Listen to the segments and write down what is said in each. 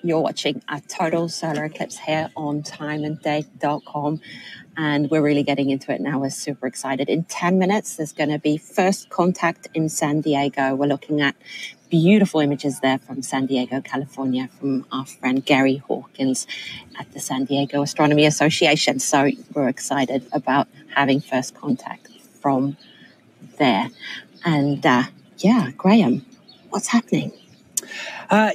You're watching a total solar eclipse here on timeanddate.com, and we're really getting into it now. We're super excited. In 10 minutes, there's going to be first contact in San Diego. We're looking at beautiful images there from San Diego, California, from our friend Gary Hawkins at the San Diego Astronomy Association. So we're excited about having first contact from there. And Graham, what's happening?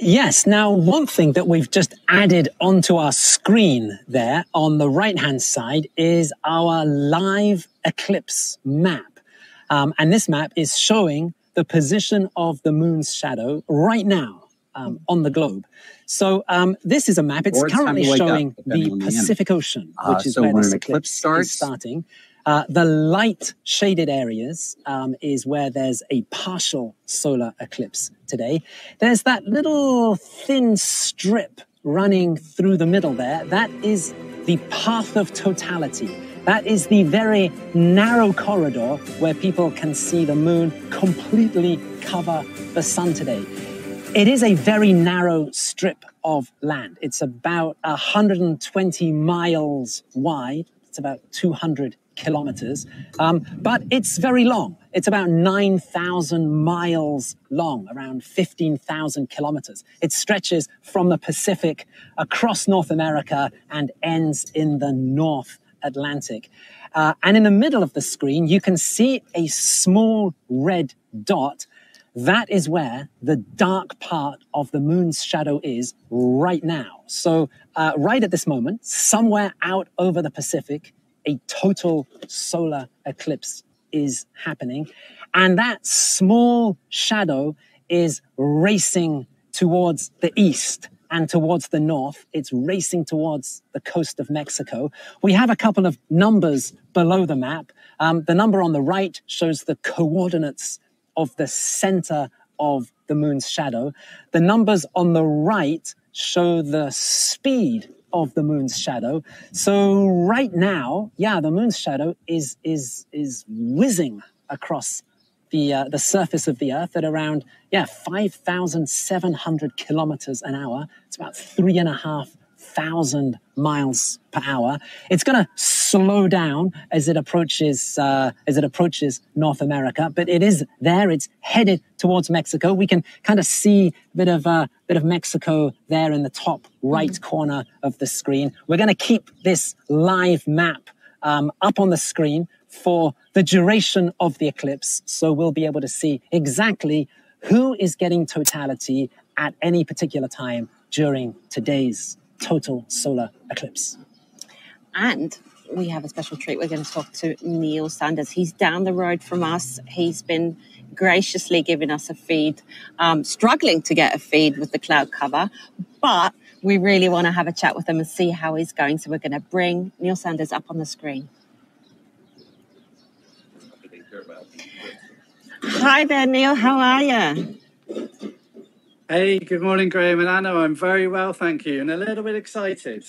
Yes. Now, one thing that we've just added onto our screen there on the right-hand side is our live eclipse map. And this map is showing the position of the moon's shadow right now on the globe. So this is a map. It's currently showing the Pacific Ocean, which is where this eclipse is starting. The light shaded areas is where there's a partial solar eclipse today. There's that little thin strip running through the middle there. That is the path of totality. That is the very narrow corridor where people can see the moon completely cover the sun today. It is a very narrow strip of land. It's about 120 miles wide. It's about 200 kilometers, but it's very long. It's about 9,000 miles long, around 15,000 kilometers. It stretches from the Pacific across North America and ends in the North Atlantic. And in the middle of the screen, you can see a small red dot. That is where the dark part of the moon's shadow is right now. So right at this moment, somewhere out over the Pacific, a total solar eclipse is happening. And that small shadow is racing towards the east and towards the north. It's racing towards the coast of Mexico. We have a couple of numbers below the map. The number on the right shows the coordinates of the center of the moon's shadow. The numbers on the right show the speed of the moon's shadow. So right now, the moon's shadow is whizzing across the surface of the Earth at around 5,700 kilometers an hour. It's about 3,500 miles per hour. It's going to slow down as it approaches North America, but it is there. It's headed towards Mexico. We can kind of see a bit of Mexico there in the top right corner of the screen. We're going to keep this live map up on the screen for the duration of the eclipse, so we'll be able to see exactly who is getting totality at any particular time during today's total solar eclipse. And we have a special treat. We're going to talk to Neil Sanders. He's down the road from us. He's been graciously giving us a feed, struggling to get a feed with the cloud cover, but we really want to have a chat with him and see how he's going. So we're going to bring Neil Sanders up on the screen. Hi there, Neil. How are you? Hey, good morning, Graham and Anna. I'm very well, thank you, and a little bit excited.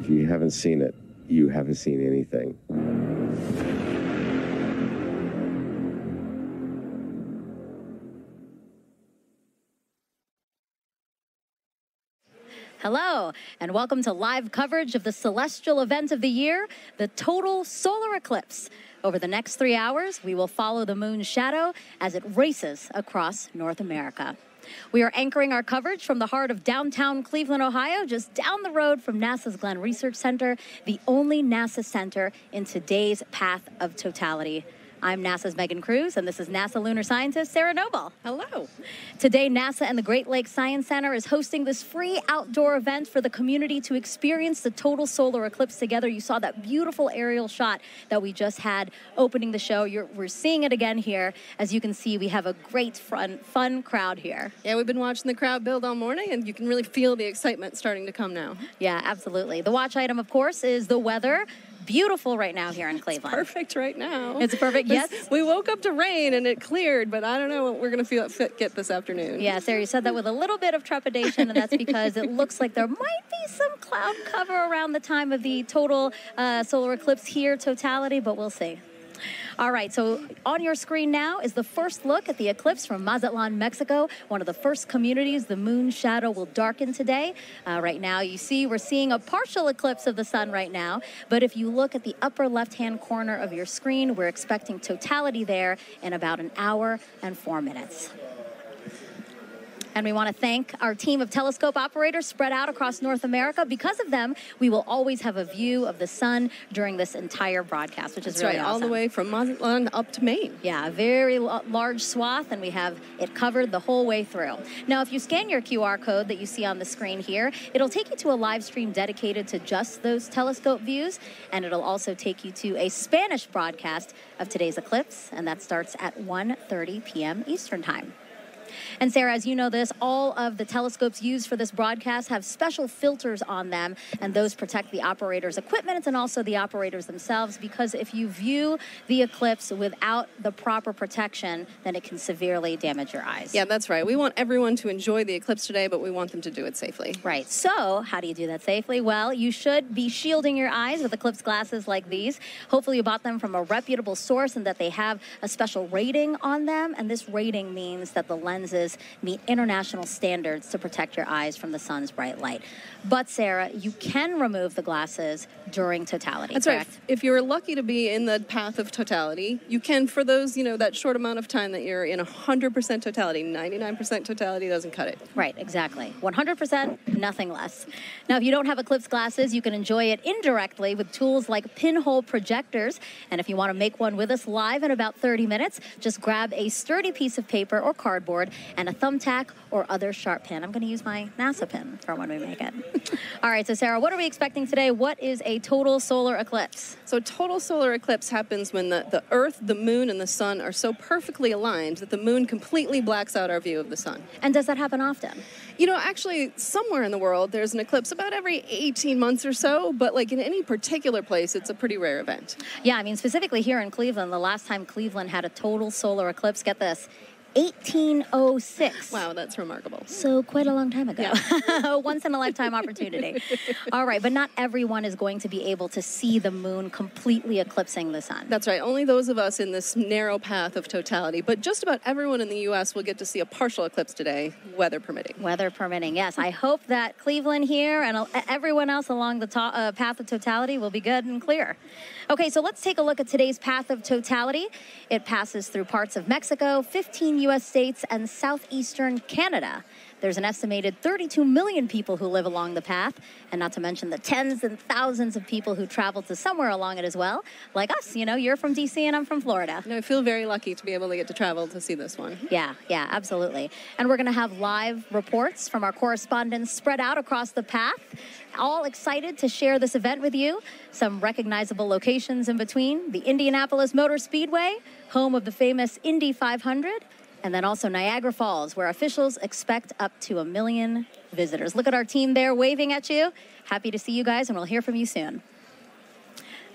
If you haven't seen it, you haven't seen anything. Hello, and welcome to live coverage of the celestial event of the year, the total solar eclipse. Over the next 3 hours, we will follow the moon's shadow as it races across North America. We are anchoring our coverage from the heart of downtown Cleveland, Ohio, just down the road from NASA's Glenn Research Center, the only NASA center in today's path of totality. I'm NASA's Megan Cruz, and this is NASA lunar scientist Sarah Noble. Hello. Today, NASA and the Great Lakes Science Center is hosting this free outdoor event for the community to experience the total solar eclipse together. You saw that beautiful aerial shot that we just had opening the show. We're seeing it again here. As you can see, we have a great, fun crowd here. Yeah, we've been watching the crowd build all morning, and you can really feel the excitement starting to come now. Yeah, absolutely. The watch item, of course, is the weather. Beautiful right now here in Cleveland. It's perfect right now. It's perfect, yes. We woke up to rain and it cleared, but I don't know what we're going to get this afternoon. Yeah, Sarah, you said that with a little bit of trepidation, and that's because it looks like there might be some cloud cover around the time of the total solar eclipse here, totality, but we'll see. All right, so on your screen now is the first look at the eclipse from Mazatlan, Mexico, one of the first communities the moon's shadow will darken today. Right now, you see we're seeing a partial eclipse of the sun right now, but if you look at the upper left-hand corner of your screen, we're expecting totality there in about an hour and 4 minutes. And we want to thank our team of telescope operators spread out across North America. Because of them, we will always have a view of the sun during this entire broadcast, which is really awesome. All the way from Mazatlan up to Maine. Yeah, a very large swath, and we have it covered the whole way through. Now, if you scan your QR code that you see on the screen here, it'll take you to a live stream dedicated to just those telescope views, and it'll also take you to a Spanish broadcast of today's eclipse, and that starts at 1:30 p.m. Eastern Time. And Sarah, as you know this, all of the telescopes used for this broadcast have special filters on them, and those protect the operator's equipment and also the operators themselves, because if you view the eclipse without the proper protection, then it can severely damage your eyes. Yeah, that's right. We want everyone to enjoy the eclipse today, but we want them to do it safely. Right. So how do you do that safely? Well, you should be shielding your eyes with eclipse glasses like these. Hopefully you bought them from a reputable source and that they have a special rating on them, and this rating means that the lenses meet international standards to protect your eyes from the sun's bright light. But Sarah, you can remove the glasses during totality. That's correct? right. If you're lucky to be in the path of totality, you can, for those, that short amount of time that you're in 100% totality. 99% totality doesn't cut it. Right, exactly. 100%, nothing less. Now, if you don't have eclipse glasses, you can enjoy it indirectly with tools like pinhole projectors. And if you want to make one with us live in about 30 minutes, just grab a sturdy piece of paper or cardboard and a thumbtack or other sharp pin. I'm going to use my NASA pin for when we make it. All right, so Sarah, what are we expecting today? What is a total solar eclipse? So total solar eclipse happens when the Earth, the moon, and the sun are so perfectly aligned that the moon completely blacks out our view of the sun. And does that happen often? Actually, somewhere in the world, there's an eclipse about every 18 months or so, but like in any particular place, it's a pretty rare event. Yeah, I mean, specifically here in Cleveland, the last time Cleveland had a total solar eclipse, get this, 1806. Wow, that's remarkable. So quite a long time ago. Yeah. Once in a lifetime opportunity. All right, but not everyone is going to be able to see the moon completely eclipsing the sun. That's right. Only those of us in this narrow path of totality. But just about everyone in the U.S. will get to see a partial eclipse today, weather permitting. Weather permitting, yes. I hope that Cleveland here and everyone else along the path of totality will be good and clear. Okay, so let's take a look at today's path of totality. It passes through parts of Mexico, 15 U.S. states, and southeastern Canada. There's an estimated 32 million people who live along the path, and not to mention the tens and thousands of people who travel to somewhere along it as well, like us. You're from D.C. and I'm from Florida. I feel very lucky to be able to get to travel to see this one. Yeah, absolutely. And we're going to have live reports from our correspondents spread out across the path, all excited to share this event with you. Some recognizable locations in between: the Indianapolis Motor Speedway, home of the famous Indy 500, and then also Niagara Falls, where officials expect up to 1 million visitors. Look at our team there waving at you. Happy to see you guys, and we'll hear from you soon.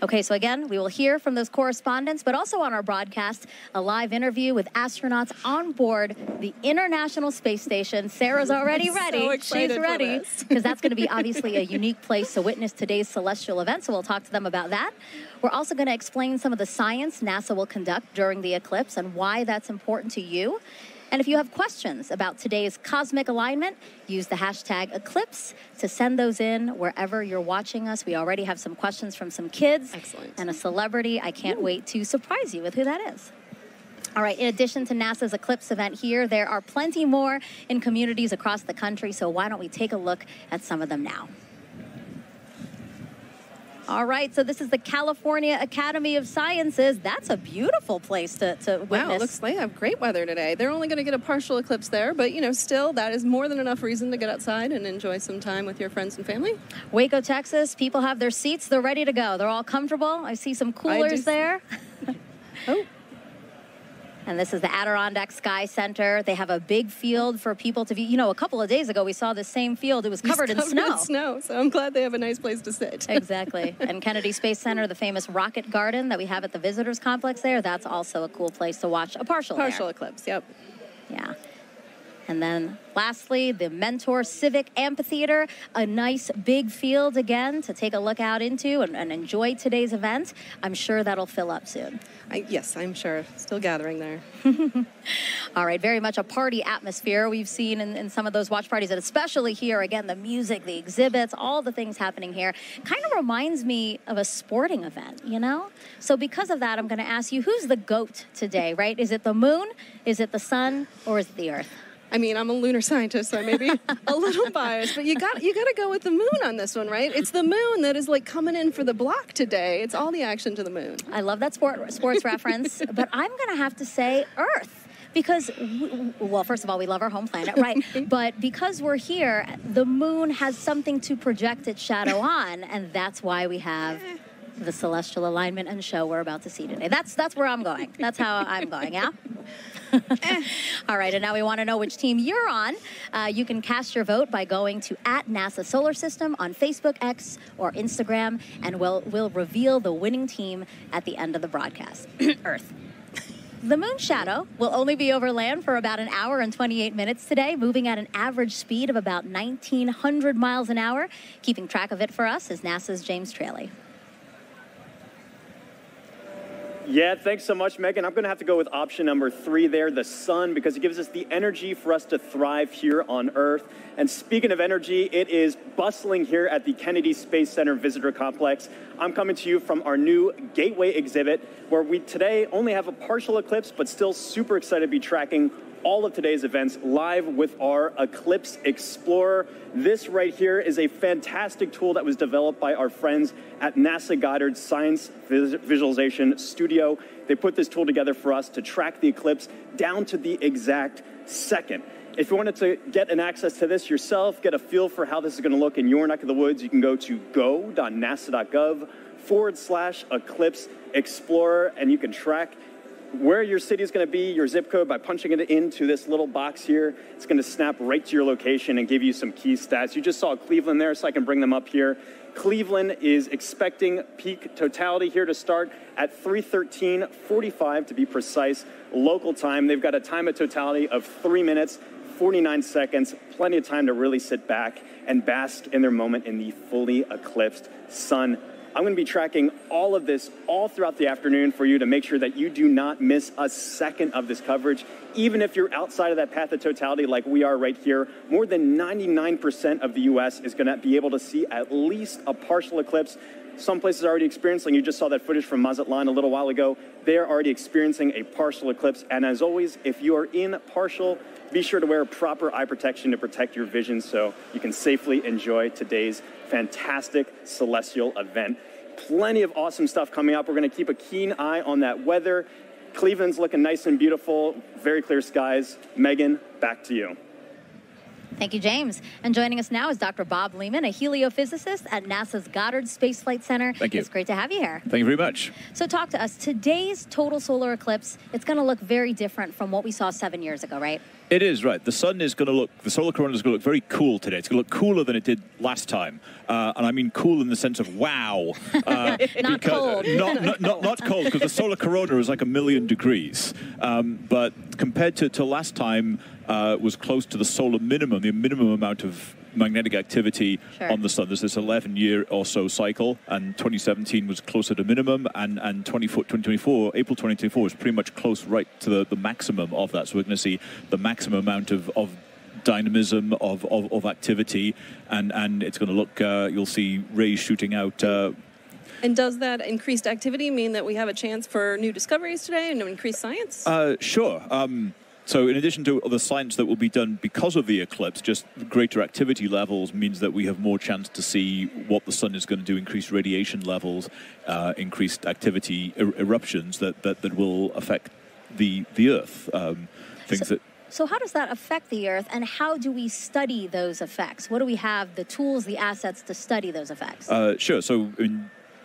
Okay, so again, we will hear from those correspondents, but also on our broadcast, a live interview with astronauts on board the International Space Station. Sarah's already ready. So excited. She's ready, because that's going to be obviously a unique place to witness today's celestial event, so we'll talk to them about that. We're also going to explain some of the science NASA will conduct during the eclipse and why that's important to you. And if you have questions about today's cosmic alignment, use the hashtag eclipse to send those in wherever you're watching us. We already have some questions from some kids. Excellent. And a celebrity. I can't wait to surprise you with who that is. All right, in addition to NASA's eclipse event here, there are plenty more in communities across the country, so why don't we take a look at some of them now? All right, so this is the California Academy of Sciences. That's a beautiful place to witness. Wow, it looks like they have great weather today. They're only going to get a partial eclipse there, but, you know, still, that is more than enough reason to get outside and enjoy some time with your friends and family. Waco, Texas, people have their seats. They're ready to go. They're all comfortable. I see some coolers there. Oh. And this is the Adirondack Sky Center. They have a big field for people to be, you know, a couple of days ago we saw the same field. It was covered in snow. So I'm glad they have a nice place to sit. Exactly. And Kennedy Space Center, the famous rocket garden that we have at the visitors complex there, that's also a cool place to watch a partial eclipse, yep. Yeah. And then lastly, the Mentor Civic Amphitheater, a nice big field again to take a look out into and enjoy today's event. I'm sure that'll fill up soon. Yes, I'm sure. Still gathering there. All right, very much a party atmosphere we've seen in some of those watch parties, and especially here, again, the music, the exhibits, all the things happening here. Kind of reminds me of a sporting event, you know? So because of that, I'm going to ask you, who's the GOAT today, right? Is it the moon, is it the sun, or is it the earth? I mean, I'm a lunar scientist, so I may be a little biased, but you got to go with the moon on this one, right? It's the moon that is like coming in for the block today. It's all the action to the moon. I love that sports reference, but I'm going to have to say Earth. Because, well, first of all, we love our home planet, right? But because we're here, the moon has something to project its shadow on, and that's why we have the celestial alignment and show we're about to see today. That's where I'm going. That's how I'm going, yeah? All right, and now we want to know which team you're on. You can cast your vote by going to @NASA Solar System on Facebook, X, or Instagram, and we'll reveal the winning team at the end of the broadcast. Earth. The moon's shadow will only be over land for about an hour and 28 minutes today, moving at an average speed of about 1,900 miles an hour. Keeping track of it for us is NASA's James Traley. Yeah, thanks so much, Megan. I'm going to have to go with option number 3 there, the sun, because it gives us the energy for us to thrive here on Earth. And speaking of energy, it is bustling here at the Kennedy Space Center Visitor Complex. I'm coming to you from our new Gateway exhibit, where we today only have a partial eclipse, but still super excited to be tracking all of today's events live with our Eclipse Explorer. This right here is a fantastic tool that was developed by our friends at NASA Goddard Science Visualization Studio. They put this tool together for us to track the eclipse down to the exact second. If you wanted to get an access to this yourself, get a feel for how this is going to look in your neck of the woods, you can go to go.nasa.gov/Eclipse Explorer, and you can track where your city is going to be, your zip code, by punching it into this little box here. It's going to snap right to your location and give you some key stats. You just saw Cleveland there, so I can bring them up here. Cleveland is expecting peak totality here to start at 3:13:45 to be precise, local time. They've got a time of totality of 3 minutes, 49 seconds, plenty of time to really sit back and bask in their moment in the fully eclipsed sun. I'm going to be tracking all of this all throughout the afternoon for you to make sure that you do not miss a second of this coverage. Even if you're outside of that path of totality like we are right here, more than 99% of the U.S. is going to be able to see at least a partial eclipse. Some places are already experiencing, you just saw that footage from Mazatlan a little while ago. They are already experiencing a partial eclipse. And as always, if you are in partial, be sure to wear proper eye protection to protect your vision so you can safely enjoy today's fantastic celestial event. Plenty of awesome stuff coming up. We're going to keep a keen eye on that weather. Cleveland's looking nice and beautiful, very clear skies. Megan, back to you. Thank you, James. And joining us now is Dr. Bob Lehman, a heliophysicist at NASA's Goddard Space Flight Center. Thank you. It's great to have you here. Thank you very much. So talk to us. Today's total solar eclipse, it's going to look very different from what we saw 7 years ago, right? It is, right. The solar corona is going to look very cool today. It's going to look cooler than it did last time. And I mean cool in the sense of wow. Not cold. Not cold, because the solar corona is like 1,000,000 degrees. But compared to last time, was close to the solar minimum, the minimum amount of magnetic activity on the sun. There's this 11-year or so cycle, and 2017 was closer to minimum, and 2024, April 2024 was pretty much close right to the maximum of that. So we're going to see the maximum amount of dynamism, of activity, and it's going to look, you'll see rays shooting out. And does that increased activity mean that we have a chance for new discoveries today and increased science? Sure. So in addition to the science that will be done because of the eclipse, just greater activity levels means that we have more chance to see what the sun is going to do, increased radiation levels, increased activity, eruptions that will affect the Earth. So how does that affect the Earth, and how do we study those effects? What do we have, the tools, the assets to study those effects? Sure. So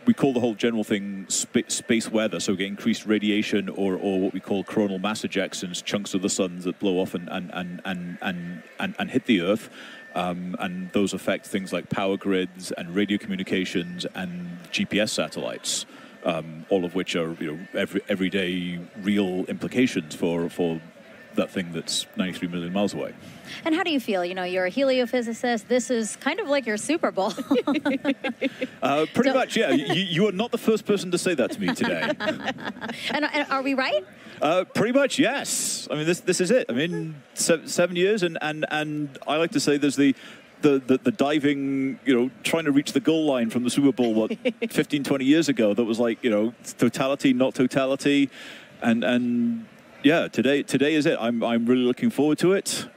we call the whole general thing space weather, so we get increased radiation or what we call coronal mass ejections, chunks of the sun that blow off and hit the Earth. And those affect things like power grids and radio communications and GPS satellites, all of which are everyday real implications for that thing that's 93 million miles away. And how do you feel? You're a heliophysicist. This is kind of like your Super Bowl. Pretty much, yeah. You are not the first person to say that to me today. and are we right? Pretty much, yes. I mean, this is it. I mean, 7 years, and I like to say there's the diving, trying to reach the goal line from the Super Bowl, 15, 20 years ago, that was like, totality, not totality, and yeah, today is it. I'm really looking forward to it.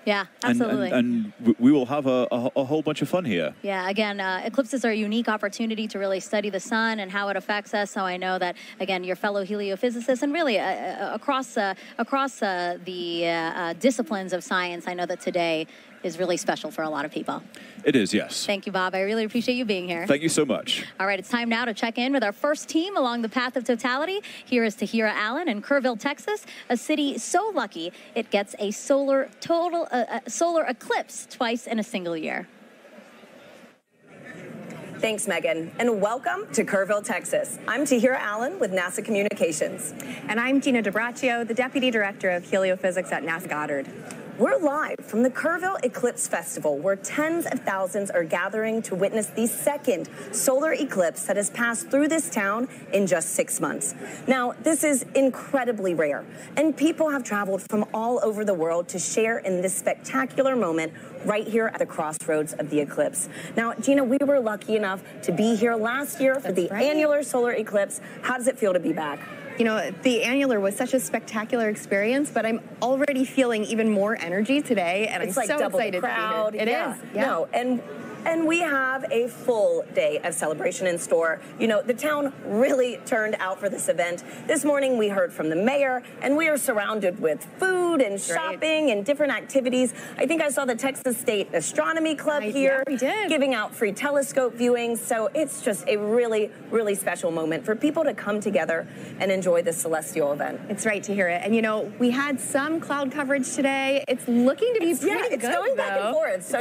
Yeah, absolutely. And we will have a whole bunch of fun here. Yeah, again, eclipses are a unique opportunity to really study the sun and how it affects us. So I know that, again, your fellow heliophysicists and really across the disciplines of science, I know that today is really special for a lot of people. It is, yes. Thank you, Bob. I really appreciate you being here. Thank you so much. All right, it's time now to check in with our first team along the path of totality. Here is Tahira Allen in Kerrville, Texas, a city so lucky it gets a solar eclipse twice in a single year. Thanks, Megan, and welcome to Kerrville, Texas. I'm Tahira Allen with NASA Communications. And I'm Gina DiBraccio, the Deputy Director of Heliophysics at NASA Goddard. We're live from the Kerrville Eclipse Festival, where tens of thousands are gathering to witness the second solar eclipse that has passed through this town in just 6 months. Now, this is incredibly rare, and people have traveled from all over the world to share in this spectacular moment right here at the crossroads of the eclipse. Now, Gina, we were lucky enough to be here last year for the annular solar eclipse. How does it feel to be back? The annular was such a spectacular experience, but I'm already feeling even more energy today, and it's I'm like so double excited the crowd. to be here. It is. Yeah. No, and we have a full day of celebration in store. The town really turned out for this event. This morning we heard from the mayor, and we are surrounded with food and shopping and different activities. I think I saw the Texas State Astronomy Club here giving out free telescope viewings. So it's just a really, really special moment for people to come together and enjoy this celestial event. It's right to hear it. And we had some cloud coverage today. It's looking to be pretty good. It's going back and forth. So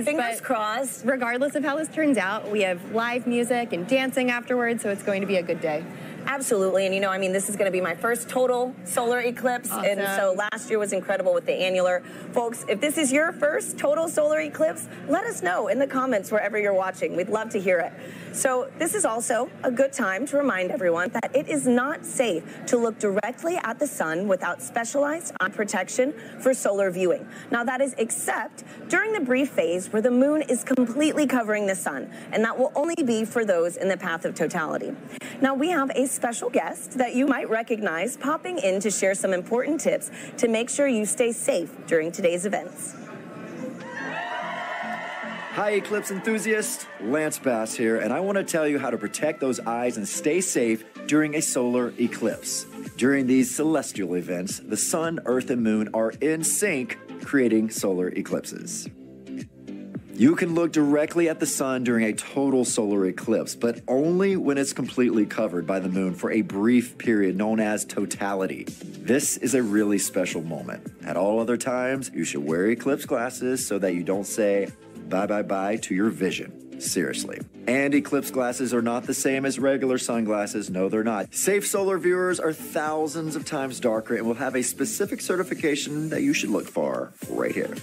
fingers crossed. Regardless of how this turns out, we have live music and dancing afterwards, so it's going to be a good day. Absolutely, and this is going to be my first total solar eclipse, awesome. And so last year was incredible with the annular. Folks, if this is your first total solar eclipse, let us know in the comments wherever you're watching. We'd love to hear it. So this is also a good time to remind everyone that it is not safe to look directly at the sun without specialized eye protection for solar viewing. Now that is except during the brief phase where the moon is completely covering the sun, and that will only be for those in the path of totality. Now we have a special guest that you might recognize popping in to share some important tips to make sure you stay safe during today's events. Hi, eclipse enthusiasts. Lance Bass here, and I want to tell you how to protect those eyes and stay safe during a solar eclipse. During these celestial events, the sun, earth, and moon are in sync, creating solar eclipses. You can look directly at the sun during a total solar eclipse, but only when it's completely covered by the moon for a brief period known as totality. This is a really special moment. At all other times, you should wear eclipse glasses so that you don't say bye-bye-bye to your vision. Seriously. And eclipse glasses are not the same as regular sunglasses. No, they're not. Safe solar viewers are thousands of times darker and will have a specific certification that you should look for right here.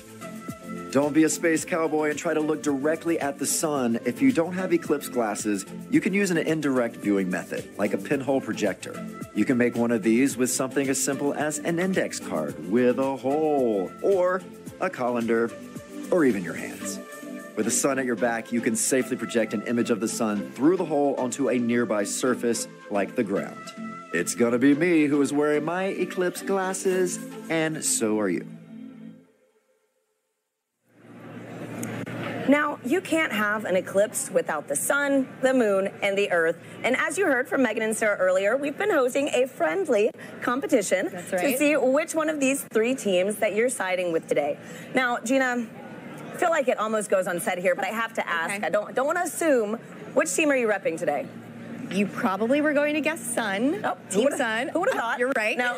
Don't be a space cowboy and try to look directly at the sun. If you don't have eclipse glasses, you can use an indirect viewing method, like a pinhole projector. You can make one of these with something as simple as an index card with a hole, or a colander, or even your hands. With the sun at your back, you can safely project an image of the sun through the hole onto a nearby surface, like the ground. It's gonna be me who is wearing my eclipse glasses, and so are you. Now, you can't have an eclipse without the sun, the moon, and the earth. And as you heard from Megan and Sarah earlier, we've been hosting a friendly competition to see which one of these three teams that you're siding with today. Now, Gina, I feel like it almost goes unsaid here, but I have to ask. Okay. I don't want to assume. Which team are you repping today? You probably were going to guess sun. Oh, Team sun. Who would have thought? You're right. No.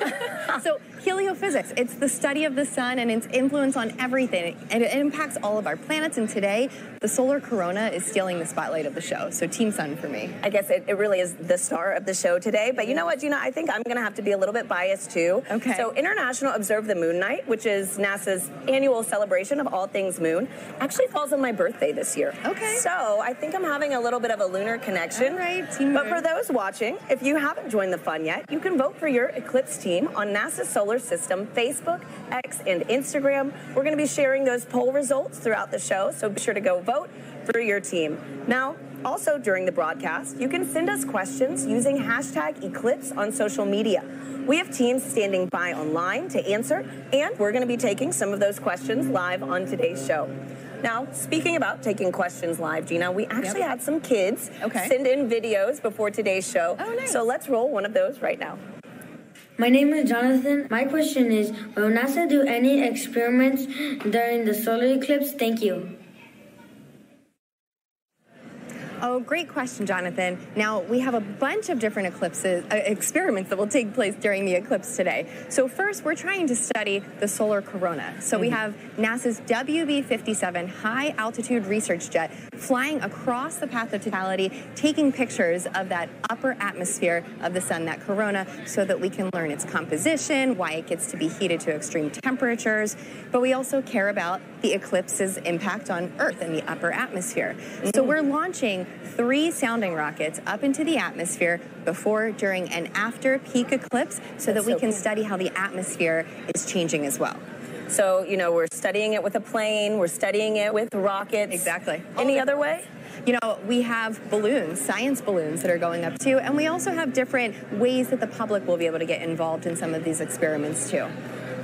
So heliophysics, it's the study of the sun and its influence on everything. And it impacts all of our planets. And today, the solar corona is stealing the spotlight of the show. So Team sun for me. I guess it really is the star of the show today. But you know what, Gina? I think I'm going to have to be a little bit biased, too. Okay. So International Observe the Moon Night, which is NASA's annual celebration of all things moon, actually falls on my birthday this year. Okay. So I think I'm having a little bit of a lunar connection. All right, Team But Moon. for those watching, if you haven't joined the fun yet, you can vote for your eclipse team on NASA's Solar System, Facebook, X, and Instagram. We're going to be sharing those poll results throughout the show, so be sure to go vote for your team. Now, also during the broadcast, you can send us questions using hashtag Eclipse on social media. We have teams standing by online to answer, and we're going to be taking some of those questions live on today's show. Now, speaking about taking questions live, Gina, we actually had some kids send in videos before today's show. Oh, nice. So let's roll one of those right now. My name is Jonathan. My question is, will NASA do any experiments during the solar eclipse? Thank you. Oh, great question, Jonathan. Now, we have a bunch of different experiments that will take place during the eclipse today. So first, we're trying to study the solar corona. So we have NASA's WB-57 high-altitude research jet flying across the path of totality, taking pictures of that upper atmosphere of the sun, that corona, so that we can learn its composition, why it gets to be heated to extreme temperatures. But we also care about the eclipse's impact on Earth and the upper atmosphere. So we're launching 3 sounding rockets up into the atmosphere before, during, and after peak eclipse so that we can study how the atmosphere is changing as well. So, you know, we're studying it with a plane, we're studying it with rockets. Exactly. Any other way? You know, we have balloons, science balloons that are going up too, and we also have different ways that the public will be able to get involved in some of these experiments too.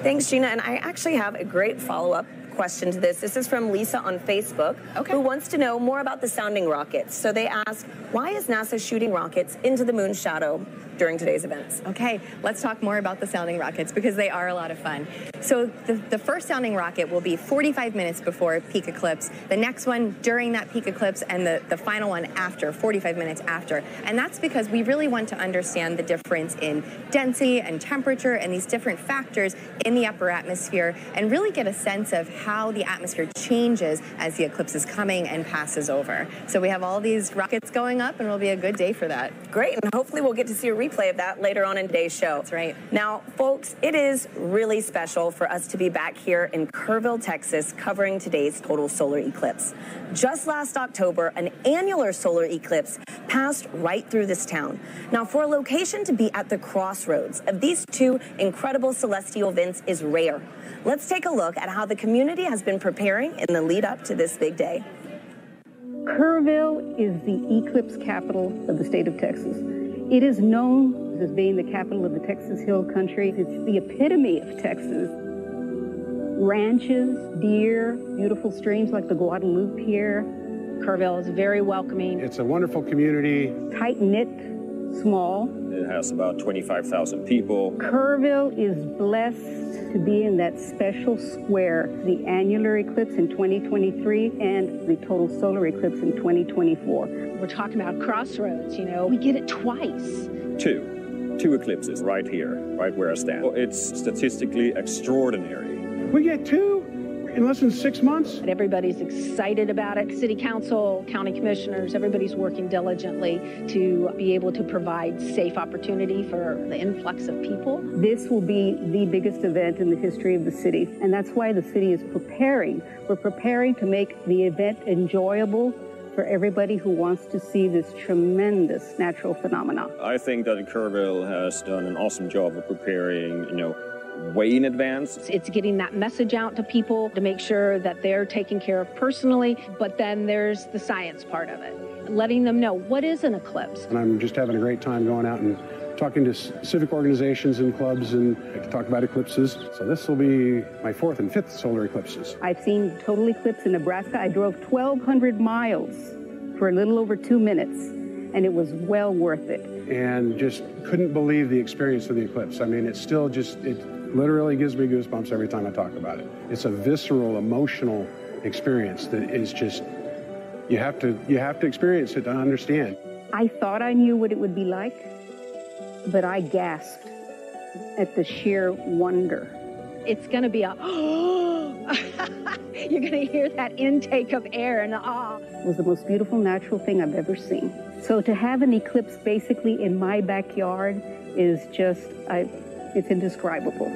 Thanks, Gina. And I actually have a great follow-up question to this. This is from Lisa on Facebook, who wants to know more about the sounding rockets. So they ask, why is NASA shooting rockets into the moon's shadow during today's events? Okay, let's talk more about the sounding rockets because they are a lot of fun. So the first sounding rocket will be 45 minutes before peak eclipse, the next one during that peak eclipse, and the final one after, 45 minutes after. And that's because we really want to understand the difference in density and temperature and these different factors in the upper atmosphere and really get a sense of how the atmosphere changes as the eclipse is coming and passes over. So we have all these rockets going up, and it'll be a good day for that. Great, and hopefully we'll get to see a replay of that later on in today's show. That's right. Now, folks, it is really special for us to be back here in Kerrville, Texas, covering today's total solar eclipse. Just last October, an annular solar eclipse passed right through this town. Now, for a location to be at the crossroads of these two incredible celestial events is rare. Let's take a look at how the community has been preparing in the lead up to this big day. Kerrville is the eclipse capital of the state of Texas. It is known as being the capital of the Texas Hill Country. It's the epitome of Texas. Ranches, deer, beautiful streams like the Guadalupe here. Kerrville is very welcoming. It's a wonderful community. Tight-knit, small. It has about 25,000 people. Kerrville is blessed to be in that special square, the annular eclipse in 2023 and the total solar eclipse in 2024. We're talking about crossroads, we get it twice. Two eclipses right here, right where I stand. It's statistically extraordinary. We get two in less than 6 months. Everybody's excited about it. City council, county commissioners, everybody's working diligently to be able to provide safe opportunity for the influx of people. This will be the biggest event in the history of the city, and that's why the city is preparing. We're preparing to make the event enjoyable for everybody who wants to see this tremendous natural phenomenon. I think that Kerrville has done an awesome job of preparing, way in advance. It's getting that message out to people to make sure that they're taken care of personally, but then there's the science part of it, letting them know what is an eclipse. And I'm just having a great time going out and talking to civic organizations and clubs and to talk about eclipses. So this will be my 4th and 5th solar eclipses. I've seen total eclipse in Nebraska. I drove 1,200 miles for a little over 2 minutes, and it was well worth it. And just couldn't believe the experience of the eclipse. I mean, it's still just, it literally gives me goosebumps every time I talk about it. It's a visceral, emotional experience that is just, you have to experience it to understand. I thought I knew what it would be like, but I gasped at the sheer wonder. It's going to be you're going to hear that intake of air and the awe. It was the most beautiful natural thing I've ever seen. So to have an eclipse basically in my backyard is just, it's indescribable.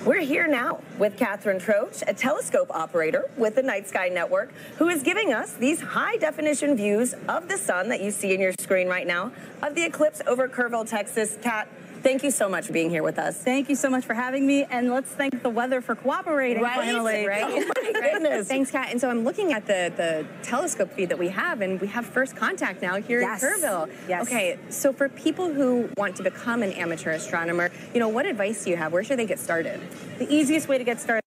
We're here now with Catherine Troach, a telescope operator with the Night Sky Network, who is giving us these high-definition views of the sun that you see in your screen right now, of the eclipse over Kerrville, Texas. Kat, thank you so much for being here with us. Thank you so much for having me, and let's thank the weather for cooperating, finally. Right? Oh, my goodness. Thanks, Kat. And so I'm looking at the telescope feed that we have, and we have first contact now here in Kerrville. Yes. Okay, so for people who want to become an amateur astronomer, what advice do you have? Where should they get started? The easiest way to get started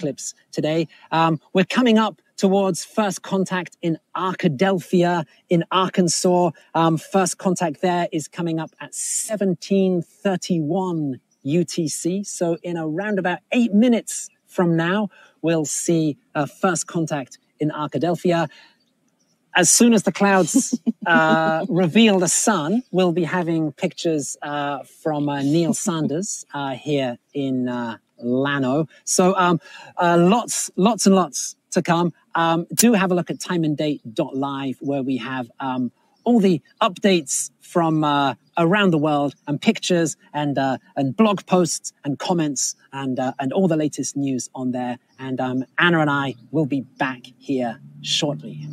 eclipse today. We're coming up towards first contact in Arkadelphia in Arkansas. First contact there is coming up at 17:31 UTC. So in around about 8 minutes from now, we'll see first contact in Arkadelphia. As soon as the clouds reveal the sun, we'll be having pictures from Neil Sanders here in Llano. So lots and lots to come. Do have a look at timeanddate.live, where we have all the updates from around the world, and pictures and blog posts and comments and all the latest news on there. And Anna and I will be back here shortly.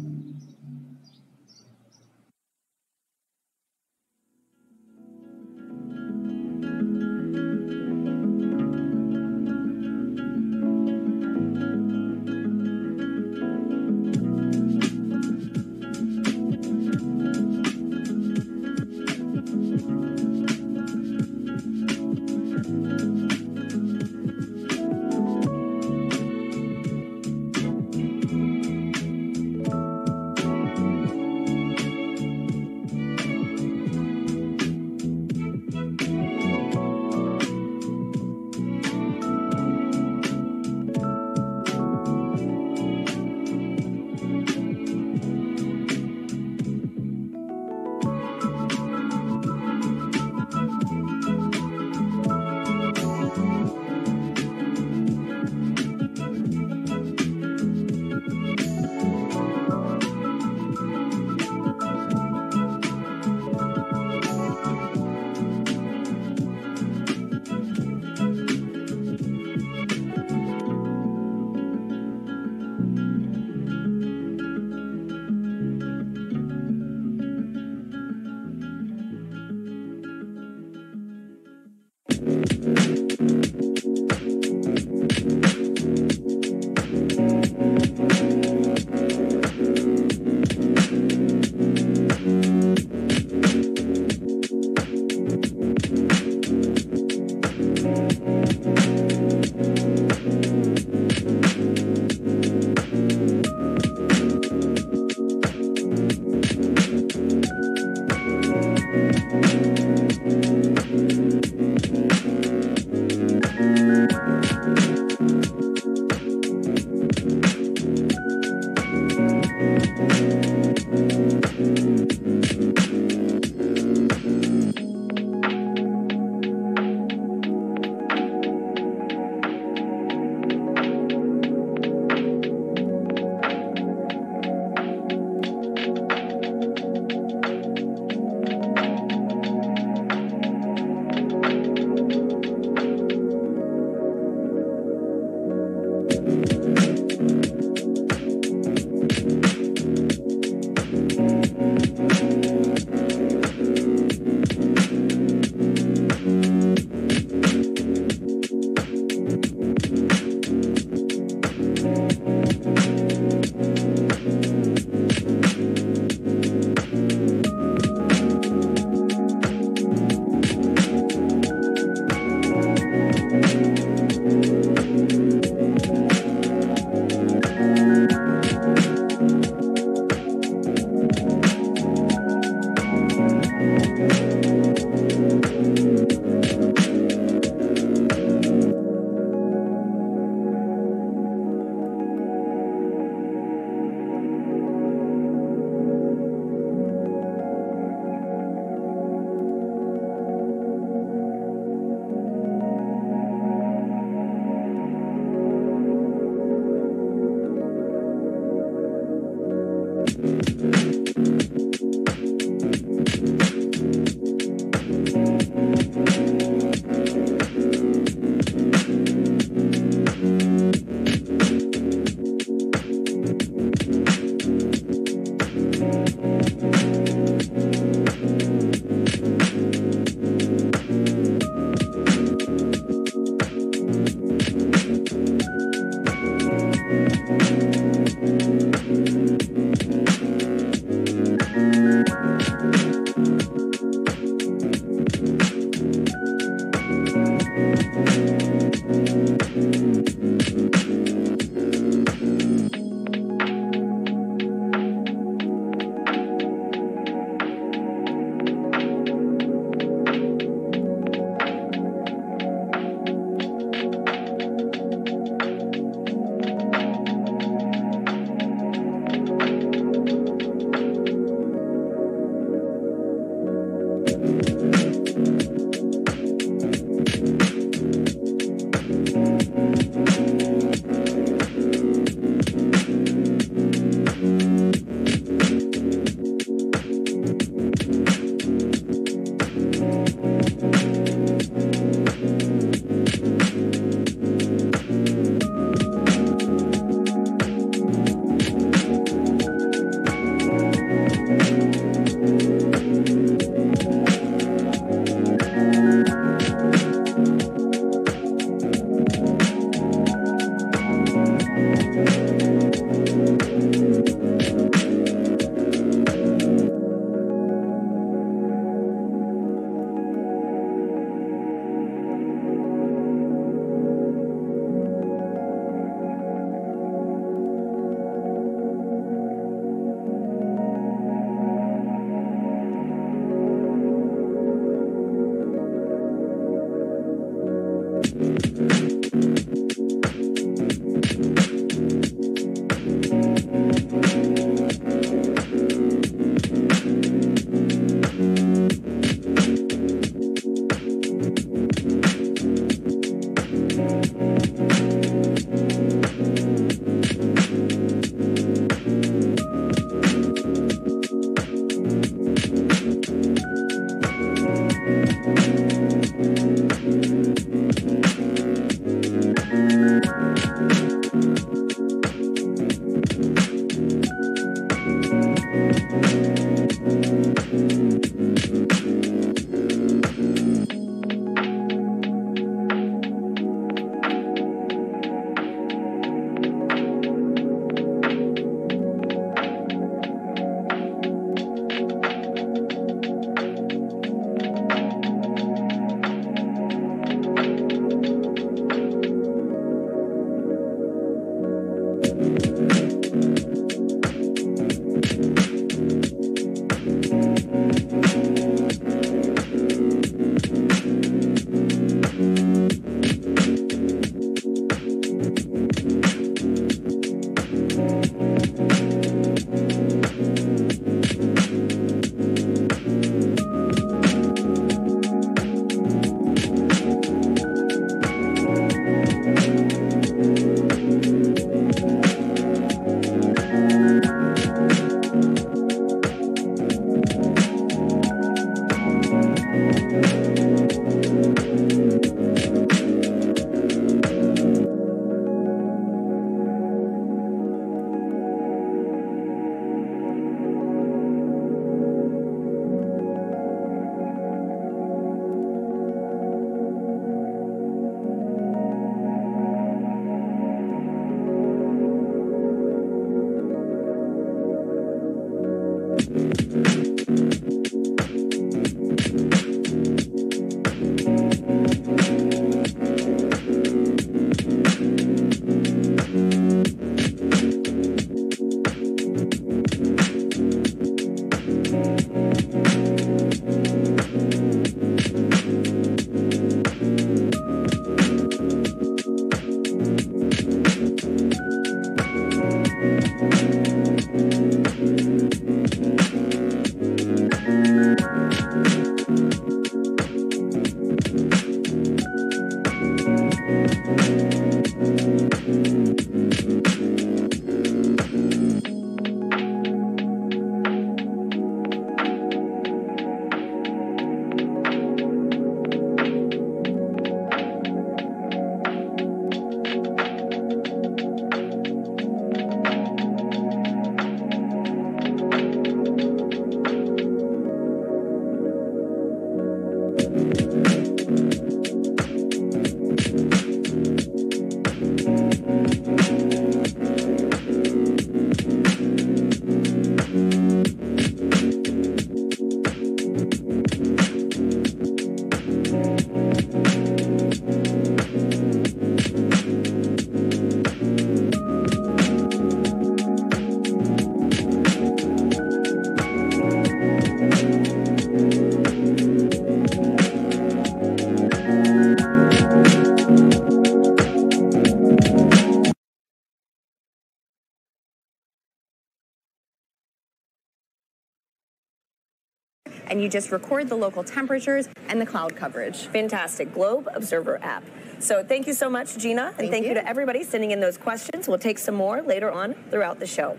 and you just record the local temperatures and the cloud coverage. Fantastic. Globe Observer app. So thank you so much, Gina, and thank you to everybody sending in those questions. We'll take some more later on throughout the show.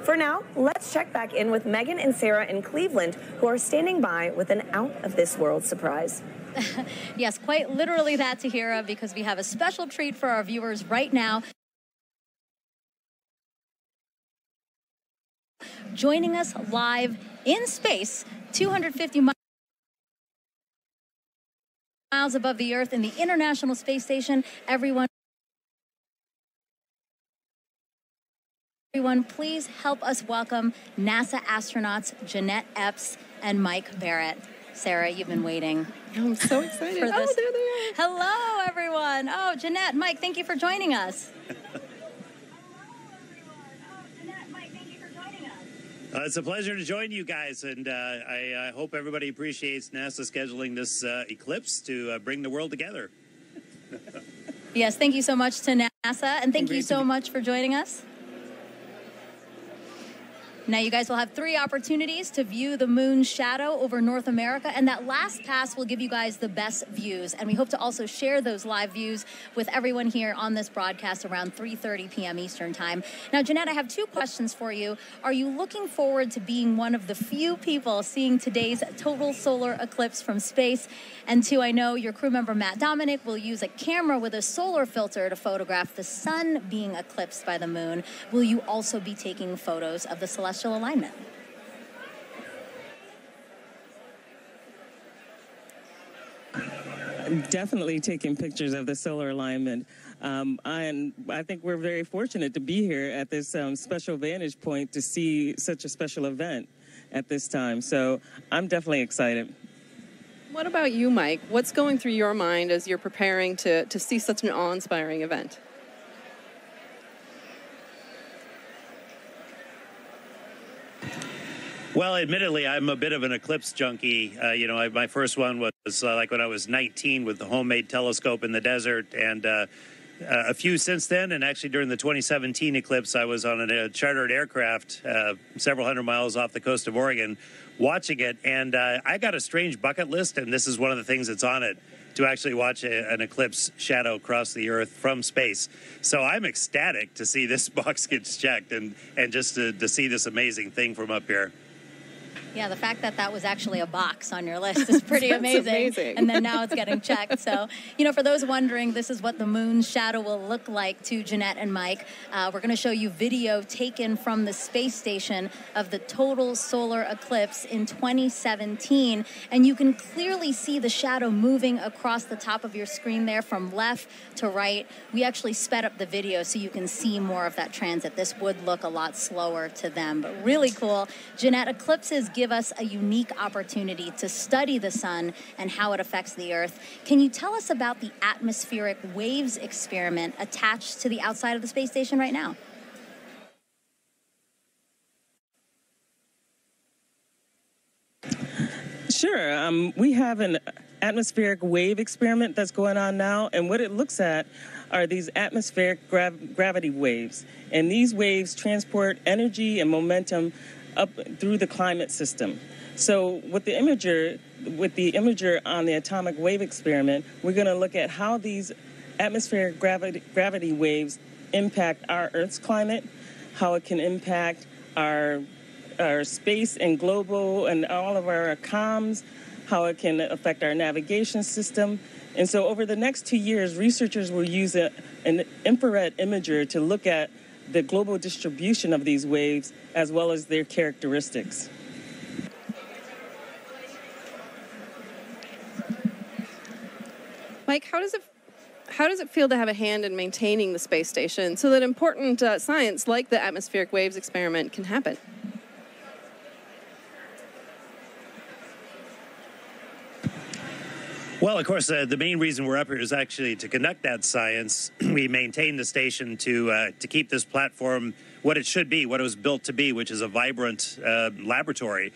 For now, let's check back in with Megan and Sarah in Cleveland, who are standing by with an out-of-this-world surprise. Yes, quite literally that, Tahira, because we have a special treat for our viewers right now. Joining us live in space, 250 miles above the Earth in the International Space Station. Everyone, please help us welcome NASA astronauts Jeanette Epps and Mike Barrett. Sarah, you've been waiting. I'm so excited. For this. Oh, there they are. Hello, everyone. Oh, Jeanette, Mike, thank you for joining us. It's a pleasure to join you guys, and I hope everybody appreciates NASA scheduling this eclipse to bring the world together. Yes, thank you so much to NASA, and thank you so much for joining us. Now you guys will have 3 opportunities to view the moon's shadow over North America, and that last pass will give you guys the best views. And we hope to also share those live views with everyone here on this broadcast around 3:30 p.m. Eastern Time. Now, Jeanette, I have 2 questions for you. Are you looking forward to being one of the few people seeing today's total solar eclipse from space? And 2, I know your crew member Matt Dominic will use a camera with a solar filter to photograph the sun being eclipsed by the moon. Will you also be taking photos of the celestial alignment? Definitely taking pictures of the solar alignment. And I think we're very fortunate to be here at this special vantage point to see such a special event at this time. So I'm definitely excited. What about you, Mike? What's going through your mind as you're preparing to see such an awe-inspiring event? Well, admittedly, I'm a bit of an eclipse junkie. My first one was like when I was 19 with the homemade telescope in the desert, and a few since then. And actually, during the 2017 eclipse, I was on a chartered aircraft several hundred miles off the coast of Oregon watching it. And I got a strange bucket list, and this is one of the things that's on it, to actually watch an eclipse shadow cross the Earth from space. So I'm ecstatic to see this box gets checked and just to see this amazing thing from up here. Yeah, the fact that that was actually a box on your list is pretty amazing. And then now it's getting checked. So, for those wondering, this is what the moon's shadow will look like to Jeanette and Mike. We're going to show you video taken from the space station of the total solar eclipse in 2017. And you can clearly see the shadow moving across the top of your screen there from left to right. We actually sped up the video so you can see more of that transit. This would look a lot slower to them, but really cool. Jeanette, eclipses give us a unique opportunity to study the sun and how it affects the Earth. Can you tell us about the atmospheric waves experiment attached to the outside of the space station right now? Sure. We have an atmospheric wave experiment that's going on now, and what it looks at are these atmospheric gravity waves. And these waves transport energy and momentum up through the climate system. So with the imager on the atomic wave experiment, we're going to look at how these atmospheric gravity waves impact our Earth's climate, how it can impact our space and global and all of our comms, how it can affect our navigation system. And so over the next 2 years, researchers will use an infrared imager to look at the global distribution of these waves as well as their characteristics. Mike, how does it feel to have a hand in maintaining the space station so that important science like the atmospheric waves experiment can happen? Well, of course, the main reason we're up here is actually to conduct that science. We maintain the station to keep this platform what it should be, what it was built to be, which is a vibrant laboratory,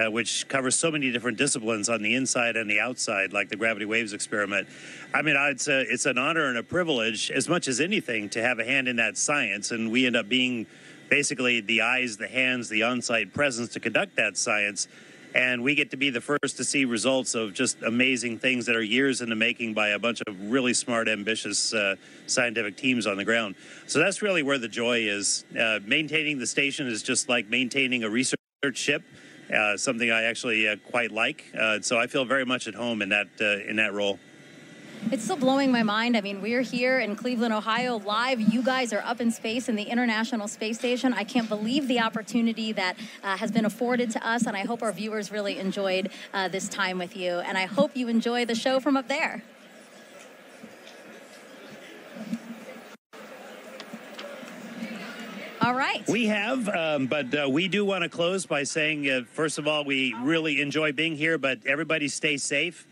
which covers so many different disciplines on the inside and the outside, like the gravity waves experiment. I mean, it's an honor and a privilege, as much as anything, to have a hand in that science, and we end up being basically the eyes, the hands, the on-site presence to conduct that science. And we get to be the first to see results of just amazing things that are years in the making by a bunch of really smart, ambitious scientific teams on the ground. So that's really where the joy is. Maintaining the station is just like maintaining a research ship, something I actually quite like. So I feel very much at home in that role. It's still blowing my mind. I mean, we're here in Cleveland, Ohio, live. You guys are up in space in the International Space Station. I can't believe the opportunity that has been afforded to us, and I hope our viewers really enjoyed this time with you. And I hope you enjoy the show from up there. All right. We have, but we do want to close by saying, first of all, we really enjoy being here, but everybody stay safe.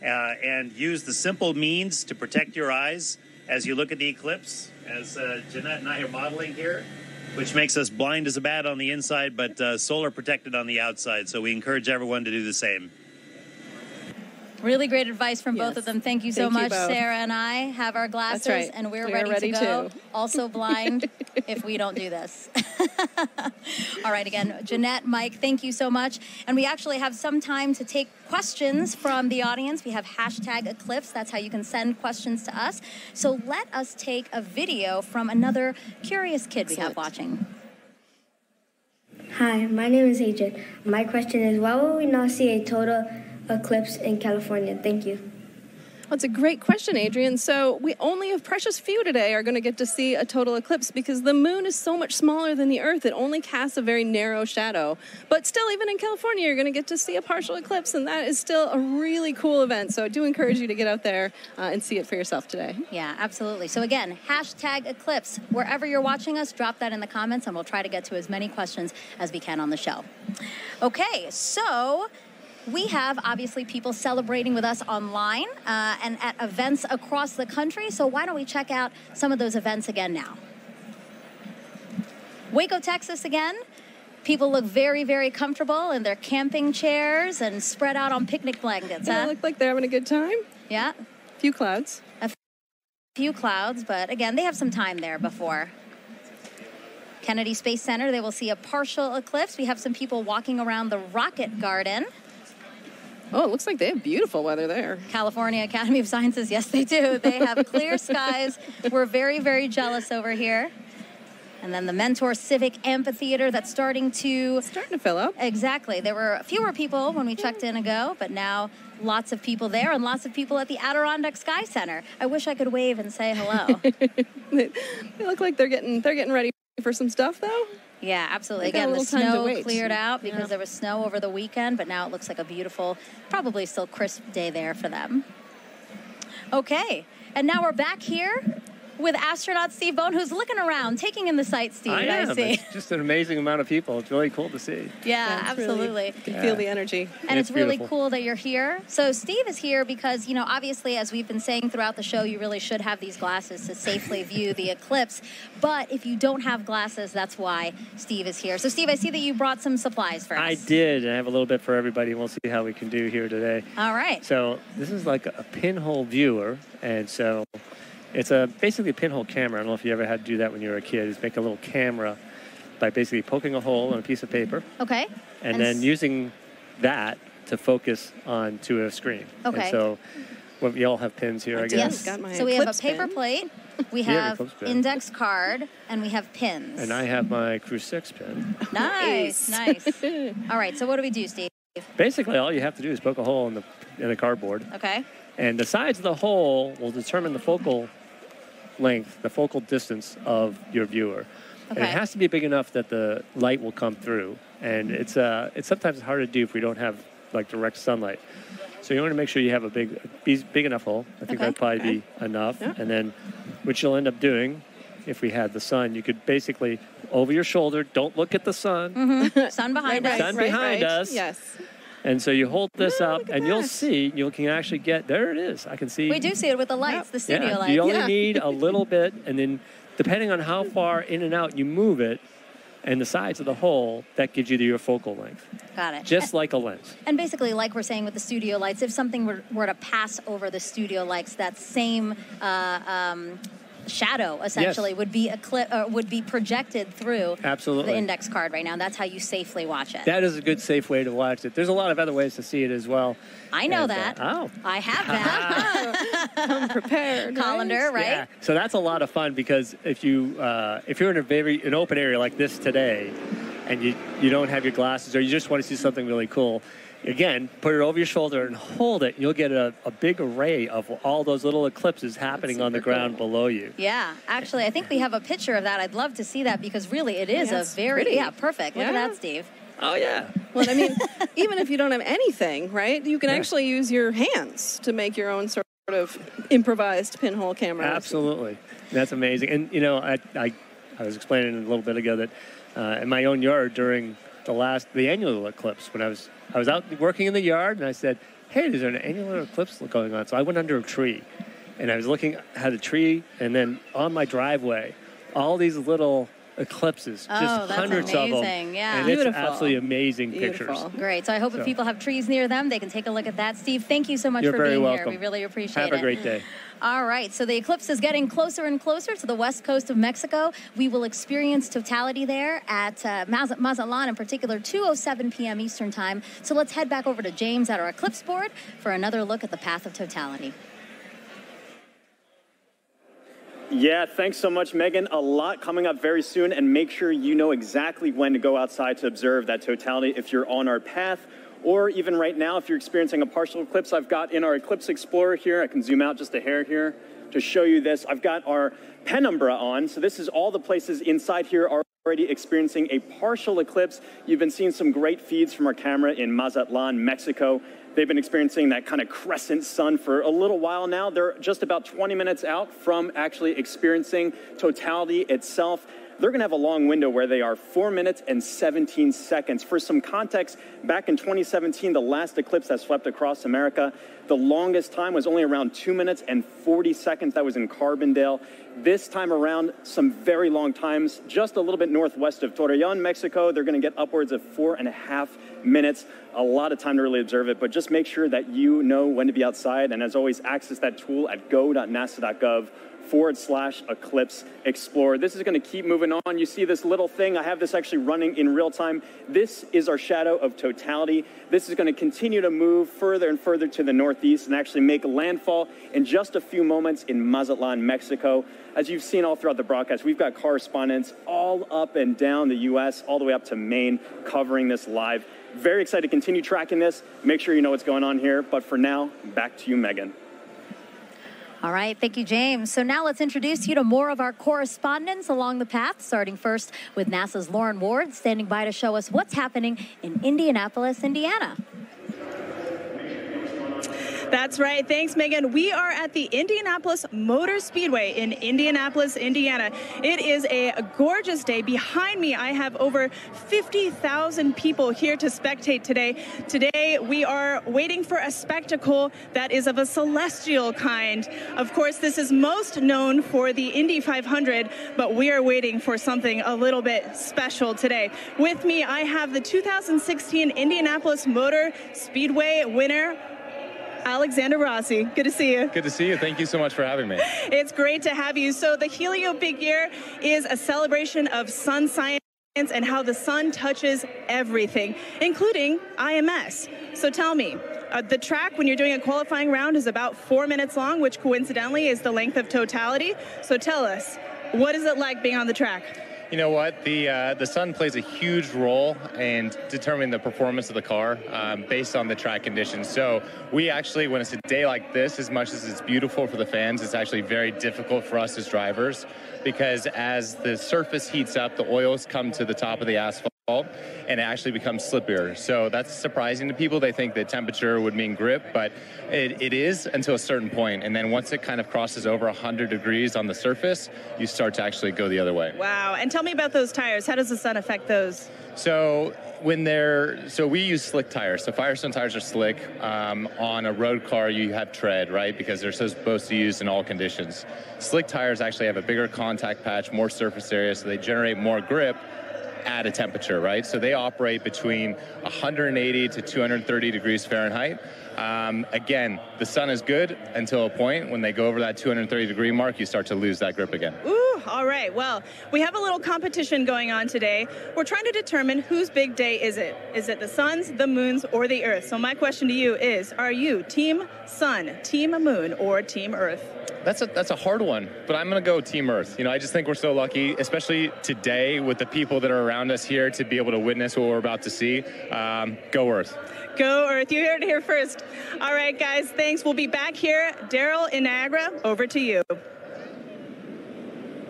And use the simple means to protect your eyes as you look at the eclipse, as Jeanette and I are modeling here, which makes us blind as a bat on the inside, but solar protected on the outside. So we encourage everyone to do the same. Really great advice from both of them. Thank you so much. Sarah and I have our glasses, and we're ready to go. Also blind if we don't do this. All right, again, Jeanette, Mike, thank you so much. And we actually have some time to take questions from the audience. We have #Eclipse. That's how you can send questions to us. So let us take a video from another curious kid we have watching. Hi, my name is Adrian. My question is, why will we not see a total eclipse in California? Thank you. That's a great question, Adrian. So we only a precious few today are going to get to see a total eclipse because the moon is so much smaller than the Earth. It only casts a very narrow shadow. But still, even in California, you're going to get to see a partial eclipse, and that is still a really cool event. So I do encourage you to get out there and see it for yourself today. Yeah, absolutely. So again, #Eclipse. Wherever you're watching us, drop that in the comments, and we'll try to get to as many questions as we can on the show. Okay, so we have, obviously, people celebrating with us online and at events across the country. So why don't we check out some of those events again now? Waco, Texas again. People look very, very comfortable in their camping chairs and spread out on picnic blankets. They look like they're having a good time. Yeah. A few clouds. A few clouds, but again, they have some time there before. Kennedy Space Center, they will see a partial eclipse. We have some people walking around the Rocket Garden. Oh, it looks like they have beautiful weather there. California Academy of Sciences, yes, they do. They have clear skies. We're very, very jealous over here. And then the Mentor Civic Amphitheater that's starting to fill up. Exactly. There were fewer people when we checked in ago, but now lots of people there and lots of people at the Adirondack Sky Center. I wish I could wave and say hello. They look like they're getting ready for some stuff, though. Yeah, absolutely. Again, the snow wait. cleared out because there was snow over the weekend, but now it looks like a beautiful, probably still crisp day there for them. Okay, and now we're back here with astronaut Steve Bone, who's looking around, taking in the sights, Steve. I see. It's just an amazing amount of people. It's really cool to see. Yeah, absolutely. Really, you can feel the energy. And it's really cool that you're here. So Steve is here because, you know, obviously, as we've been saying throughout the show, you really should have these glasses to safely view the eclipse. But if you don't have glasses, that's why Steve is here. So, Steve, I see that you brought some supplies for us. I did. I have a little bit for everybody, and we'll see how we can do here today. All right. So this is like a pinhole viewer, and so it's basically a pinhole camera. I don't know if you ever had to do that when you were a kid. Is make a little camera by basically poking a hole in a piece of paper. Okay. And then using that to focus onto a screen. Okay. And so we all have pins here, I guess. Yes. So we have a paper plate, we have index card, and we have pins. And I have my Crucifix pin. Nice, nice. All right, so what do we do, Steve? Basically, all you have to do is poke a hole in the cardboard. Okay. And the size of the hole will determine the focal length, the focal distance of your viewer. Okay. And it has to be big enough that the light will come through. And it's sometimes hard to do if we don't have like direct sunlight. So you want to make sure you have a big enough hole. I think that'd probably be enough. Yeah. And then what you'll end up doing, if we had the sun, you could basically over your shoulder, don't look at the sun. Mm-hmm. Sun behind us. Sun behind us. Yes. And so you hold this up, and you'll see, you can actually get, there it is. I can see. We do see it with the lights, the studio lights. You only need a little bit, and then depending on how far in and out you move it, and the size of the hole, that gives you your focal length. Got it. Just like a lens. And basically, like we're saying with the studio lights, if something were to pass over the studio lights, that same shadow essentially would be would be projected through Absolutely. the index card right now. That's how you safely watch it. That is a good, safe way to watch it. There's a lot of other ways to see it as well. I know that. I have that. I'm prepared. Colander, right? Yeah. So that's a lot of fun because if you're in an open area like this today, and you don't have your glasses or you just want to see something really cool, again, put it over your shoulder and hold it. You'll get a big array of all those little eclipses happening on the ground below you. Yeah, actually, I think we have a picture of that. I'd love to see that because really it is a very, pretty. Perfect. Look at that, Steve. Oh, yeah. Well, I mean, even if you don't have anything, right, you can actually use your hands to make your own sort of improvised pinhole cameras. Absolutely. That's amazing. And, you know, I was explaining a little bit ago that in my own yard during the annular eclipse, when I was out working in the yard, and I said, hey, there's an annular eclipse going on. So I went under a tree, and I was looking at a tree, and then on my driveway, all these little eclipses, just hundreds of them. Yeah. And it's absolutely amazing pictures. Great. So I hope if people have trees near them, they can take a look at that. Steve, thank you so much for being here. We really appreciate it. Have a great day. All right, so the eclipse is getting closer and closer to the west coast of Mexico. We will experience totality there at Mazatlan, in particular, 2:07 p.m. Eastern Time. So let's head back over to James at our eclipse board for another look at the path of totality. Yeah, thanks so much, Megan. A lot coming up very soon, and make sure you know exactly when to go outside to observe that totality if you're on our path. Or even right now, if you're experiencing a partial eclipse, I've got in our Eclipse Explorer here, I can zoom out just a hair here to show you this. I've got our penumbra on, so this is all the places inside here are already experiencing a partial eclipse. You've been seeing some great feeds from our camera in Mazatlan, Mexico. They've been experiencing that kind of crescent sun for a little while now. They're just about 20 minutes out from actually experiencing totality itself. They're going to have a long window where they are 4 minutes and 17 seconds. For some context, back in 2017, the last eclipse that swept across America, the longest time was only around 2 minutes and 40 seconds. That was in Carbondale. This time around, some very long times, just a little bit northwest of Torreon, Mexico. They're going to get upwards of 4.5 minutes. A lot of time to really observe it, but just make sure that you know when to be outside. And as always, access that tool at go.nasa.gov/eclipse explorer. This is going to keep moving on. You see this little thing. I have this actually running in real time. This is our shadow of totality. This is going to continue to move further and further to the northeast and actually make landfall in just a few moments in Mazatlan, Mexico. As you've seen all throughout the broadcast, we've got correspondents all up and down the U.S., all the way up to Maine, covering this live. Very excited to continue tracking this. Make sure you know what's going on here. But for now, back to you, Megan. All right, thank you, James. So now let's introduce you to more of our correspondents along the path, starting first with NASA's Lauren Ward, standing by to show us what's happening in Indianapolis, Indiana. That's right. Thanks, Megan. We are at the Indianapolis Motor Speedway in Indianapolis, Indiana. It is a gorgeous day. Behind me, I have over 50,000 people here to spectate today. Today, we are waiting for a spectacle that is of a celestial kind. Of course, this is most known for the Indy 500, but we are waiting for something a little bit special today. With me, I have the 2016 Indianapolis Motor Speedway winner, Alexander Rossi. Good to see you. Good to see you. Thank you so much for having me. It's great to have you. So the Helio Big Year is a celebration of sun science and how the sun touches everything, including IMS. So tell me, the track when you're doing a qualifying round is about 4 minutes long, which coincidentally is the length of totality. So tell us, what is it like being on the track? You know what? The sun plays a huge role in determining the performance of the car based on the track conditions. So we actually, when it's a day like this, as much as it's beautiful for the fans, it's actually very difficult for us as drivers because as the surface heats up, the oils come to the top of the asphalt and it actually becomes slippier. So that's surprising to people. They think that temperature would mean grip, but it is until a certain point. And then once it kind of crosses over 100 degrees on the surface, you start to actually go the other way. Wow. And tell me about those tires. How does the sun affect those? So we use slick tires. So Firestone tires are slick. On a road car, you have tread, right? Because they're supposed to be used in all conditions. Slick tires actually have a bigger contact patch, more surface area, so they generate more grip. add a temperature, right? So they operate between 180 to 230 degrees Fahrenheit. Again, the sun is good until a point when they go over that 230 degree mark, you start to lose that grip again. Ooh, all right. Well, we have a little competition going on today. We're trying to determine whose big day is it? Is it the sun's, the moon's, or the earth? So my question to you is, are you Team Sun, Team Moon, or Team Earth? That's a hard one, but I'm going to go Team Earth. You know, I just think we're so lucky, especially today with the people that are around us here to be able to witness what we're about to see. Go Earth. Go Earth. You heard it here first. All right, guys, thanks. We'll be back here. Daryl in Niagara, over to you.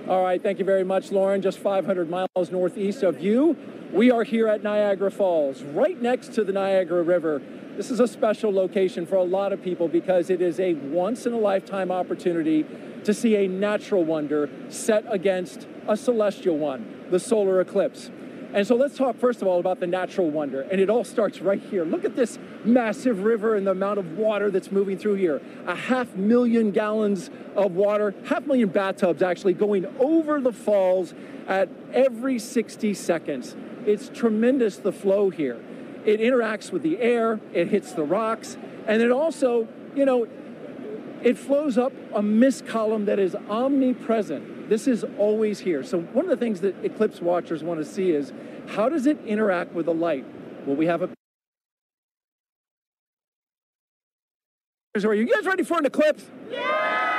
All right, thank you very much, Lauren. Just 500 miles northeast of you. We are here at Niagara Falls, right next to the Niagara River. This is a special location for a lot of people because it is a once-in-a-lifetime opportunity to see a natural wonder set against a celestial one, the solar eclipse. And so let's talk first of all about the natural wonder, and it all starts right here. Look at this massive river and the amount of water that's moving through here. 500,000 gallons of water, 500,000 bathtubs actually going over the falls at every 60 seconds. It's tremendous, the flow here. It interacts with the air, it hits the rocks, and it also, you know, it flows up a mist column that is omnipresent. This is always here. So one of the things that eclipse watchers want to see is, how does it interact with the light? Well, we have a... Are you guys ready for an eclipse? Yeah!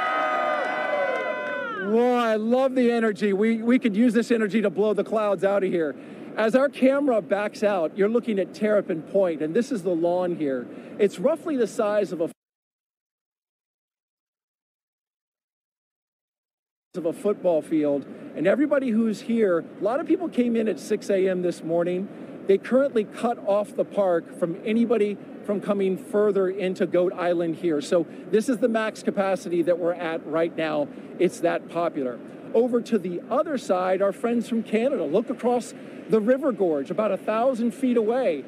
Whoa, I love the energy. We could use this energy to blow the clouds out of here. As our camera backs out, you're looking at Terrapin Point, and this is the lawn here. It's roughly the size of a football field, and everybody who's here, a lot of people came in at 6 a.m. this morning. They currently cut off the park from anybody from coming further into Goat Island here. So this is the max capacity that we're at right now. It's that popular. Over to the other side, our friends from Canada, look across the river gorge about 1,000 feet away.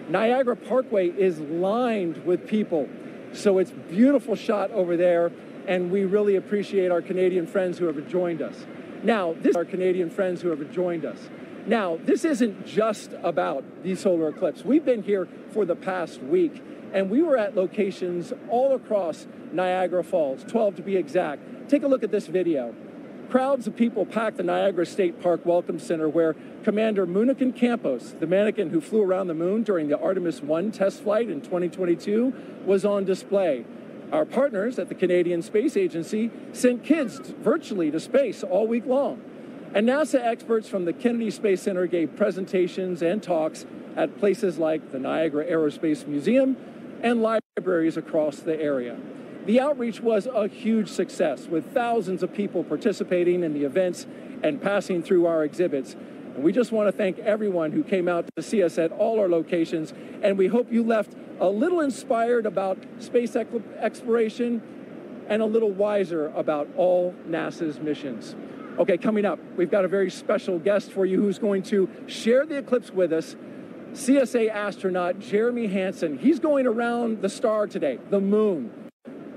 Niagara Parkway is lined with people. So it's a beautiful shot over there, and we really appreciate our Canadian friends who have joined us. Now, this isn't just about the solar eclipse. We've been here for the past week, and we were at locations all across Niagara Falls, 12 to be exact. Take a look at this video. Crowds of people packed the Niagara State Park Welcome Center, where Commander Munikin Campos, the mannequin who flew around the moon during the Artemis 1 test flight in 2022, was on display. Our partners at the Canadian Space Agency sent kids virtually to space all week long. And NASA experts from the Kennedy Space Center gave presentations and talks at places like the Niagara Aerospace Museum and libraries across the area. The outreach was a huge success, with thousands of people participating in the events and passing through our exhibits. And we just want to thank everyone who came out to see us at all our locations, and we hope you left a little inspired about space exploration and a little wiser about all NASA's missions. Okay, coming up, we've got a very special guest for you who's going to share the eclipse with us, CSA astronaut Jeremy Hansen. He's going around the star today, the moon.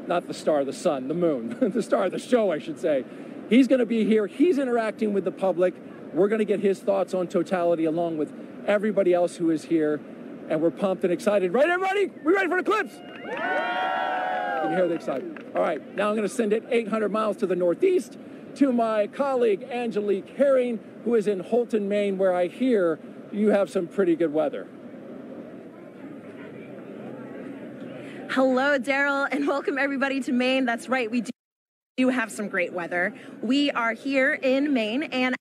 Not the star, the sun, the moon, the star of the show, I should say. He's going to be here. He's interacting with the public. We're going to get his thoughts on totality along with everybody else who is here. And we're pumped and excited. Right, everybody? We ready for an eclipse? Can you hear the excitement? All right, now I'm going to send it 800 miles to the northeast to my colleague, Angelique Herring, who is in Holton, Maine, where I hear you have some pretty good weather. Hello, Daryl, and welcome everybody to Maine. That's right, we do have some great weather. We are here in Maine, and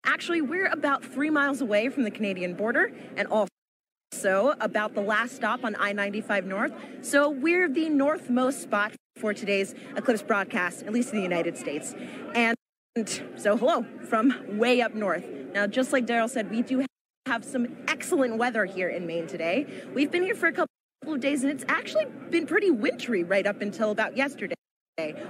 actually we're about 3 miles away from the Canadian border, and also about the last stop on I-95 North. So we're the northmost spot for today's eclipse broadcast, at least in the United States. And so hello from way up north. Now, just like Daryl said, we do have some excellent weather here in Maine today. We've been here for a couple of days, and it's actually been pretty wintry right up until about yesterday.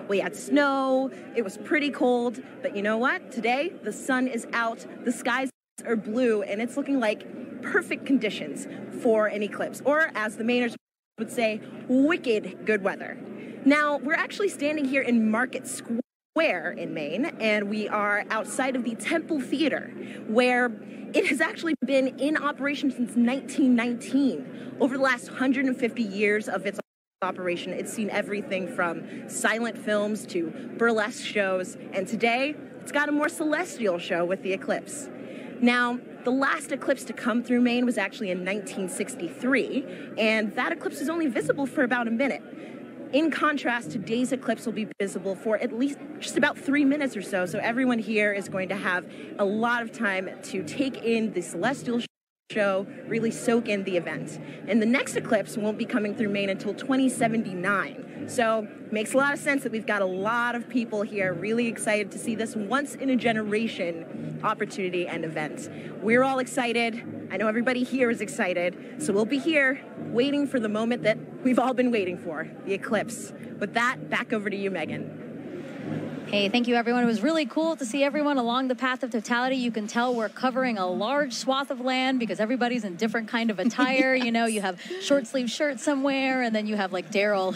We had snow, it was pretty cold, but you know what? Today, the sun is out, the skies are blue, and it's looking like perfect conditions for an eclipse, or as the Mainers would say, wicked good weather. Now, we're actually standing here in Market Square Square in Maine, and we are outside of the Temple Theater, where it has actually been in operation since 1919. Over the last 150 years of its operation, it's seen everything from silent films to burlesque shows, and today it's got a more celestial show with the eclipse. Now, the last eclipse to come through Maine was actually in 1963, and that eclipse was only visible for about a minute. In contrast, today's eclipse will be visible for at least just about 3 minutes or so, so everyone here is going to have a lot of time to take in the celestial show, really soak in the event. And the next eclipse won't be coming through Maine until 2079. So makes a lot of sense that we've got a lot of people here really excited to see this once in a generation opportunity and event. We're all excited. I know everybody here is excited. So we'll be here waiting for the moment that we've all been waiting for, the eclipse. With that, back over to you, Megan. Hey, thank you, everyone. It was really cool to see everyone along the path of totality. You can tell we're covering a large swath of land because everybody's in different kind of attire. You know, you have short sleeve shirts somewhere, and then you have like Daryl,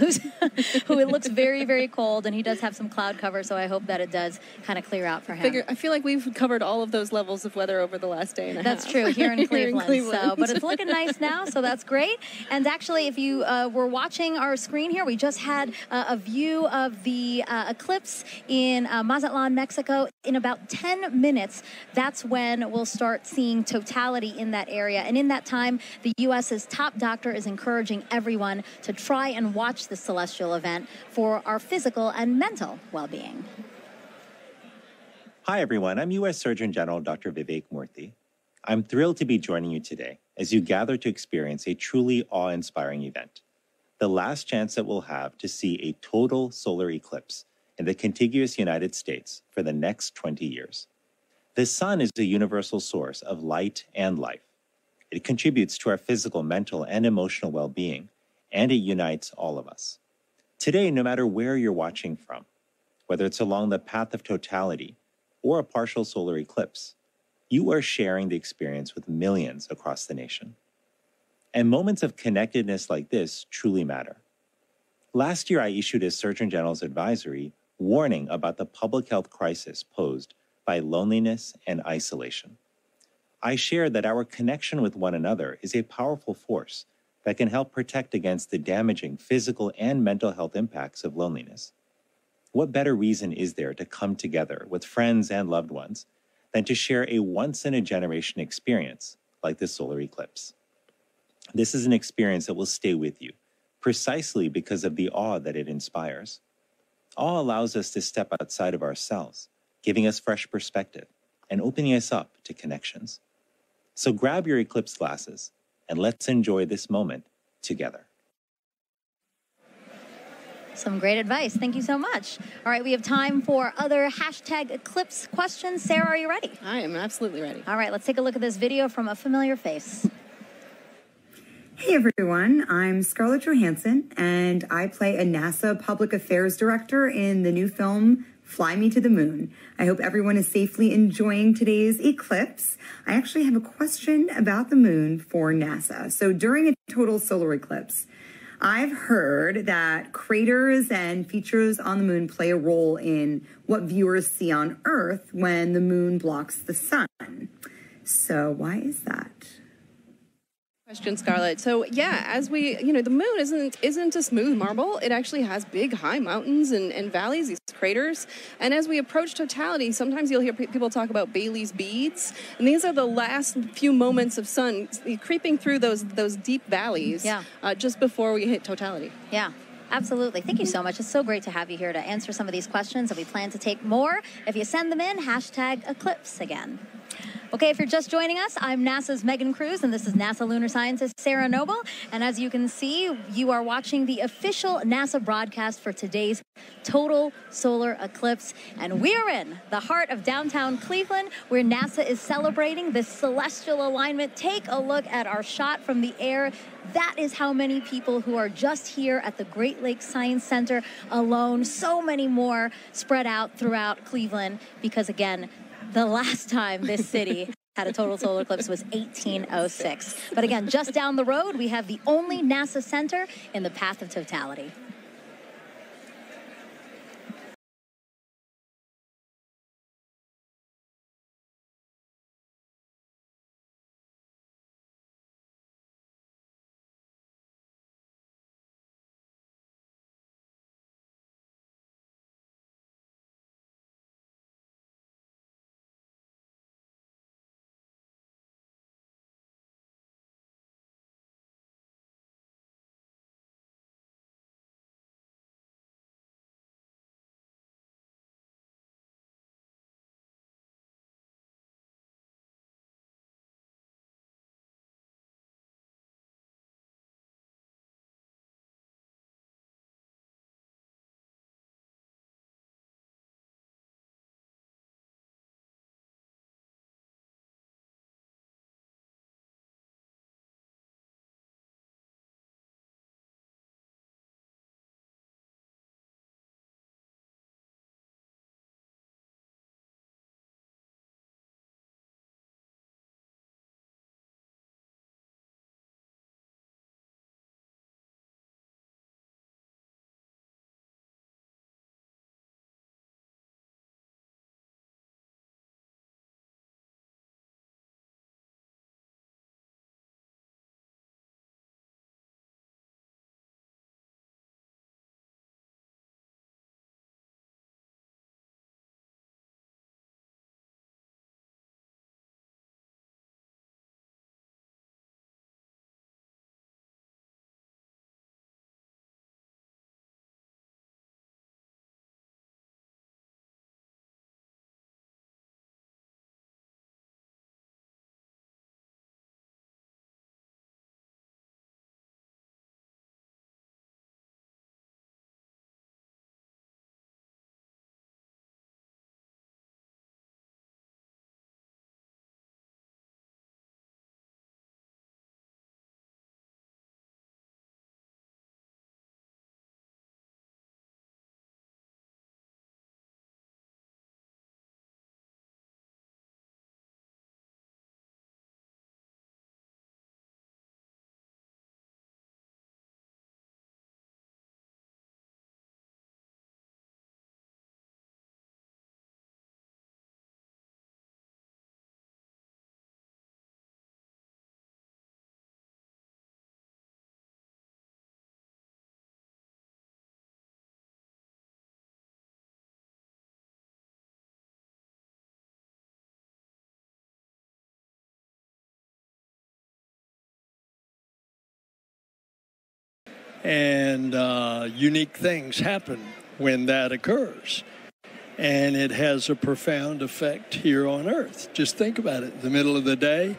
who it looks very, very cold, and he does have some cloud cover, so I hope that it does kind of clear out for him. I feel like we've covered all of those levels of weather over the last day and a half. That's true, here in Cleveland. So, but it's looking nice now, so that's great. And actually, if you were watching our screen here, we just had a view of the eclipse in Mazatlan, Mexico. In about 10 minutes, that's when we'll start seeing totality in that area. And in that time, the U.S.'s top doctor is encouraging everyone to try and watch the celestial event for our physical and mental well-being. Hi, everyone. I'm U.S. Surgeon General Dr. Vivek Murthy. I'm thrilled to be joining you today as you gather to experience a truly awe-inspiring event, the last chance that we'll have to see a total solar eclipse in the contiguous United States for the next 20 years. The sun is a universal source of light and life. It contributes to our physical, mental, and emotional well-being, and it unites all of us. Today, no matter where you're watching from, whether it's along the path of totality or a partial solar eclipse, you are sharing the experience with millions across the nation. And moments of connectedness like this truly matter. Last year, I issued a Surgeon General's advisory warning about the public health crisis posed by loneliness and isolation. I shared that our connection with one another is a powerful force that can help protect against the damaging physical and mental health impacts of loneliness. What better reason is there to come together with friends and loved ones than to share a once-in-a-generation experience like the solar eclipse? This is an experience that will stay with you, precisely because of the awe that it inspires. Awe allows us to step outside of ourselves, giving us fresh perspective and opening us up to connections. So grab your eclipse glasses and let's enjoy this moment together. Some great advice. Thank you so much. All right, we have time for other hashtag eclipse questions. Sarah, are you ready? I am absolutely ready. All right, let's take a look at this video from a familiar face. Hey everyone, I'm Scarlett Johansson, and I play a NASA Public Affairs Director in the new film, Fly Me to the Moon. I hope everyone is safely enjoying today's eclipse. I actually have a question about the moon for NASA. So during a total solar eclipse, I've heard that craters and features on the moon play a role in what viewers see on Earth when the moon blocks the sun. So why is that? Question, Scarlett. So yeah, as we, the moon isn't a smooth marble. It actually has big, high mountains and valleys, these craters. And as we approach totality, sometimes you'll hear people talk about Bailey's beads, and these are the last few moments of sun creeping through those deep valleys. Yeah. Just before we hit totality. Yeah. Absolutely. Thank you so much. It's so great to have you here to answer some of these questions, and we plan to take more. If you send them in, hashtag eclipse again. Okay, if you're just joining us, I'm NASA's Megan Cruz, and this is NASA lunar scientist Sarah Noble. And as you can see, you are watching the official NASA broadcast for today's total solar eclipse. And we are in the heart of downtown Cleveland, where NASA is celebrating this celestial alignment. Take a look at our shot from the air. That is how many people who are just here at the Great Lakes Science Center alone. So many more spread out throughout Cleveland, because again, the last time this city had a total solar eclipse was 1806. But again, just down the road, we have the only NASA center in the path of totality. And unique things happen when that occurs. And it has a profound effect here on Earth. Just think about it. The middle of the day,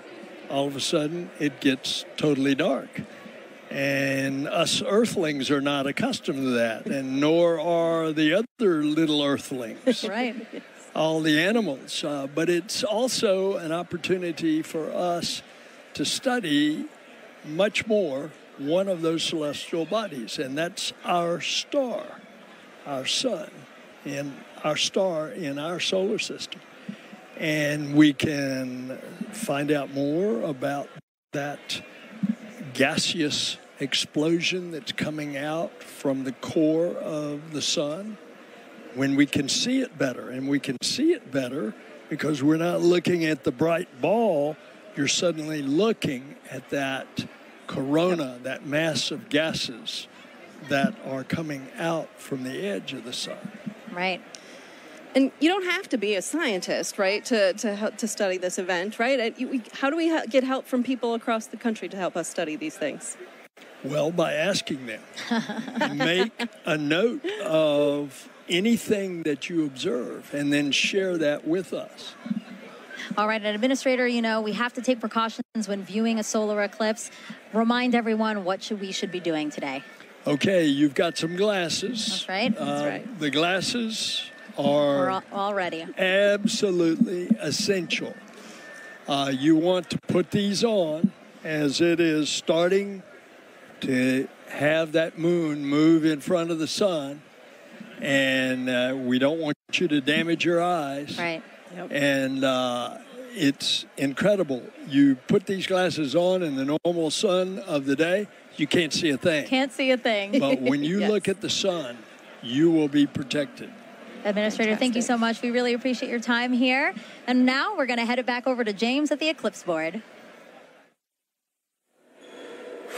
all of a sudden, it gets totally dark. And us earthlings are not accustomed to that, and nor are the other little earthlings. Right. All the animals. But it's also an opportunity for us to study much more one of those celestial bodies, and that's our star, our sun, and our star in our solar system. And we can find out more about that gaseous explosion that's coming out from the core of the sun when we can see it better. And we can see it better because we're not looking at the bright ball. You're suddenly looking at that corona, that mass of gases that are coming out from the edge of the sun. Right. And you don't have to be a scientist, right, to study this event, right? How do we get help from people across the country to help us study these things? Well, by asking them. Make a note of anything that you observe and then share that with us. All right, an administrator, you know, we have to take precautions when viewing a solar eclipse. Remind everyone what we should be doing today. Okay, you've got some glasses. That's right. That's right. The glasses are all ready. Absolutely essential. You want to put these on as it is starting to have that moon move in front of the sun, and we don't want you to damage your eyes. Right. Yep. And it's incredible. You put these glasses on in the normal sun of the day, you can't see a thing. Can't see a thing. But when you look at the sun, you will be protected. Administrator, Fantastic. Thank you so much. We really appreciate your time here. And now we're going to head it back over to James at the Eclipse board.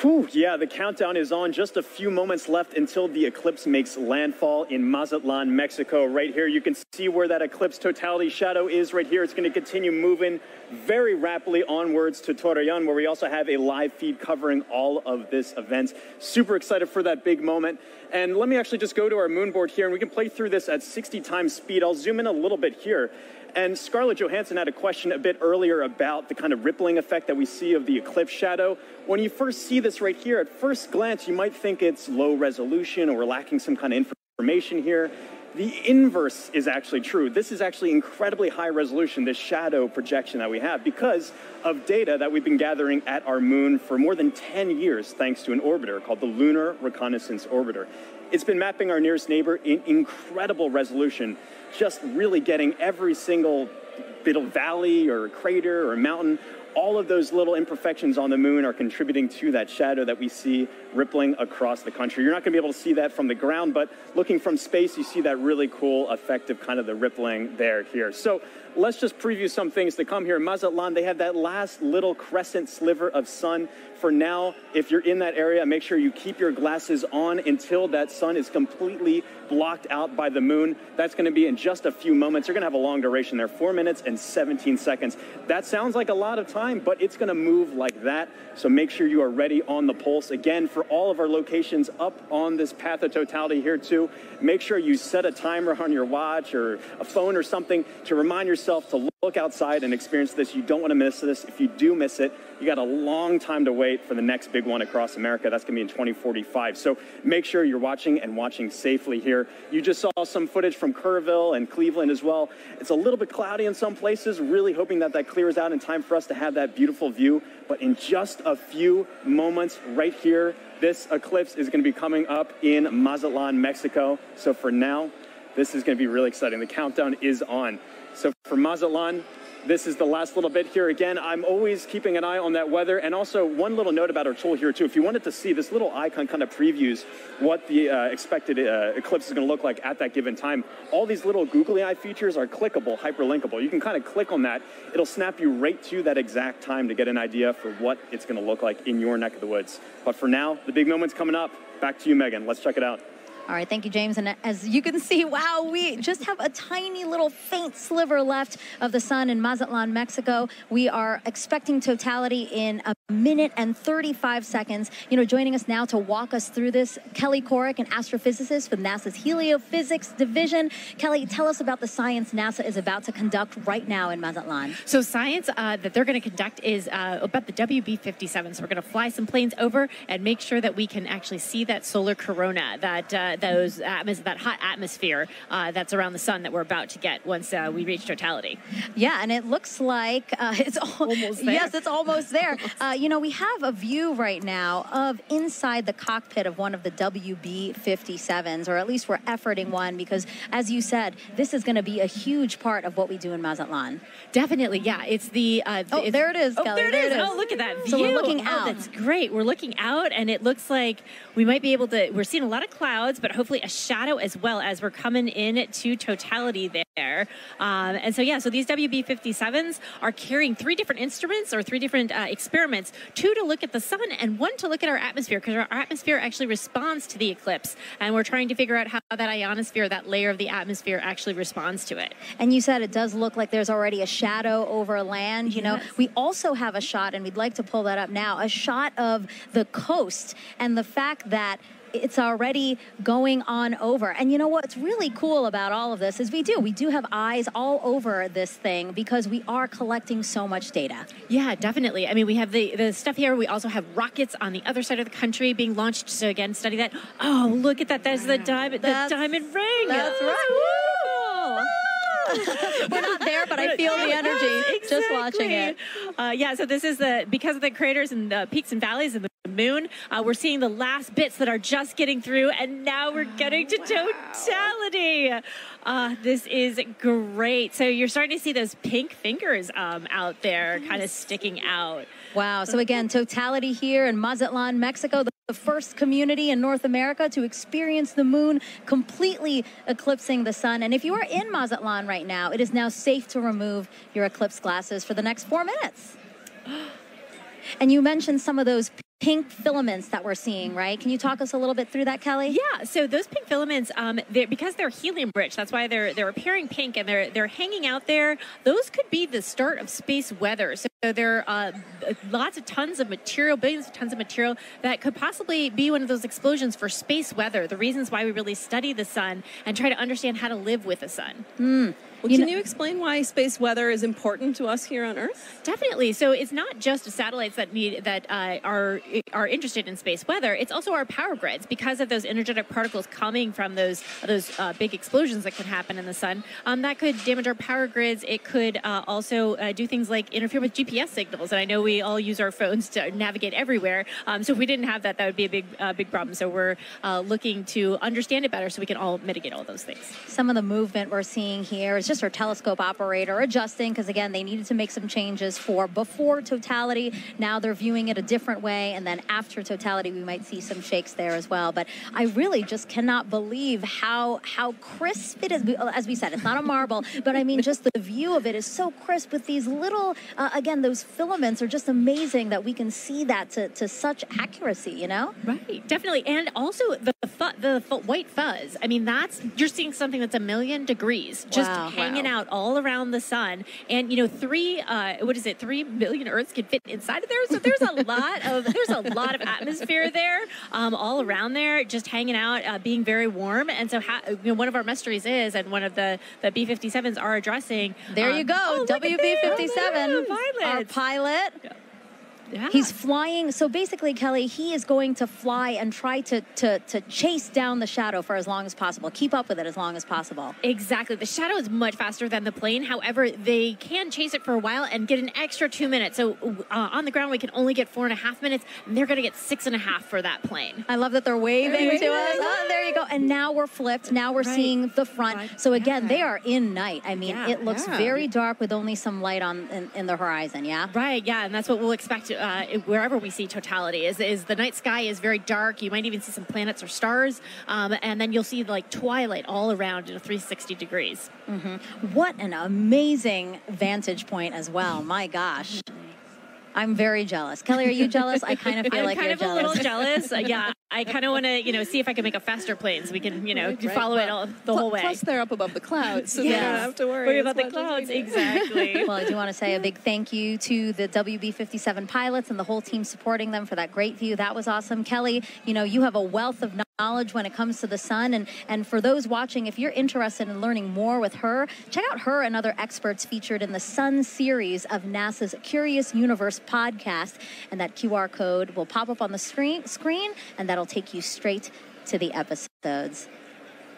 Whew, yeah, the countdown is on. Just a few moments left until the eclipse makes landfall in Mazatlan, Mexico. Right here, you can see where that eclipse totality shadow is right here. It's going to continue moving very rapidly onwards to Torreon, where we also have a live feed covering all of this event. Super excited for that big moment. And let me actually just go to our moon board here, and we can play through this at 60 times speed. I'll zoom in a little bit here. And Scarlett Johansson had a question a bit earlier about the kind of rippling effect that we see of the eclipse shadow. When you first see this right here, at first glance, you might think it's low resolution or we're lacking some kind of information here. The inverse is actually true. This is actually incredibly high resolution, this shadow projection that we have, because of data that we've been gathering at our moon for more than 10 years, thanks to an orbiter called the Lunar Reconnaissance Orbiter. It's been mapping our nearest neighbor in incredible resolution, just really getting every single bit of valley or crater or mountain. All of those little imperfections on the moon are contributing to that shadow that we see rippling across the country. You're not going to be able to see that from the ground, but looking from space, you see that really cool effect of kind of the rippling there here. So let's just preview some things to come here. In Mazatlan, they have that last little crescent sliver of sun. For now, if you're in that area, make sure you keep your glasses on until that sun is completely blocked out by the moon. That's going to be in just a few moments. You're going to have a long duration there, 4 minutes and 17 seconds. That sounds like a lot of time, but it's going to move like that. So make sure you are ready on the pulse. Again, for all of our locations up on this path of totality here too, make sure you set a timer on your watch or a phone or something to remind yourself to look outside and experience this. You don't want to miss this. If you do miss it, you got a long time to wait for the next big one across America. That's going to be in 2045. So make sure you're watching and watching safely here. You just saw some footage from Kerrville and Cleveland as well. It's a little bit cloudy in some places, really hoping that that clears out in time for us to have that beautiful view. But in just a few moments right here, this eclipse is going to be coming up in Mazatlan, Mexico. So for now, this is going to be really exciting. The countdown is on. So for Mazatlan, this is the last little bit here. Again, I'm always keeping an eye on that weather. And also one little note about our tool here too. If you wanted to see, this little icon kind of previews what the expected eclipse is going to look like at that given time. All these little googly eye features are clickable, hyperlinkable. You can kind of click on that. It'll snap you right to that exact time to get an idea for what it's going to look like in your neck of the woods. But for now, the big moment's coming up. Back to you, Megan. Let's check it out. All right, thank you, James. And as you can see, wow, we just have a tiny little faint sliver left of the sun in Mazatlan, Mexico. We are expecting totality in minute and 35 seconds. You know, joining us now to walk us through this, Kelly Corrick, an astrophysicist with NASA's Heliophysics Division. Kelly, tell us about the science NASA is about to conduct right now in Mazatlan. So science that they're going to conduct is about the WB-57. So we're going to fly some planes over and make sure that we can actually see that solar corona, that that hot atmosphere that's around the sun that we're about to get once we reach totality. Yeah, and it looks like it's almost there. Yes, it's almost there. You know, we have a view right now of inside the cockpit of one of the WB-57s, or at least we're efforting one, because as you said, this is going to be a huge part of what we do in Mazatlan. Definitely, yeah. It's the... there it is, Kelly. There it is. Oh, look at that view. So we're looking out. That's great. We're looking out, and it looks like we might be able to... We're seeing a lot of clouds, but hopefully a shadow as well as we're coming in to totality there. And so, yeah, so these WB-57s are carrying 3 different instruments or 3 different experiments, 2 to look at the sun and 1 to look at our atmosphere, because our atmosphere actually responds to the eclipse. And we're trying to figure out how that ionosphere, that layer of the atmosphere, actually responds to it. And you said it does look like there's already a shadow over land. You know, we also have a shot, and we'd like to pull that up now, a shot of the coast and the fact that it's already going on over. And you know what's really cool about all of this is we do have eyes all over this thing because we are collecting so much data. Yeah, definitely. I mean, we have the stuff here. We also have rockets on the other side of the country being launched to, again, study that. Oh, look at that. That's the diamond ring. That's right. We're not there, but I feel the energy just watching it. Yeah, so this is because of the craters and the peaks and valleys of the moon, we're seeing the last bits that are just getting through, and now we're getting to totality. This is great. So you're starting to see those pink fingers out there kind of sticking out. Wow. So again, totality here in Mazatlan, Mexico, the first community in North America to experience the moon completely eclipsing the sun. And if you are in Mazatlan right now, it is now safe to remove your eclipse glasses for the next 4 minutes. And you mentioned some of those pink filaments that we're seeing, right? Can you talk us a little bit through that, Kelly? Yeah, so those pink filaments, because they're helium rich, that's why they're appearing pink and they're hanging out there. Those could be the start of space weather. So there are lots of tons of material, billions of tons of material that could possibly be one of those explosions for space weather, the reasons why we really study the sun and try to understand how to live with the sun. Well, can you explain why space weather is important to us here on Earth? Definitely. So it's not just satellites that are interested in space weather. It's also our power grids, because of those energetic particles coming from those big explosions that could happen in the sun. That could damage our power grids. It could also do things like interfere with GPS signals. And I know we all use our phones to navigate everywhere. So if we didn't have that, that would be a big problem. So we're looking to understand it better so we can all mitigate all those things. Some of the movement we're seeing here is just our telescope operator adjusting, because again, they needed to make some changes for before totality. Now they're viewing it a different way, and then after totality we might see some shakes there as well. But I really just cannot believe how crisp it is. As we said, it's not a marble, but I mean just the view of it is so crisp with these little again, those filaments are just amazing that we can see that to such accuracy, you know? Right, definitely. And also the white fuzz. I mean, you're seeing something that's 1,000,000 degrees just hanging out all around the sun. And, you know, 3 billion Earths can fit inside of there. So there's a lot of atmosphere there, all around there, just hanging out, being very warm. And so, one of our mysteries is, and one of the B-57s are addressing. There you go, WB-57, our pilot. Yeah. He's flying. So basically, Kelly, he is going to fly and try to chase down the shadow for as long as possible. Keep up with it as long as possible. Exactly. The shadow is much faster than the plane. However, they can chase it for a while and get an extra 2 minutes. So on the ground, we can only get 4.5 minutes, and they're going to get 6.5 for that plane. I love that they're waving to us. Oh, there you go. And now we're flipped. Now we're seeing the front. So again, they are in night. I mean, it looks very dark with only some light in the horizon. Yeah. Right. Yeah, and that's what we'll expect. Wherever we see totality is the night sky is very dark. You might even see some planets or stars, and then you'll see like twilight all around at 360 degrees. What an amazing vantage point as well. My gosh. I'm very jealous. Kelly, are you jealous? I kind of feel like you're jealous. I'm kind of a little jealous. Yeah, I kind of want to, see if I can make a faster plane so we can, follow it all the whole way. Plus, they're up above the clouds, so they don't have to worry about the clouds. Exactly. Well, I do want to say a big thank you to the WB-57 pilots and the whole team supporting them for that great view. That was awesome. Kelly, you have a wealth of knowledge when it comes to the sun. And for those watching, if you're interested in learning more with her, check out her and other experts featured in the Sun series of NASA's Curious Universe podcast. And that QR code will pop up on the screen, and that'll take you straight to the episodes.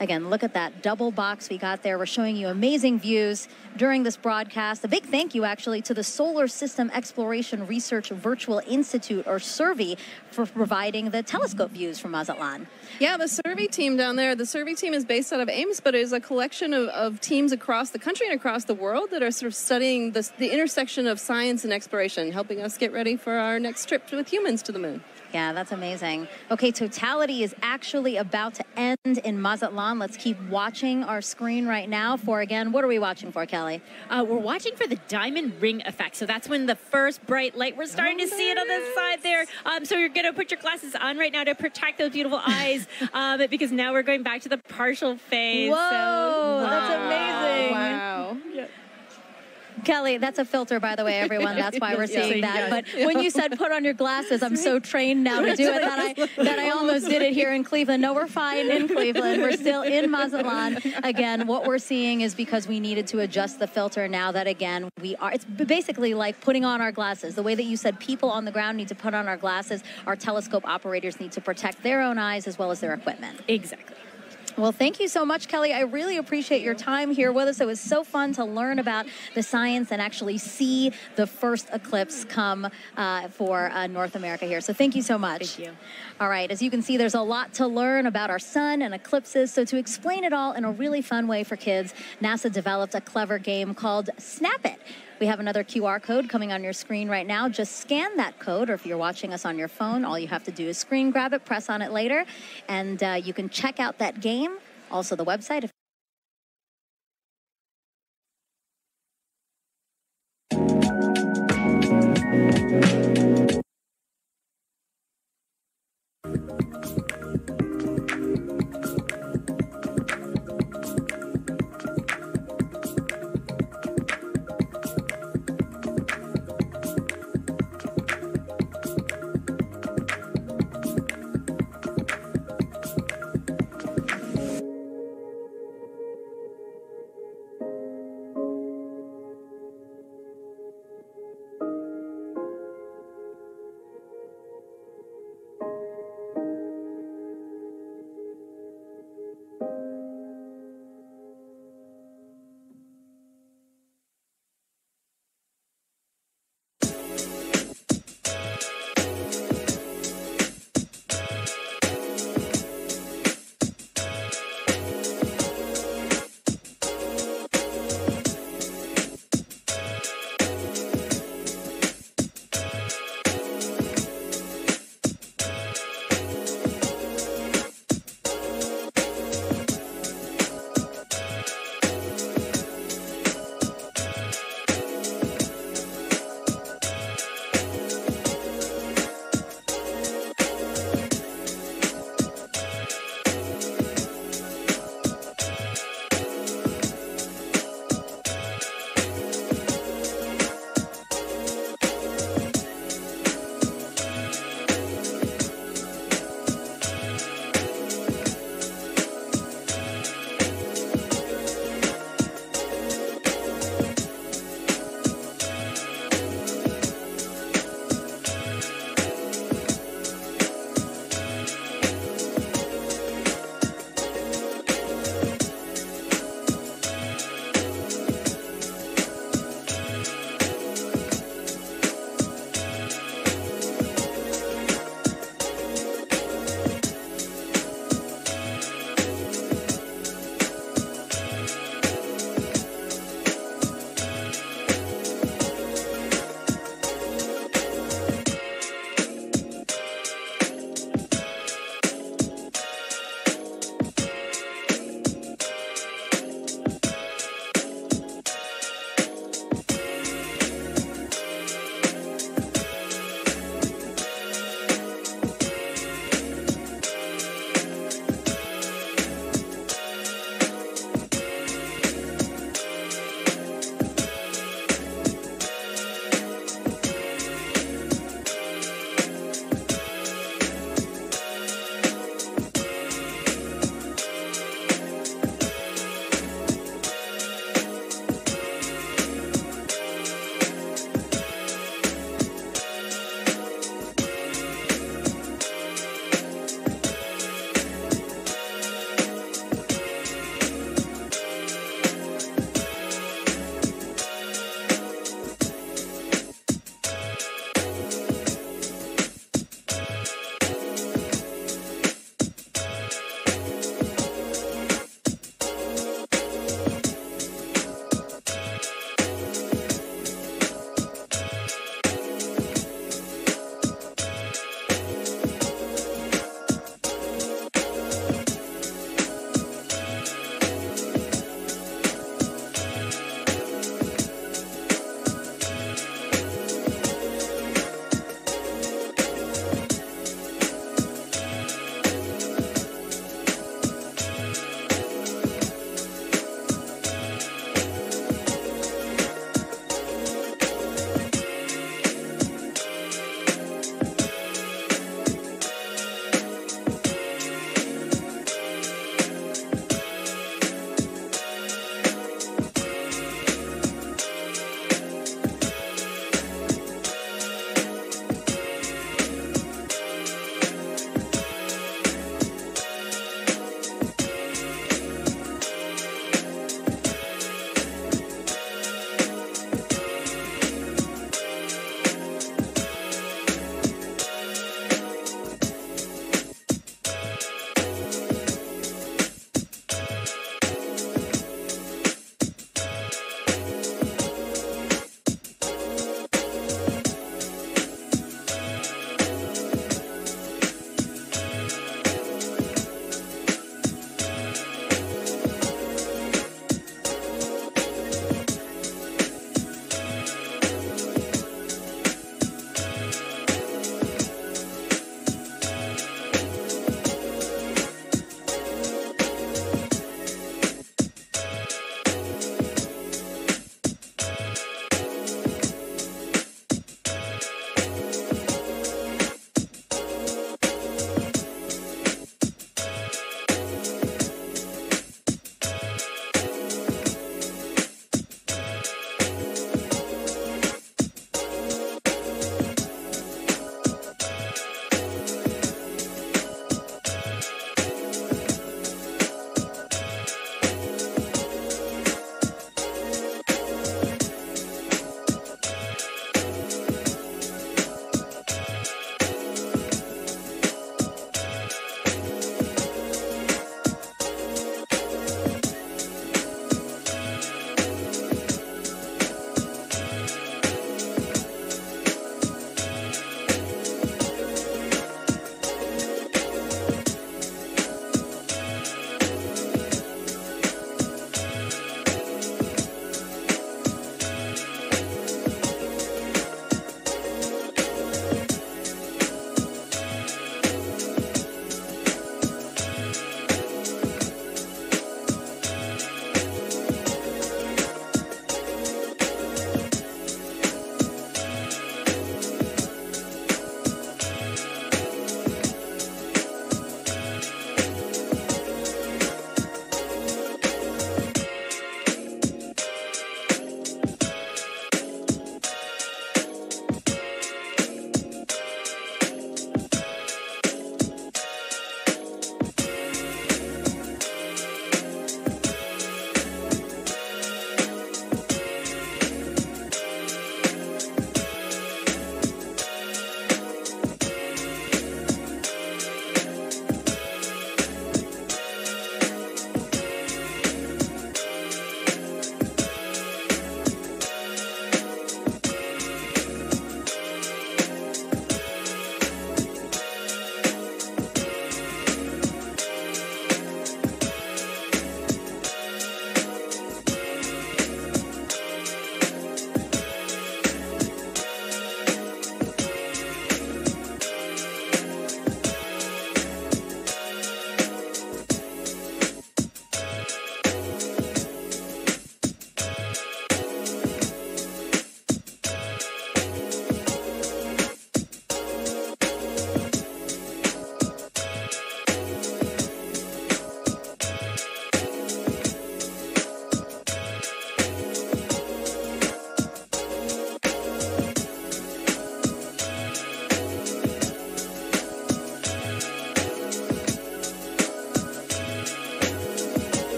Again, look at that double box we got there. We're showing you amazing views during this broadcast. A big thank you, actually, to the Solar System Exploration Research Virtual Institute, or SERVI, for providing the telescope views from Mazatlan. Yeah, the SERVI team down there, the SERVI team is based out of Ames, but it is a collection of teams across the country and across the world that are sort of studying the intersection of science and exploration, helping us get ready for our next trip with humans to the moon. Yeah, that's amazing. Okay, totality is actually about to end in Mazatlan. Let's keep watching our screen right now for, again, what are we watching for, Kelly? We're watching for the diamond ring effect. So that's when the first bright light, we're starting to see it on the side there. So you're going to put your glasses on right now to protect those beautiful eyes, because now we're going back to the partial phase. Whoa, that's amazing. Wow. Yep. Kelly, that's a filter, by the way, everyone. That's why we're seeing that. But when you said put on your glasses, I'm so trained now to do it that I almost did it here in Cleveland. No, we're fine in Cleveland. We're still in Mazatlan. Again, what we're seeing is because we needed to adjust the filter now that, again, it's basically like putting on our glasses. The way that you said people on the ground need to put on our glasses, our telescope operators need to protect their own eyes as well as their equipment. Exactly. Well, thank you so much, Kelly. I really appreciate your time here with us. It was so fun to learn about the science and actually see the first eclipse come for North America here. So thank you so much. Thank you. All right, as you can see, there's a lot to learn about our sun and eclipses. So to explain it all in a really fun way for kids, NASA developed a clever game called Snap It. We have another QR code coming on your screen right now. Just scan that code, or if you're watching us on your phone, all you have to do is screen grab it, press on it later, and you can check out that game. Also, the website.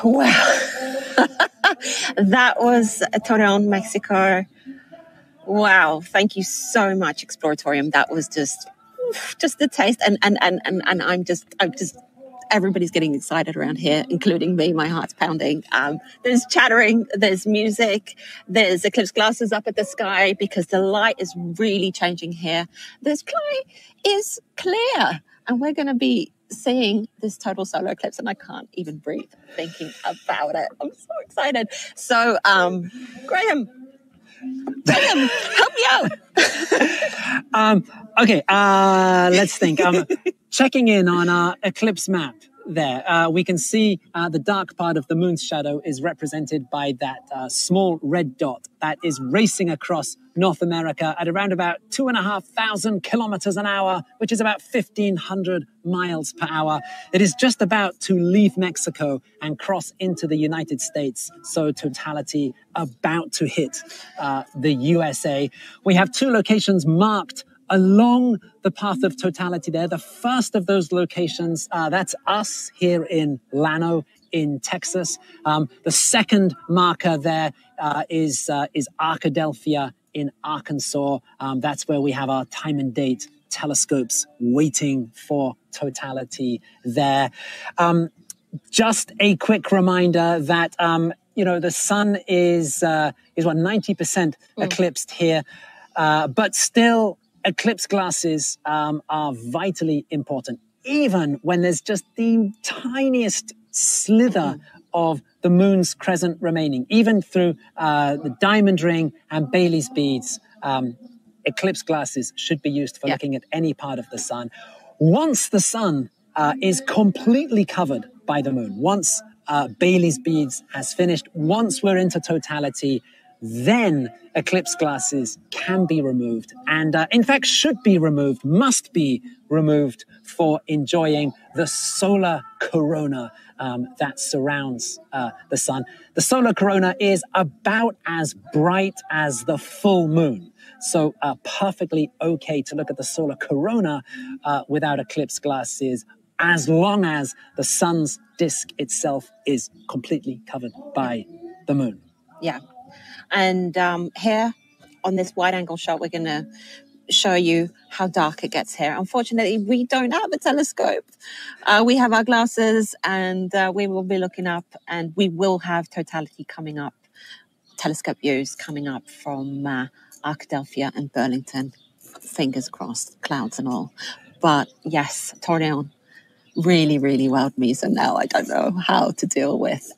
Well, that was Torreon, Mexico. Wow, thank you so much, Exploratorium. That was just the taste, and I'm just everybody's getting excited around here, including me. My heart's pounding. There's chattering, there's music, there's eclipse glasses up at the sky because the light is really changing here. The sky is clear, and we're going to be seeing this total solar eclipse, and I can't even breathe thinking about it. I'm so excited. So, Graham, help me out. Okay, let's think. Checking in on our eclipse map there, we can see the dark part of the moon's shadow is represented by that small red dot that is racing across North America at around about 2,500 kilometers an hour, which is about 1,500 miles per hour. It is just about to leave Mexico and cross into the United States. So totality about to hit the USA. We have two locations marked along the path of totality there. The first of those locations, that's us here in Llano in Texas. The second marker there is Arkadelphia in Arkansas. That's where we have our time and date telescopes waiting for totality there. Just a quick reminder that, the sun is 90% eclipsed here, but still eclipse glasses are vitally important, even when there's just the tiniest slither of the moon's crescent remaining, even through the diamond ring and Bailey's beads. Eclipse glasses should be used for looking at any part of the sun. Once the sun is completely covered by the moon, once Bailey's beads has finished, once we're into totality, then eclipse glasses can be removed and, in fact, should be removed, must be removed for enjoying the solar corona that surrounds the sun. The solar corona is about as bright as the full moon. So perfectly okay to look at the solar corona without eclipse glasses, as long as the sun's disk itself is completely covered by the moon. Yeah. And here on this wide angle shot, we're going to show you how dark it gets here. Unfortunately, we don't have a telescope. We have our glasses, and we will be looking up, and we will have totality coming up, telescope views coming up from Arkadelphia and Burlington. Fingers crossed, clouds and all. But yes, Torreon really, really wowed me. So now I don't know how to deal with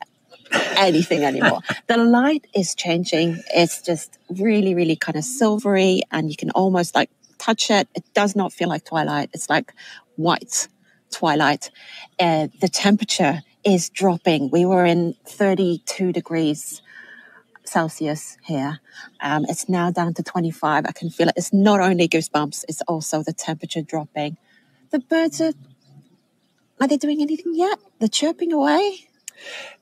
anything anymore. The light is changing. It's just really, really kind of silvery, and you can almost like touch it. It does not feel like twilight. It's like white twilight. The temperature is dropping. We were in 32 degrees Celsius here. It's now down to 25. I can feel it. It's not only goosebumps, it's also the temperature dropping. The birds are they doing anything yet? They're chirping away.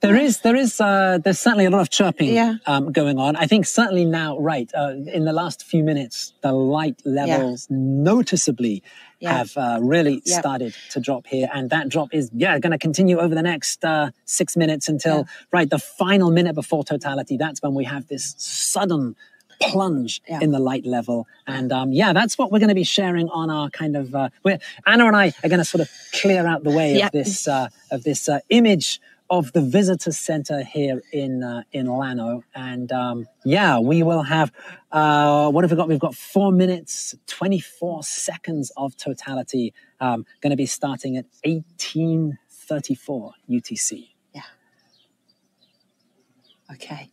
There's certainly a lot of chirping going on. I think certainly now, in the last few minutes, the light levels noticeably have really started to drop here. And that drop is, going to continue over the next 6 minutes until, the final minute before totality. That's when we have this sudden plunge in the light level. And that's what we're going to be sharing on our kind of, Anna and I are going to sort of clear out the way of this image of the visitor center here in Llano. And we will have, what have we got? We've got 4 minutes, 24 seconds of totality, going to be starting at 18:34 UTC. Yeah. Okay.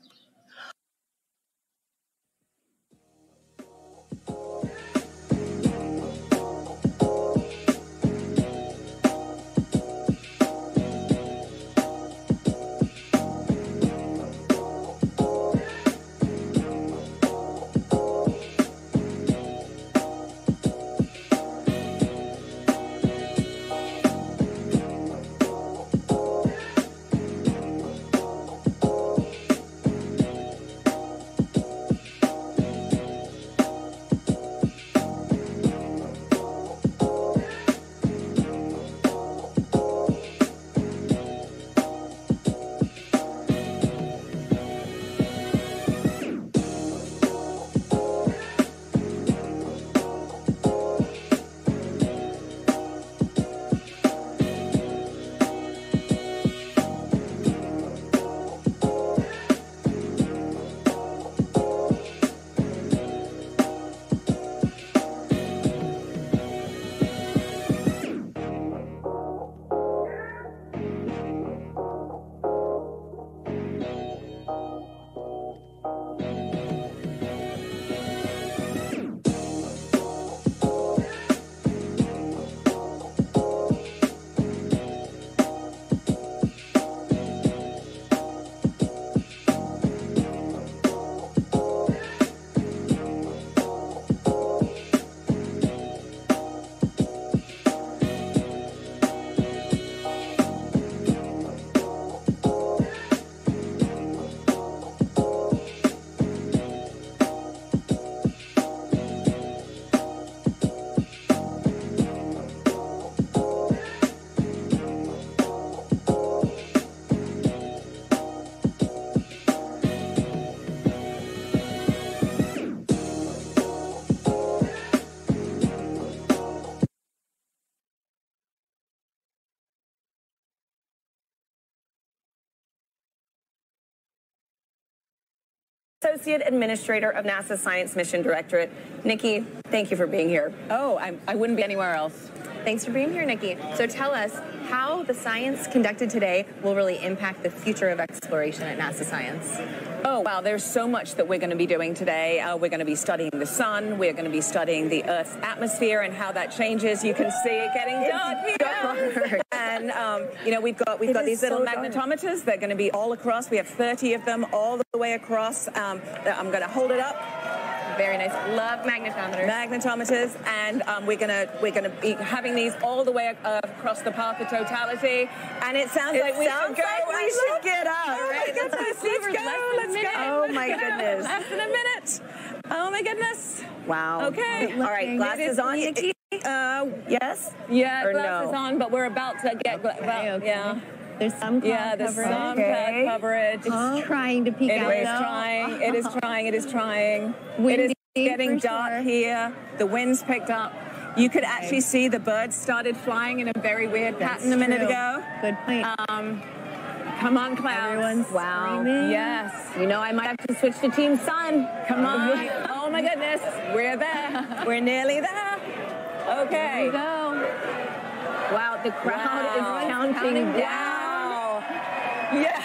Associate Administrator of NASA's Science Mission Directorate. Nikki, thank you for being here. Oh, I wouldn't be anywhere else. Thanks for being here, Nikki. So tell us how the science conducted today will really impact the future of exploration at NASA Science. Oh, wow, there's so much that we're going to be doing today. We're going to be studying the sun. We're going to be studying the Earth's atmosphere and how that changes. You can see it getting dark here. And, you know, we've got these little magnetometers. They're going to be all across. We have 30 of them all the way across. I'm going to hold it up. Very nice. Love magnetometers. Magnetometers, and we're gonna be having these all the way across the path of totality. And it sounds like we should go. We should get up. All right, Let's go. Let's go. Oh my goodness. Less than a minute. Oh my goodness. Wow. Okay. All right. Glasses on, Nikki. Yes. Yeah, glasses on, but we're about to get. Yeah. There's some cloud there's coverage. some cloud coverage. It's trying to peek out. It is trying. It is trying. It is trying. Windy, it is getting dark here. The wind's picked up. You could actually see the birds started flying in a very weird pattern a minute ago. Good point. Come on, clouds. Wow. Screaming. Yes. You know, I might have to switch to Team Sun. Come on. Oh my goodness. We're there. We're nearly there. Okay. Here we go. Wow, the crowd is counting down. Yes.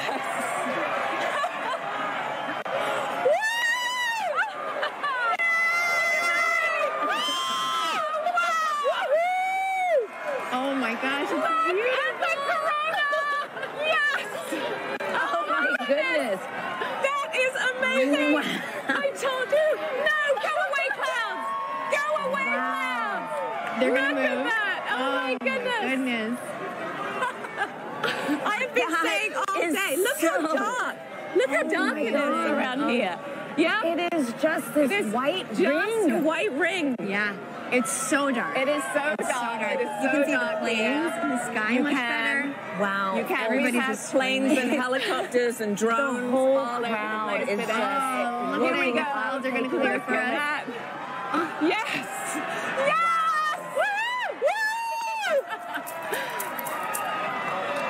Oh my gosh, it's beautiful. Yes. Oh my goodness. That is amazing. Wow. I told you. No, go away, clouds. Go away, clouds. They're gonna Look move. at that. Oh my goodness. I have been saying all day, look how dark. Look how dark it is around here. Yeah? It is just this white ring. White ring. Yeah. It's so dark. It is so dark. It is You so can see dark the planes and the sky much better. Wow. You can. Everybody's We have just planes and screaming. helicopters and drones. The whole all over the crowd place is today. Oh, look Here we at go. the clouds are going to clear Look for at us. that. Yes. Yes.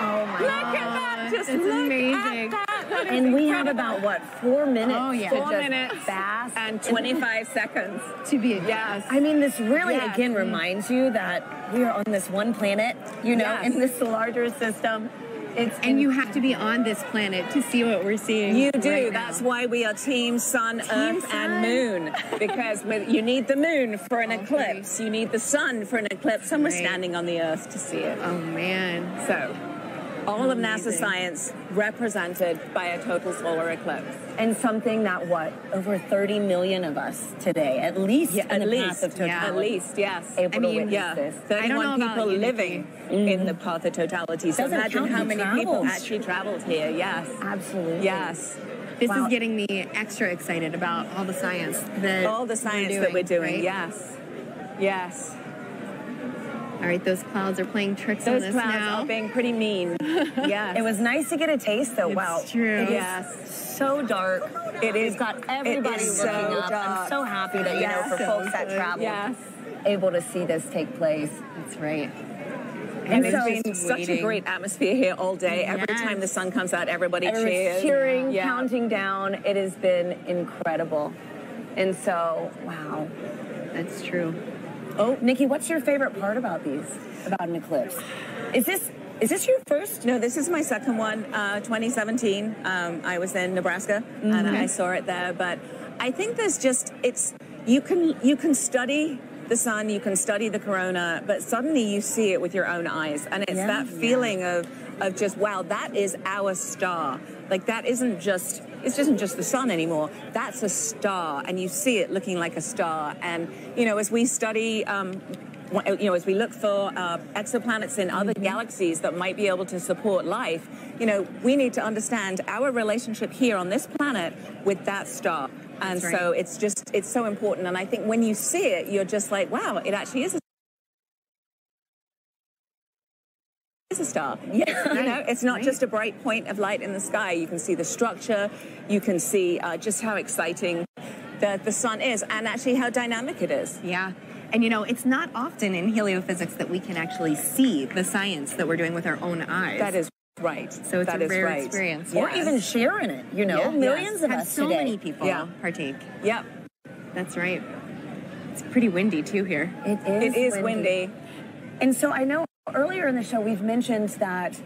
Oh my Look at that. Just This is look amazing. at that. That is And we have incredible. about, what, 4 minutes Oh, yeah. to 4 just minutes bask and 25 seconds. To be Yes. I mean, this really, Yes. again, reminds you that we are on this one planet, you know, Yes. in this larger system. And you have to be on this planet to see what we're seeing. You do. right That's now. why we are Team Sun, Earth, Sun. and Moon. Because you need the moon for an eclipse. You need the sun for an eclipse. And we're Right. standing on the Earth to see it. Oh man. So, all of NASA Amazing. science represented by a total solar eclipse. And something that, what, over 30 million of us today, at least in At the least, path of totality. at least, yes. Able I to mean, witness Yeah, this. I don't know 31 about people you, living in the path of totality. So Doesn't imagine count how who many people travels. actually traveled here. Yes. Absolutely. Yes. This Wow. is getting me extra excited about all the science that All the science that we're doing. right? Yes. Yes. All right, those clouds are playing tricks on Those us clouds now. are being pretty mean. Yes. It was nice to get a taste, though. It's Wow. true. It is Yes. so dark. It is. We've got everybody is looking so up. dark. I'm so happy that, you Yes. know, for folks that travel, Yes. able to see this take place. That's right. And so- it's been such a waiting. great atmosphere here all day. Every Yes. time the sun comes out, everybody Everyone's cheers. cheering, Yeah. counting down. It has been incredible. And so, wow. That's true. Oh, Nikki, what's your favorite part about these? About an eclipse? Is this your first? No, this is my second one, 2017. I was in Nebraska and I saw it there. But I think there's just, you can study the sun, you can study the corona, but suddenly you see it with your own eyes. And it's that feeling of just, wow, that is our star. Like it isn't just the sun anymore. That's a star, and you see it looking like a star. And, you know, as we study, as we look for exoplanets in other galaxies that might be able to support life, you know, we need to understand our relationship here on this planet with that star. And That's so right. it's so important. And I think when you see it, you're just like, wow, it actually is a star. Yes, you know, it's not just a bright point of light in the sky. You can see the structure. You can see just how exciting the sun is, and actually how dynamic it is. Yeah. And you know, it's not often in heliophysics that we can actually see the science that we're doing with our own eyes. That is right. So it's That a is rare right. experience. Or Yes. even sharing it, you know, Yeah. millions of Have us so today. many people partake. Yep. That's right. It's pretty windy too here. It is windy. And so I know earlier in the show we've mentioned that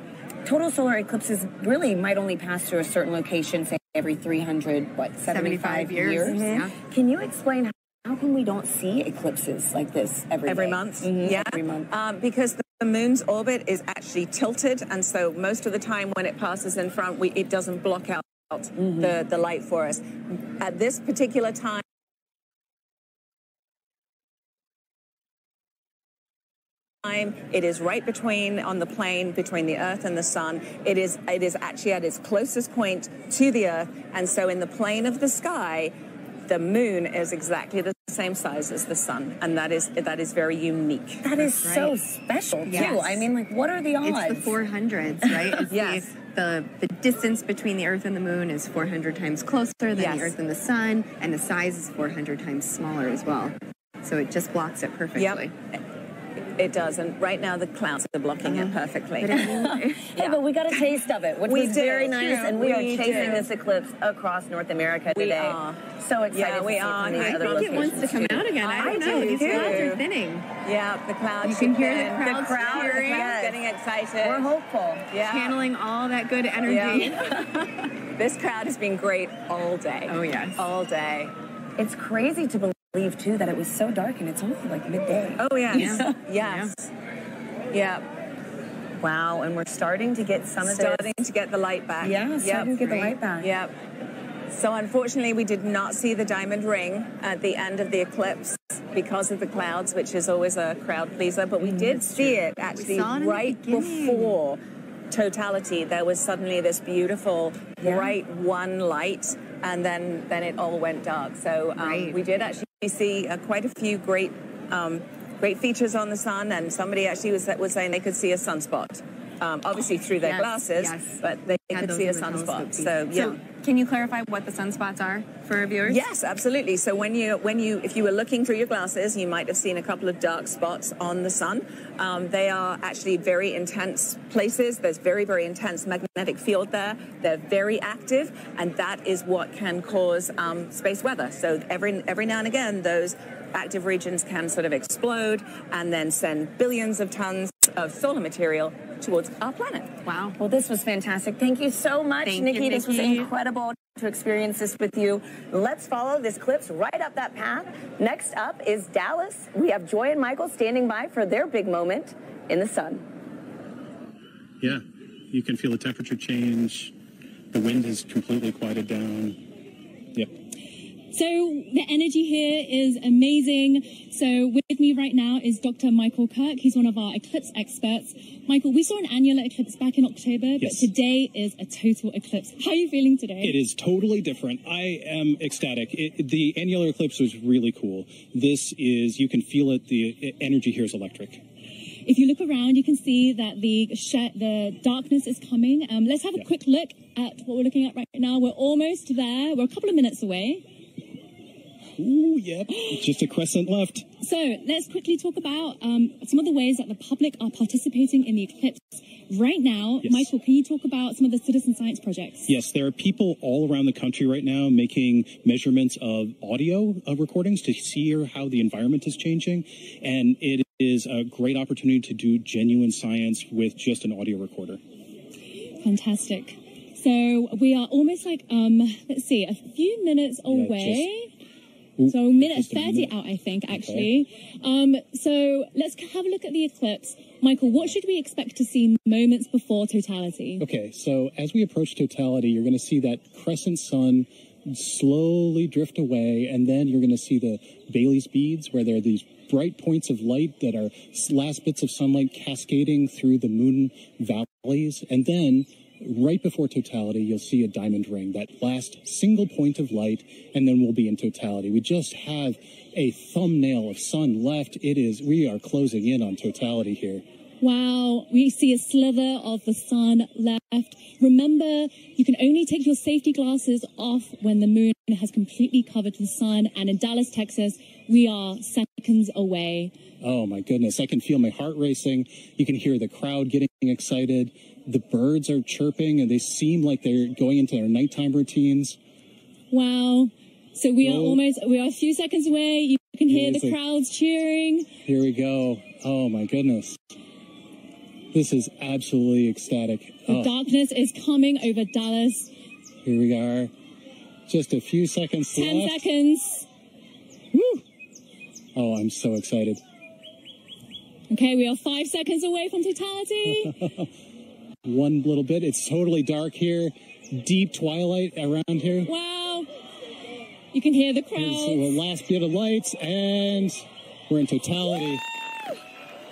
total solar eclipses really might only pass through a certain location, say every 75 years. Mm-hmm. Yeah. Can you explain how come we don't see eclipses like this every day? month? Yeah. Every month. Because the moon's orbit is actually tilted, and so most of the time when it passes in front, it doesn't block out the light for us. At this particular time, it is right on the plane between the Earth and the Sun. It is actually at its closest point to the Earth, and so in the plane of the sky, the moon is exactly the same size as the sun, and that is very unique. That is so special, too. I mean, like, what are the odds? It's the 400s, right? It's the distance between the Earth and the moon is 400 times closer than the Earth and the sun, and the size is 400 times smaller as well. So it just blocks it perfectly. Yep. It does, and right now the clouds are blocking it perfectly. Hey, but we got a taste of it, which was very nice, and we are chasing this eclipse across North America today. We are. So excited to see it from the other locations. It wants to come out again. I don't know. These clouds are thinning. Yeah, the clouds. You can hear the crowd cheering. Getting excited. We're hopeful. Yeah. Channeling all that good energy. Yeah. This crowd has been great all day. Oh, yes. All day. It's crazy to believe, too, that it was so dark and it's only like midday. Oh, yes. Yes. Yeah. Wow, and we're starting to get starting to get the light back. Yeah, starting to get the light back. Yep. So unfortunately, we did not see the diamond ring at the end of the eclipse because of the clouds, which is always a crowd pleaser. But we did see it actually right before totality. There was suddenly this beautiful bright one light, and then it all went dark. So we did actually see quite a few great features on the sun, and somebody actually was saying they could see a sunspot. Obviously through their glasses, but they could see a sunspot. So can you clarify what the sunspots are for our viewers? Yes, absolutely. So if you were looking through your glasses, you might have seen a couple of dark spots on the sun. They are actually very intense places. There's very, very intense magnetic field there. They're very active, and that is what can cause space weather. So every now and again, those active regions can sort of explode and then send billions of tons of solar material towards our planet. Wow. Well, this was fantastic. Thank you so much, Nikki. This was incredible to experience this with you. Let's follow this eclipse right up that path. Next up is Dallas. We have Joy and Michael standing by for their big moment in the sun. Yeah, you can feel the temperature change. The wind has completely quieted down. Yep. So the energy here is amazing. So with me right now is Dr. Michael Kirk. He's one of our eclipse experts. Michael, we saw an annular eclipse back in October, but today is a total eclipse. How are you feeling today? It is totally different. I am ecstatic. The annular eclipse was really cool. This is, you can feel it, the energy here is electric. If you look around, you can see that the darkness is coming. Let's have a quick look at what we're looking at right now. We're almost there. We're a couple of minutes away. Ooh, yep. Just a crescent left. So let's quickly talk about some of the ways that the public are participating in the eclipse right now. Yes. Michael, can you talk about some of the citizen science projects? Yes, there are people all around the country right now making measurements of audio recordings to see how the environment is changing. And it is a great opportunity to do genuine science with just an audio recorder. Fantastic. So we are almost like, let's see, a few minutes away. So minute 30 out, I think, actually. Okay. So let's have a look at the eclipse. Michael, what should we expect to see moments before totality? Okay, so as we approach totality, you're going to see that crescent sun slowly drift away, and then you're going to see the Bailey's beads, where there are these bright points of light that are last bits of sunlight cascading through the moon valleys, and then right before totality, you'll see a diamond ring, that last single point of light, and then we'll be in totality. We just have a thumbnail of sun left. We are closing in on totality here. Wow, we see a slither of the sun left. Remember, you can only take your safety glasses off when the moon has completely covered the sun. And in Dallas, Texas, we are seconds away. Oh, my goodness. I can feel my heart racing. You can hear the crowd getting excited. The birds are chirping, and they seem like they're going into their nighttime routines. Wow. So we are a few seconds away. You can hear the crowds cheering. Here we go. Oh, my goodness. This is absolutely ecstatic. The darkness is coming over Dallas. Here we are. Just a few seconds left. 10 seconds. Woo! Oh, I'm so excited. Okay, we are 5 seconds away from totality. One little bit. It's totally dark here. Deep twilight around here. Wow. You can hear the crowd. So the last bit of lights, and we're in totality.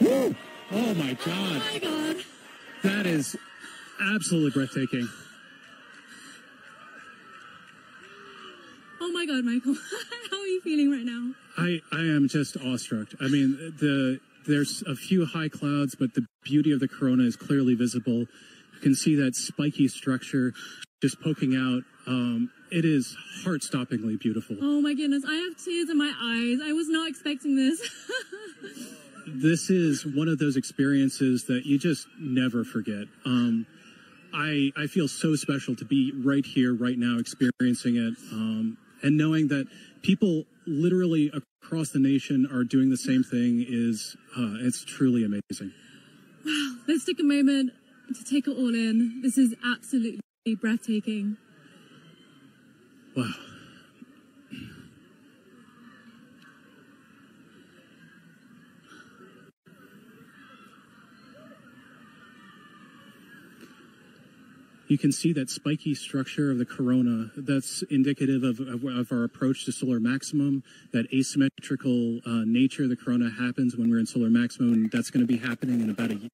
Woo! Oh, my God. Oh, my God. That is absolutely breathtaking. Oh, my God, Michael. How are you feeling right now? I am just awestruck. I mean, there's a few high clouds, but the beauty of the corona is clearly visible. You can see that spiky structure just poking out. It is heart-stoppingly beautiful. Oh my goodness, I have tears in my eyes. I was not expecting this. This is one of those experiences that you just never forget. I feel so special to be right here, right now, experiencing it, and knowing that people literally across the nation are doing the same thing is, it's truly amazing. Wow, let's take a moment to take it all in. This is absolutely breathtaking. Wow. You can see that spiky structure of the corona. That's indicative of our approach to solar maximum. That asymmetrical nature of the corona happens when we're in solar maximum, and that's going to be happening in about a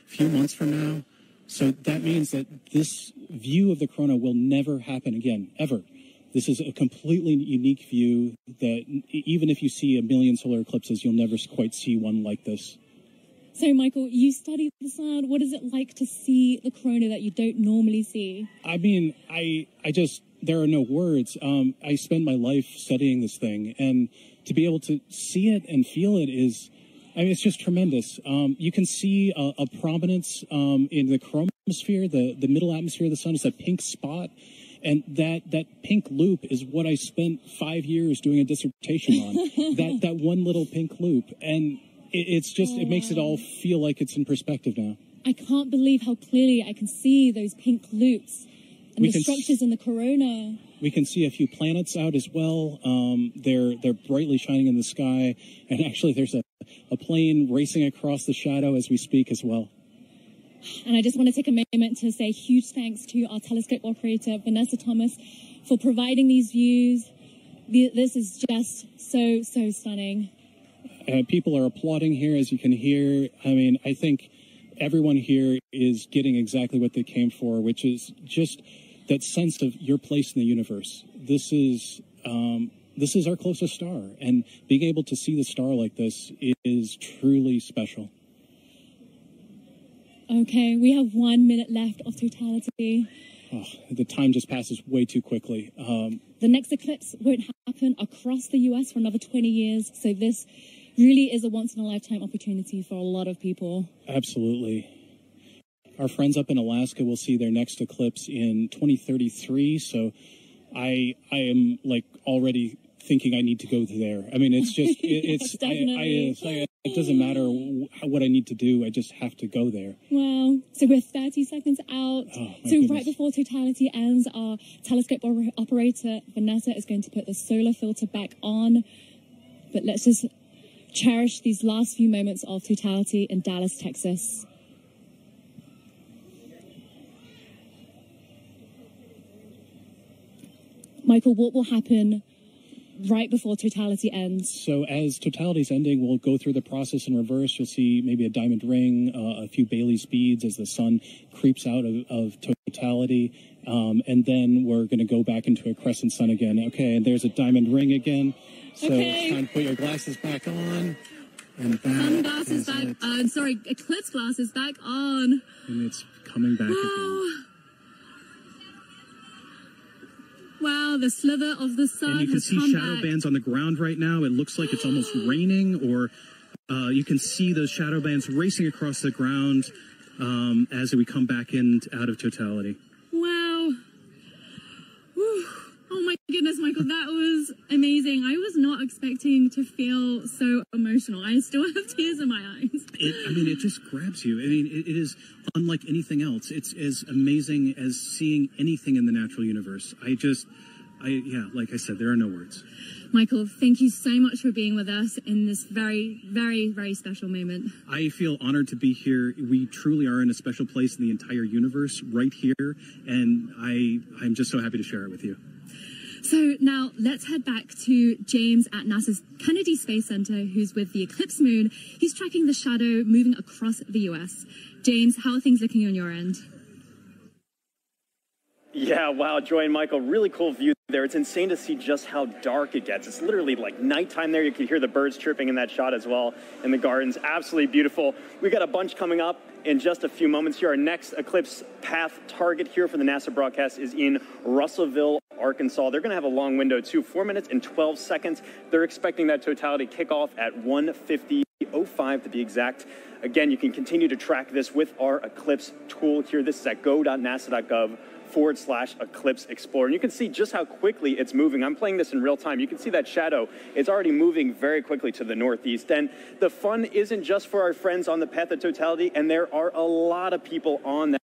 few months from now. So that means that this view of the corona will never happen again, ever. This is a completely unique view that even if you see a million solar eclipses, you'll never quite see one like this. So, Michael, you study the sun. What is it like to see the corona that you don't normally see? I mean, I just, there are no words. I spend my life studying this thing, and to be able to see it and feel it is, I mean, it's just tremendous. You can see a prominence in the chromosphere, the middle atmosphere of the sun is a pink spot. And that pink loop is what I spent 5 years doing a dissertation on. that one little pink loop. And it's just, it makes it all feel like it's in perspective now. I can't believe how clearly I can see those pink loops and the structures in the corona. We can see a few planets out as well. They're brightly shining in the sky. And actually there's a plane racing across the shadow as we speak as well. And I just want to take a moment to say huge thanks to our telescope operator, Vanessa Thomas, for providing these views. This is just so stunning. People are applauding here, as you can hear. I mean, I think everyone here is getting exactly what they came for, which is just that sense of your place in the universe. This is our closest star, and being able to see the star like this is truly special. Okay, we have 1 minute left of totality. Oh, the time just passes way too quickly. The next eclipse won't happen across the U.S. for another 20 years, so this really is a once-in-a-lifetime opportunity for a lot of people. Absolutely. Our friends up in Alaska will see their next eclipse in 2033, so I am like already thinking I need to go there. I mean, it's just, it's it doesn't matter what I need to do. I just have to go there. Wow. So we're 30 seconds out. Oh, so goodness. Right before totality ends, our telescope operator, Vanessa, is going to put the solar filter back on. But let's just cherish these last few moments of totality in Dallas, Texas. Michael, what will happen right before totality ends? So as totality's ending, we'll go through the process in reverse. You'll see maybe a diamond ring, a few Bailey's beads as the sun creeps out of totality. And then we're going to go back into a crescent sun again. Okay, and there's a diamond ring again. So it's time to put your glasses back on. And sunglasses back on. Sorry, eclipse glasses back on. And it's coming back again. Wow, the slither of the sun. And you can see shadow bands on the ground right now. It looks like it's almost raining, or you can see those shadow bands racing across the ground. as we come back in out of totality. Wow. Whew. Oh my goodness, Michael, that was amazing. I was not expecting to feel so emotional. I still have tears in my eyes. It just grabs you. It is unlike anything else. It's as amazing as seeing anything in the natural universe. Like I said, there are no words. Michael, thank you so much for being with us in this very, very, very special moment. I feel honored to be here. We truly are in a special place in the entire universe right here, and I'm just so happy to share it with you. So now let's head back to James at NASA's Kennedy Space Center, who's with the eclipse moon. He's tracking the shadow moving across the US. James, how are things looking on your end? Yeah, wow, Joy and Michael, really cool view there. It's insane to see just how dark it gets. It's literally like nighttime there. You can hear the birds chirping in that shot as well in the gardens. Absolutely beautiful. We got a bunch coming up in just a few moments here. Our next eclipse path target here for the NASA broadcast is in Russellville, Arkansas. They're going to have a long window too, 4 minutes and 12 seconds. They're expecting that totality kickoff at 1:50:05 to be exact. Again, you can continue to track this with our eclipse tool here. This is at go.nasa.gov/eclipse explorer. And you can see just how quickly it's moving. I'm playing this in real time. You can see that shadow. It's already moving very quickly to the northeast. And the fun isn't just for our friends on the path of totality, and there are a lot of people on that.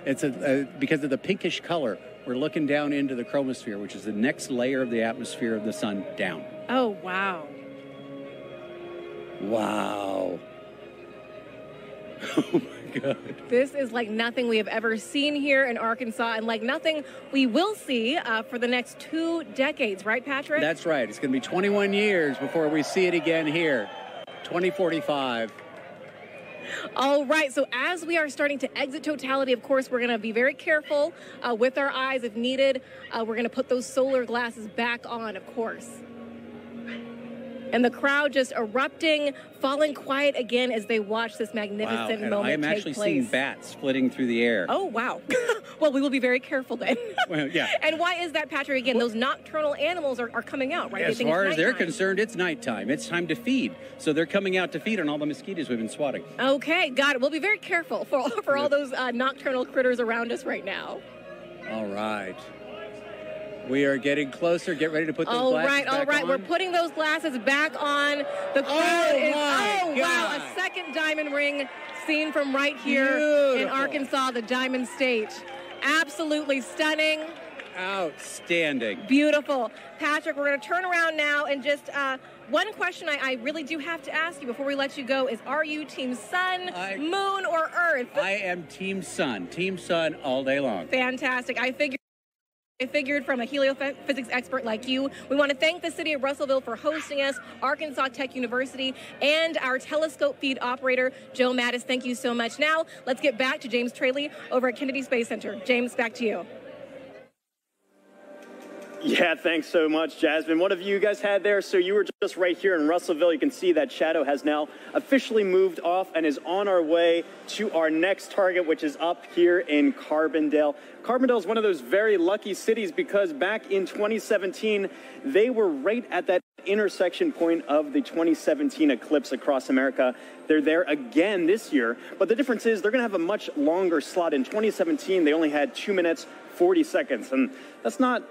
It's because of the pinkish color. We're looking down into the chromosphere, which is the next layer of the atmosphere of the sun down. Oh, wow. Wow. Oh, my God. This is like nothing we have ever seen here in Arkansas and like nothing we will see for the next 2 decades, right, Patrick? That's right. It's going to be 21 years before we see it again here. 2045. All right, so as we are starting to exit totality, of course, we're going to be very careful with our eyes if needed. We're going to put those solar glasses back on, of course. And the crowd just erupting, falling quiet again as they watch this magnificent moment take place. I am actually seeing bats flitting through the air. Oh, wow. Well, we will be very careful then. Well, yeah. And why is that, Patrick? Again, those nocturnal animals are coming out, right? As far as they're concerned, it's nighttime. It's time to feed. So they're coming out to feed on all the mosquitoes we've been swatting. Okay, got it. We'll be very careful for all those nocturnal critters around us right now. All right. We are getting closer. Get ready to put those glasses back on. All right. We're putting those glasses back on. The crowd is, wow, a second diamond ring seen from right here in Arkansas, the Diamond State. Absolutely stunning. Outstanding. Beautiful. Patrick, we're going to turn around now and just one question I really do have to ask you before we let you go is, are you team sun, moon, or earth? I am team sun. Team sun all day long. Fantastic. I figured from a heliophysics expert like you. We want to thank the city of Russellville for hosting us, Arkansas Tech University, and our telescope feed operator, Joe Mattis. Thank you so much. Now, let's get back to James Traley over at Kennedy Space Center. James, back to you. Yeah, thanks so much, Jasmine. What have you guys had there? So you were just right here in Russellville. You can see that shadow has now officially moved off and is on our way to our next target, which is up here in Carbondale. Carbondale is one of those very lucky cities because back in 2017, they were right at that intersection point of the 2017 eclipse across America. They're there again this year, but the difference is they're going to have a much longer slot. In 2017, they only had 2 minutes, 40 seconds, and that's not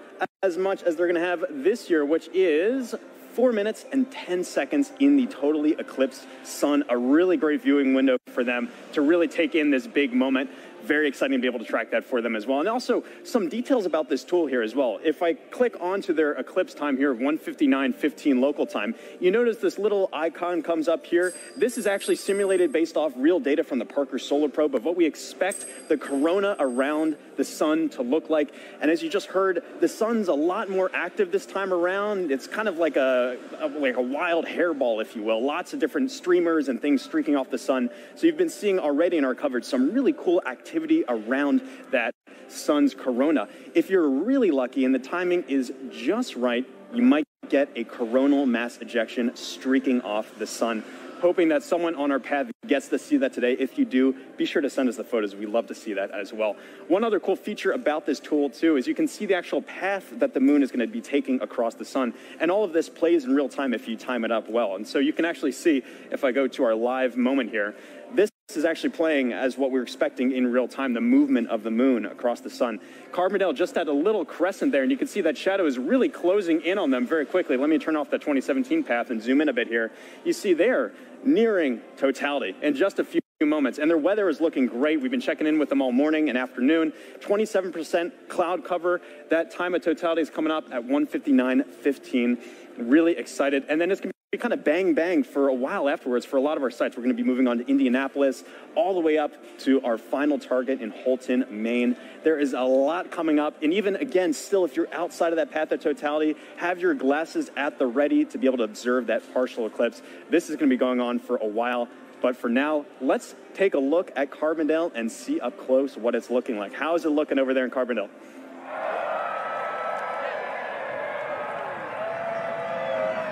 as much as they're going to have this year, which is 4 minutes and 10 seconds in the totally eclipsed sun. A really great viewing window for them to really take in this big moment. Very exciting to be able to track that for them as well. And also some details about this tool here as well. If I click onto their eclipse time here of 1:59:15 local time, you notice this little icon comes up here. This is actually simulated based off real data from the Parker Solar Probe of what we expect the corona around the sun to look like. And as you just heard, the sun's a lot more active this time around. It's kind of like a wild hairball, if you will. Lots of different streamers and things streaking off the sun. So you've been seeing already in our coverage some really cool activity around that sun's corona. If you're really lucky and the timing is just right, you might get a coronal mass ejection streaking off the sun. Hoping that someone on our path gets to see that today. If you do, be sure to send us the photos. We'd love to see that as well. One other cool feature about this tool, too, is you can see the actual path that the moon is going to be taking across the sun. And all of this plays in real time if you time it up well. And so you can actually see, if I go to our live moment here, this is actually playing as what we're expecting in real time, the movement of the moon across the sun. Carbondale just had a little crescent there, and you can see that shadow is really closing in on them very quickly. Let me turn off the 2017 path and zoom in a bit here. You see they're nearing totality in just a few moments, and their weather is looking great. We've been checking in with them all morning and afternoon. 27% cloud cover. That time of totality is coming up at 1:59:15. Really excited. And then it's going to be kind of bang for a while afterwards for a lot of our sites. We're going to be moving on to Indianapolis, all the way up to our final target in Holton, Maine. There is a lot coming up. And even, again, still, if you're outside of that path of totality, have your glasses at the ready to be able to observe that partial eclipse. This is going to be going on for a while. But for now, let's take a look at Carbondale and see up close what it's looking like. How is it looking over there in Carbondale?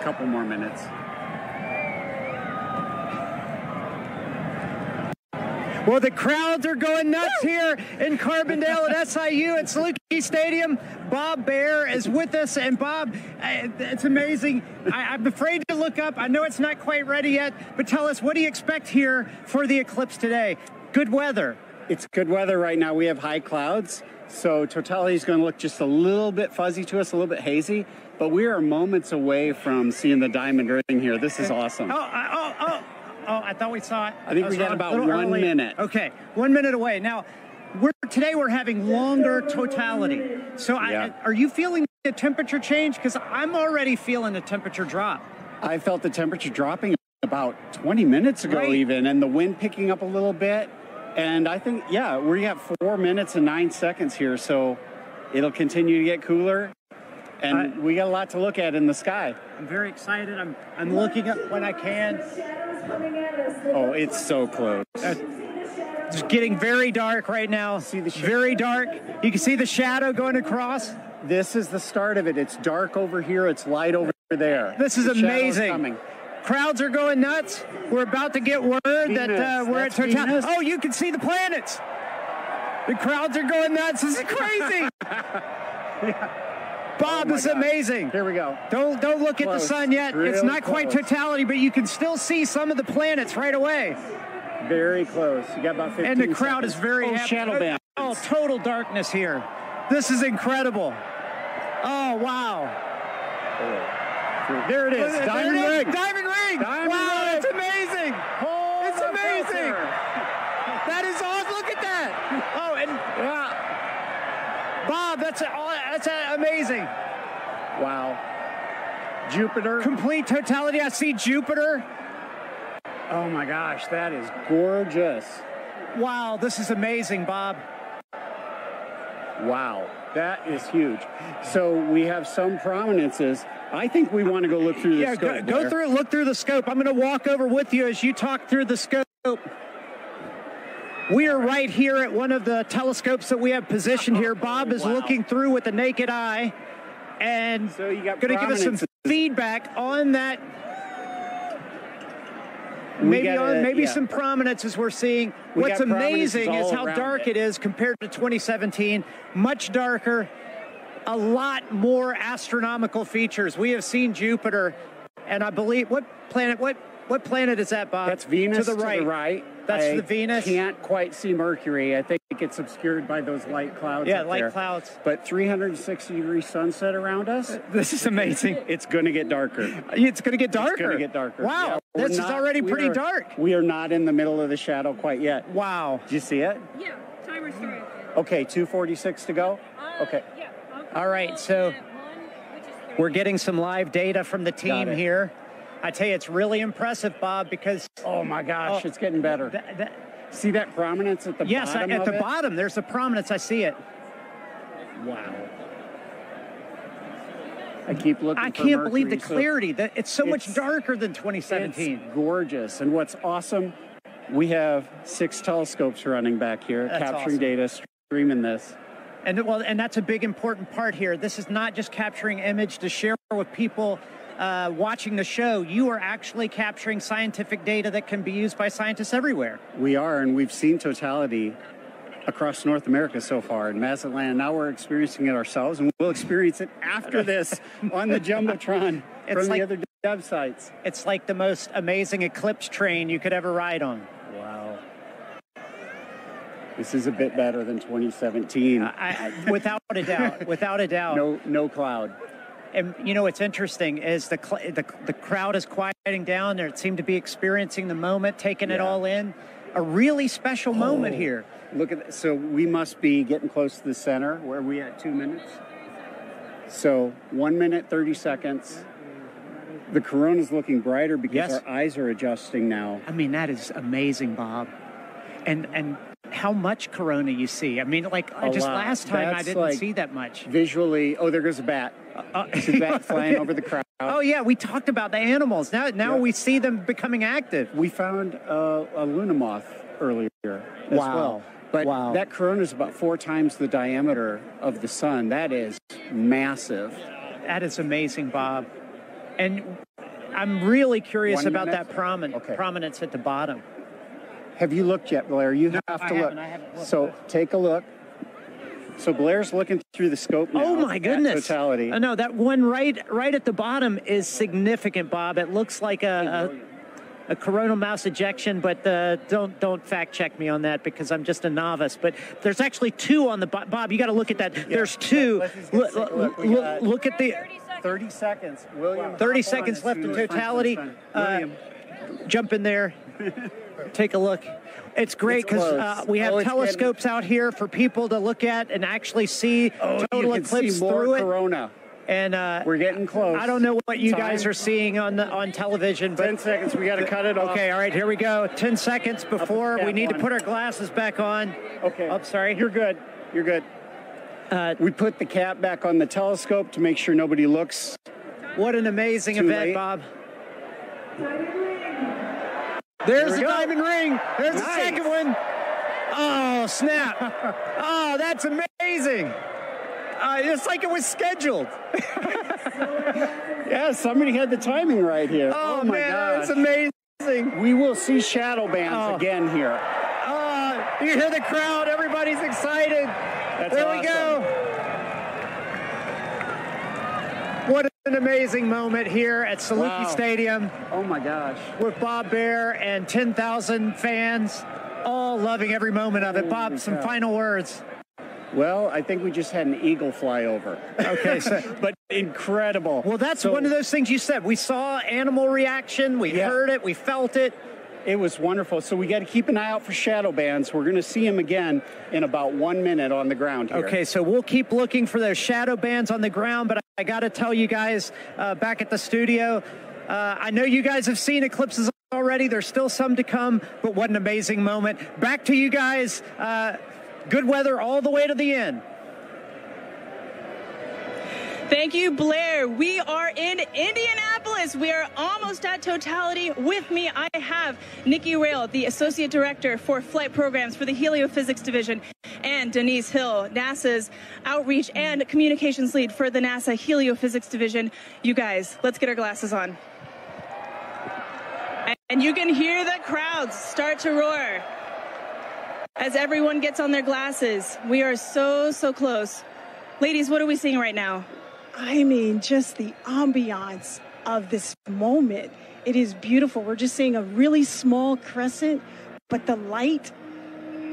Couple more minutes. Well, the crowds are going nuts here in Carbondale at SIU at Saluki Stadium. Bob Baer is with us, and Bob, it's amazing. I'm afraid to look up. I know it's not quite ready yet, but tell us, what do you expect here for the eclipse today? Good weather. It's good weather right now. We have high clouds, so totality is going to look just a little bit fuzzy to us, a little bit hazy, but we are moments away from seeing the diamond ring here. This is awesome. Oh, I thought we saw it. I think we got about 1 minute. Okay, 1 minute away. Now, we're today we're having longer totality. So are you feeling the temperature change? Because I'm already feeling the temperature drop. I felt the temperature dropping about 20 minutes ago even, and the wind picking up a little bit. And I think, we have 4 minutes and 9 seconds here, so it'll continue to get cooler. And we got a lot to look at in the sky. I'm very excited. I'm looking up when I can. Oh, it's so close. It's getting very dark right now. Very dark. You can see the shadow going across. This is the start of it. It's dark over here. It's light over there. This is amazing. Crowds are going nuts. We're about to get word that we're at totality. Oh, you can see the planets. The crowds are going nuts. This is crazy. Bob, this is amazing. Here we go. Don't look at the sun yet. It's not quite totality, but you can still see some of the planets right away. Very close. You got about 15 And the crowd seconds. is very happy. Shadow bands. Oh, total darkness here. This is incredible. Oh, wow. There it is. Diamond ring. Diamond ring. Wow, that's amazing. It's amazing. That is awesome. Look at that. Oh, and Bob, that's amazing. Wow. Jupiter. Complete totality. I see Jupiter. Oh my gosh, that is gorgeous. Wow, this is amazing, Bob. Wow, that is huge. So we have some prominences. I think we want to go look through the scope. Go through, look through the scope. I'm going to walk over with you as you talk through the scope. We are right here at one of the telescopes that we have positioned here. Bob is looking through with the naked eye and going to give us some feedback on that. Maybe some prominences we're seeing. What's amazing is how dark it is compared to 2017. Much darker, a lot more astronomical features. We have seen Jupiter, and I believe what planet is that, Bob? That's Venus to the right. That's the Venus. Can't quite see Mercury. I think it's obscured by those light clouds. Yeah, light clouds. But 360-degree sunset around us. This is amazing. It's going to get darker. It's going to get darker. It's going to get darker. Wow, this is already pretty dark. We are not in the middle of the shadow quite yet. Wow. Did you see it? Yeah, timer started. Okay, 2:46 to go. Okay. Yeah. All right, so we're getting some live data from the team here. I tell you, it's really impressive, Bob, because... Oh, my gosh, it's getting better. See that prominence at the bottom Yes, at the bottom, there's the prominence. I see it. Wow. I keep looking I can't believe the clarity. It's so much darker than 2017. It's gorgeous. And what's awesome, we have 6 telescopes running back here, capturing data, streaming this. And that's a big important part here. This is not just capturing image to share with people watching the show. You are actually capturing scientific data that can be used by scientists everywhere. We are, and we've seen totality across North America so far in Mazatlan. Now we're experiencing it ourselves, and we'll experience it after this on the Jumbotron from the other dev sites. It's like the most amazing eclipse train you could ever ride on. Wow. This is a bit better than 2017. Without a doubt. Without a doubt. No cloud. And you know what's interesting is the crowd is quieting down. They seem to be experiencing the moment, taking it all in. A really special moment here. Look at that. So we must be getting close to the center. Where are we at? 2 minutes? So 1 minute, 30 seconds. The corona's looking brighter because our eyes are adjusting now. I mean, that is amazing, Bob. And how much corona you see. I mean, like just last time I didn't see that much. Visually, oh, there goes a bat. It's a bat flying over the crowd. Oh, yeah, we talked about the animals. Now we see them becoming active. We found a Luna moth earlier as well. But that corona is about 4 times the diameter of the sun. That is massive. That is amazing, Bob. And I'm really curious about that prominence at the bottom. Have you looked yet, Blair? You have to look. I haven't looked. So take a look. So Blair's looking through the scope now. Oh my goodness! Totality. I know that one right at the bottom is significant, Bob. It looks like a coronal mass ejection, but don't fact check me on that because I'm just a novice. But there's actually 2 on the Bob. You got to look at that. Yeah. There's 2. Look at the 30 seconds. William. 30 seconds left in totality. William, jump in there. take a look. It's great because we have telescopes out here for people to look at and actually see total eclipse through it. Corona. And we're getting close. I don't know what you guys are seeing on television, but 10 seconds. We got to cut it off. Okay, all right, here we go. 10 seconds before we need to put our glasses back on. Okay. Oh, sorry. You're good. You're good. We put the cap back on the telescope to make sure nobody looks. What an amazing event, late. Bob. There's the diamond ring. There's the second one. Oh, snap. Oh, that's amazing. It's like it was scheduled. Yeah, somebody had the timing right here. Oh my man, God. that's amazing. We will see shadow bands again here. You hear the crowd. Everybody's excited. There we go. What an amazing moment here at Saluki Stadium. Oh my gosh. With Bob Bear and 10,000 fans, all loving every moment of it. Bob, some final words. Well, I think we just had an eagle fly over. Okay, but incredible. Well, that's one of those things you said. We saw animal reaction. We heard it. We felt it. It was wonderful. So we got to keep an eye out for shadow bands. We're going to see them again in about 1 minute on the ground here. Okay, so we'll keep looking for those shadow bands on the ground, but I got to tell you guys back at the studio, I know you guys have seen eclipses already. There's still some to come, but what an amazing moment. Back to you guys. Good weather all the way to the end. Thank you, Blair. We are in Indianapolis. We are almost at totality. With me, I have Nikki Rail, the Associate Director for Flight Programs for the Heliophysics Division, and Denise Hill, NASA's Outreach and Communications Lead for the NASA Heliophysics Division. You guys, let's get our glasses on. And you can hear the crowds start to roar as everyone gets on their glasses. We are so, so close. Ladies, what are we seeing right now? I mean, just the ambiance of this moment. It is beautiful. We're just seeing a really small crescent, but the light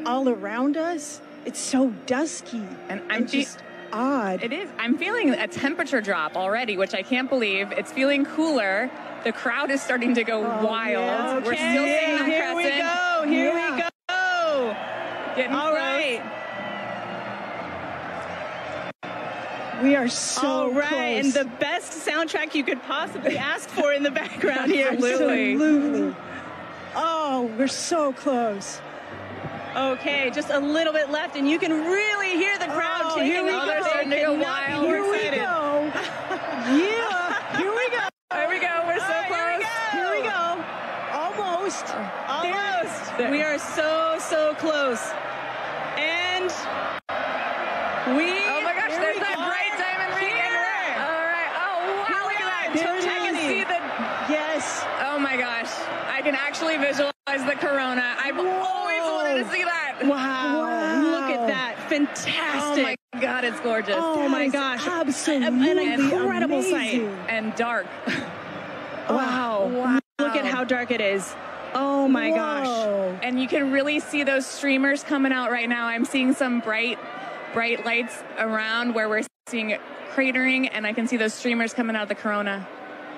all around us, it's so dusky. And I'm just odd. It is. I'm feeling a temperature drop already, which I can't believe. It's feeling cooler. The crowd is starting to go wild. Yeah. We're still seeing them Here we go. Here we go. Getting all close. right. We are so close. And the best soundtrack you could possibly ask for in the background here. Absolutely. Oh, we're so close. Okay, just a little bit left, and you can really hear the crowd taking here we off. go. They're starting to go wild. Here we excited. go. Yeah, here we go. There we go. We're so close. Here we go. Almost. Almost. We are so, so close. And we... Oh my gosh, there's that bright diamond ring. All right. Oh, wow, look at that. I can see the... Yes. Oh my gosh. I can actually visualize the corona. I've always wanted to see that. Wow. Look at that. Fantastic. Oh my God, it's gorgeous. Oh my gosh. Absolutely An incredible sight. And dark. Wow. Look at how dark it is. Oh my gosh. And you can really see those streamers coming out right now. I'm seeing some bright lights around where we're seeing cratering, and I can see those streamers coming out of the corona.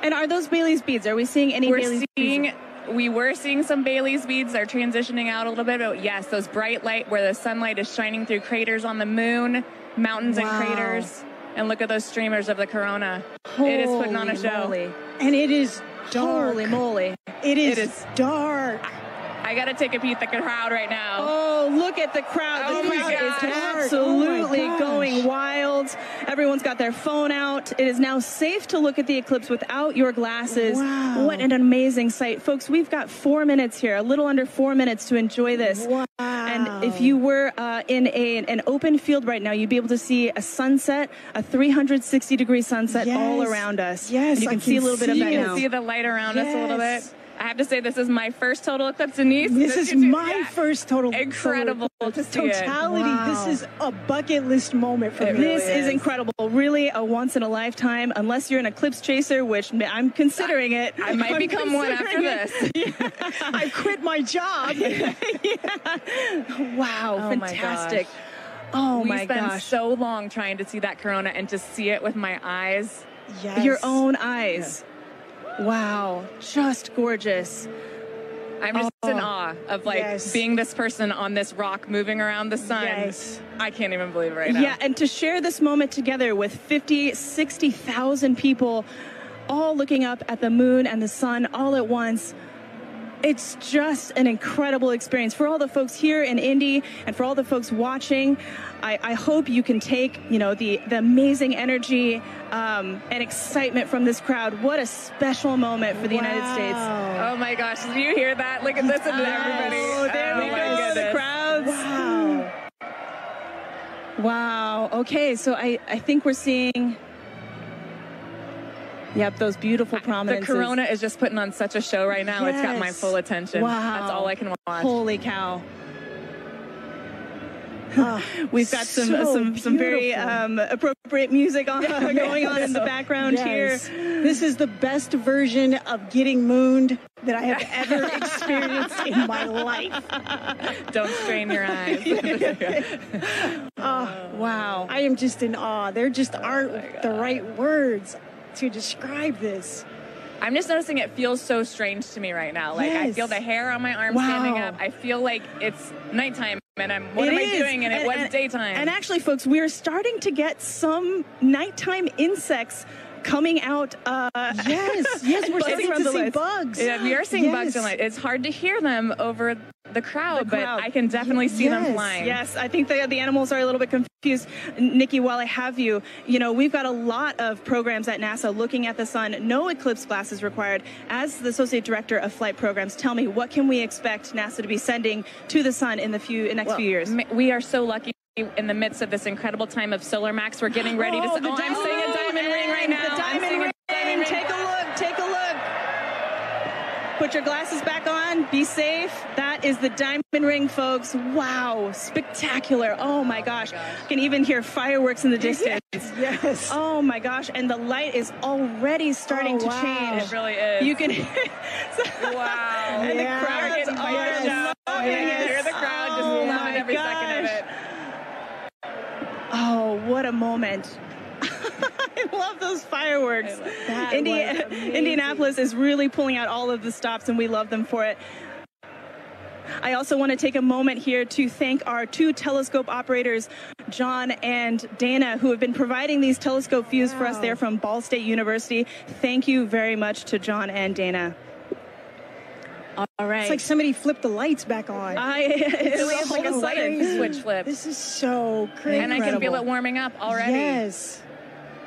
And are those Bailey's beads? Are we seeing any Bailey's beads? We were seeing some Bailey's beads. They're transitioning out a little bit, but yes, those bright light where the sunlight is shining through craters on the moon, mountains and craters. And look at those streamers of the corona. It is putting on a show. Moly. And it is dark. Holy moly. It is dark. I got to take a peek at the crowd right now. Oh, look at the crowd. Oh The my crowd gosh. is absolutely going wild. Everyone's got their phone out. It is now safe to look at the eclipse without your glasses. Wow. What an amazing sight. Folks, we've got 4 minutes here, a little under 4 minutes to enjoy this. Wow. And if you were in an open field right now, you'd be able to see a sunset, a 360-degree sunset all around us. Yes, and you can I see a little bit of that You now. can see the light around us a little bit. I have to say, this is my first total eclipse, Denise. This is my first total. Incredible to see it. Totality. Wow. This is a bucket list moment for me. This is incredible. Really a once in a lifetime, unless you're an eclipse chaser, which I'm considering it. I might become one after this. I quit my job. Wow, Oh fantastic. My gosh. My We spent gosh. so long trying to see that corona and to see it with my eyes. Yes. Your own eyes. Wow, just gorgeous. I'm just in awe of being this person on this rock moving around the sun. Yes. I can't even believe it right now. Yeah, and to share this moment together with 50, 60,000 people all looking up at the moon and the sun all at once. It's just an incredible experience for all the folks here in Indy and for all the folks watching. I hope you can take, the amazing energy and excitement from this crowd. What a special moment for the United States. Oh my gosh, did you hear that? Look at this and everybody. Oh, there we go, the crowds. Wow. Wow. Okay, so I think we're seeing... Yep, those beautiful prominences. The Corona is just putting on such a show right now. Yes. It's got my full attention. Wow. That's all I can watch. Holy cow. We've got some very appropriate music going on in the background here. This is the best version of getting mooned that I have ever experienced in my life. Don't strain your eyes. Wow. I am just in awe. There just aren't the right words to describe this. I'm just noticing it feels so strange to me right now. Like I feel the hair on my arm standing up. I feel like it's nighttime and what am I doing? And it was daytime. And actually, folks, we are starting to get some nighttime insects coming out. Yes, we're starting to see bugs. Yeah, we are seeing bugs in light. It's hard to hear them over the crowd, but I can definitely see them flying. Yes, I think the animals are a little bit confused. Nikki, while I have you, we've got a lot of programs at NASA looking at the sun. No eclipse glasses required. As the Associate Director of Flight Programs, tell me, what can we expect NASA to be sending to the sun in the next few years? We are so lucky. In the midst of this incredible time of solar max, we're getting ready to... I'm seeing a diamond ring right now. The diamond ring. Take a look. Put your glasses back on. Be safe. That is the diamond ring, folks. Wow. Spectacular. Oh, my gosh. You can even hear fireworks in the distance. Yes. Oh, my gosh. And the light is already starting to change. It really is. You can... Wow. And the crowds are loving it. Hear the crowd just loving every second of it. Oh, what a moment. I love those fireworks. Indianapolis is really pulling out all of the stops, and we love them for it. I also want to take a moment here to thank our two telescope operators, John and Dana, who have been providing these telescope views for us there from Ball State University. Thank you very much to John and Dana. All right. It's like somebody flipped the lights back on. It's like a sudden switch flip. This is so crazy. And I can feel it warming up already. Yes.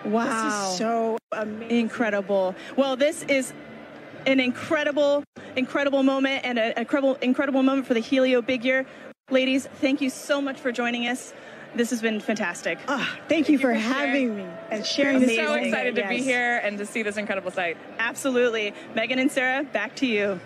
Wow. This is so amazing. Incredible. Well, this is an incredible moment and an incredible moment for the Helio Big Year. Ladies, thank you so much for joining us. This has been fantastic. Thank you for having me and sharing this. I'm so excited to be here and to see this incredible sight. Absolutely. Megan and Sarah, back to you.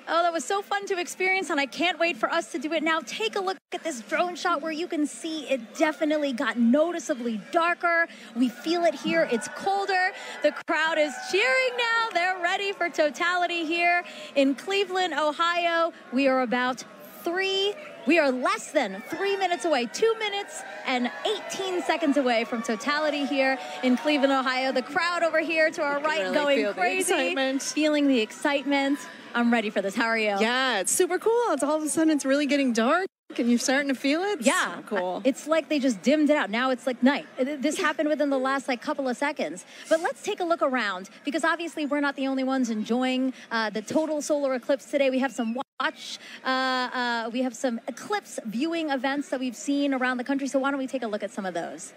Oh, that was so fun to experience, and I can't wait for us to do it now. Take a look at this drone shot where you can see it definitely got noticeably darker. We feel it here. It's colder. The crowd is cheering now. They're ready for totality here in Cleveland, Ohio. We are less than 3 minutes away, 2 minutes and 18 seconds away from totality here in Cleveland, Ohio. The crowd over here to our right going crazy, feeling the excitement. I'm ready for this. How are you? Yeah, it's super cool. It's all of a sudden it's really getting dark. And you're starting to feel it? Yeah. So cool. It's like they just dimmed it out. Now it's like night. This happened within the last couple of seconds. But let's take a look around, because obviously we're not the only ones enjoying the total solar eclipse today. We have some we have some eclipse viewing events that we've seen around the country. So why don't we take a look at some of those?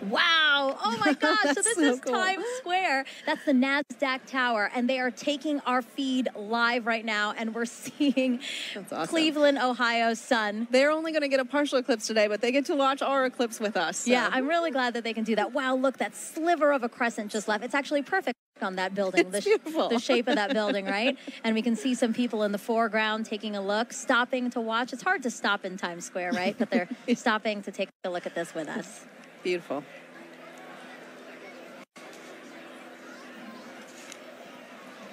Wow. Oh my gosh. So this is cool. Times Square. That's the NASDAQ tower. And they are taking our feed live right now. And we're seeing Cleveland, Ohio sun. They're only going to get a partial eclipse today, but they get to watch our eclipse with us. So. Yeah, I'm really glad that they can do that. Wow, look, that sliver of a crescent just left. It's actually perfect on that building. It's beautiful. The shape of that building, right? And we can see some people in the foreground taking a look, stopping to watch. It's hard to stop in Times Square, right? But they're stopping to take a look at this with us. Beautiful.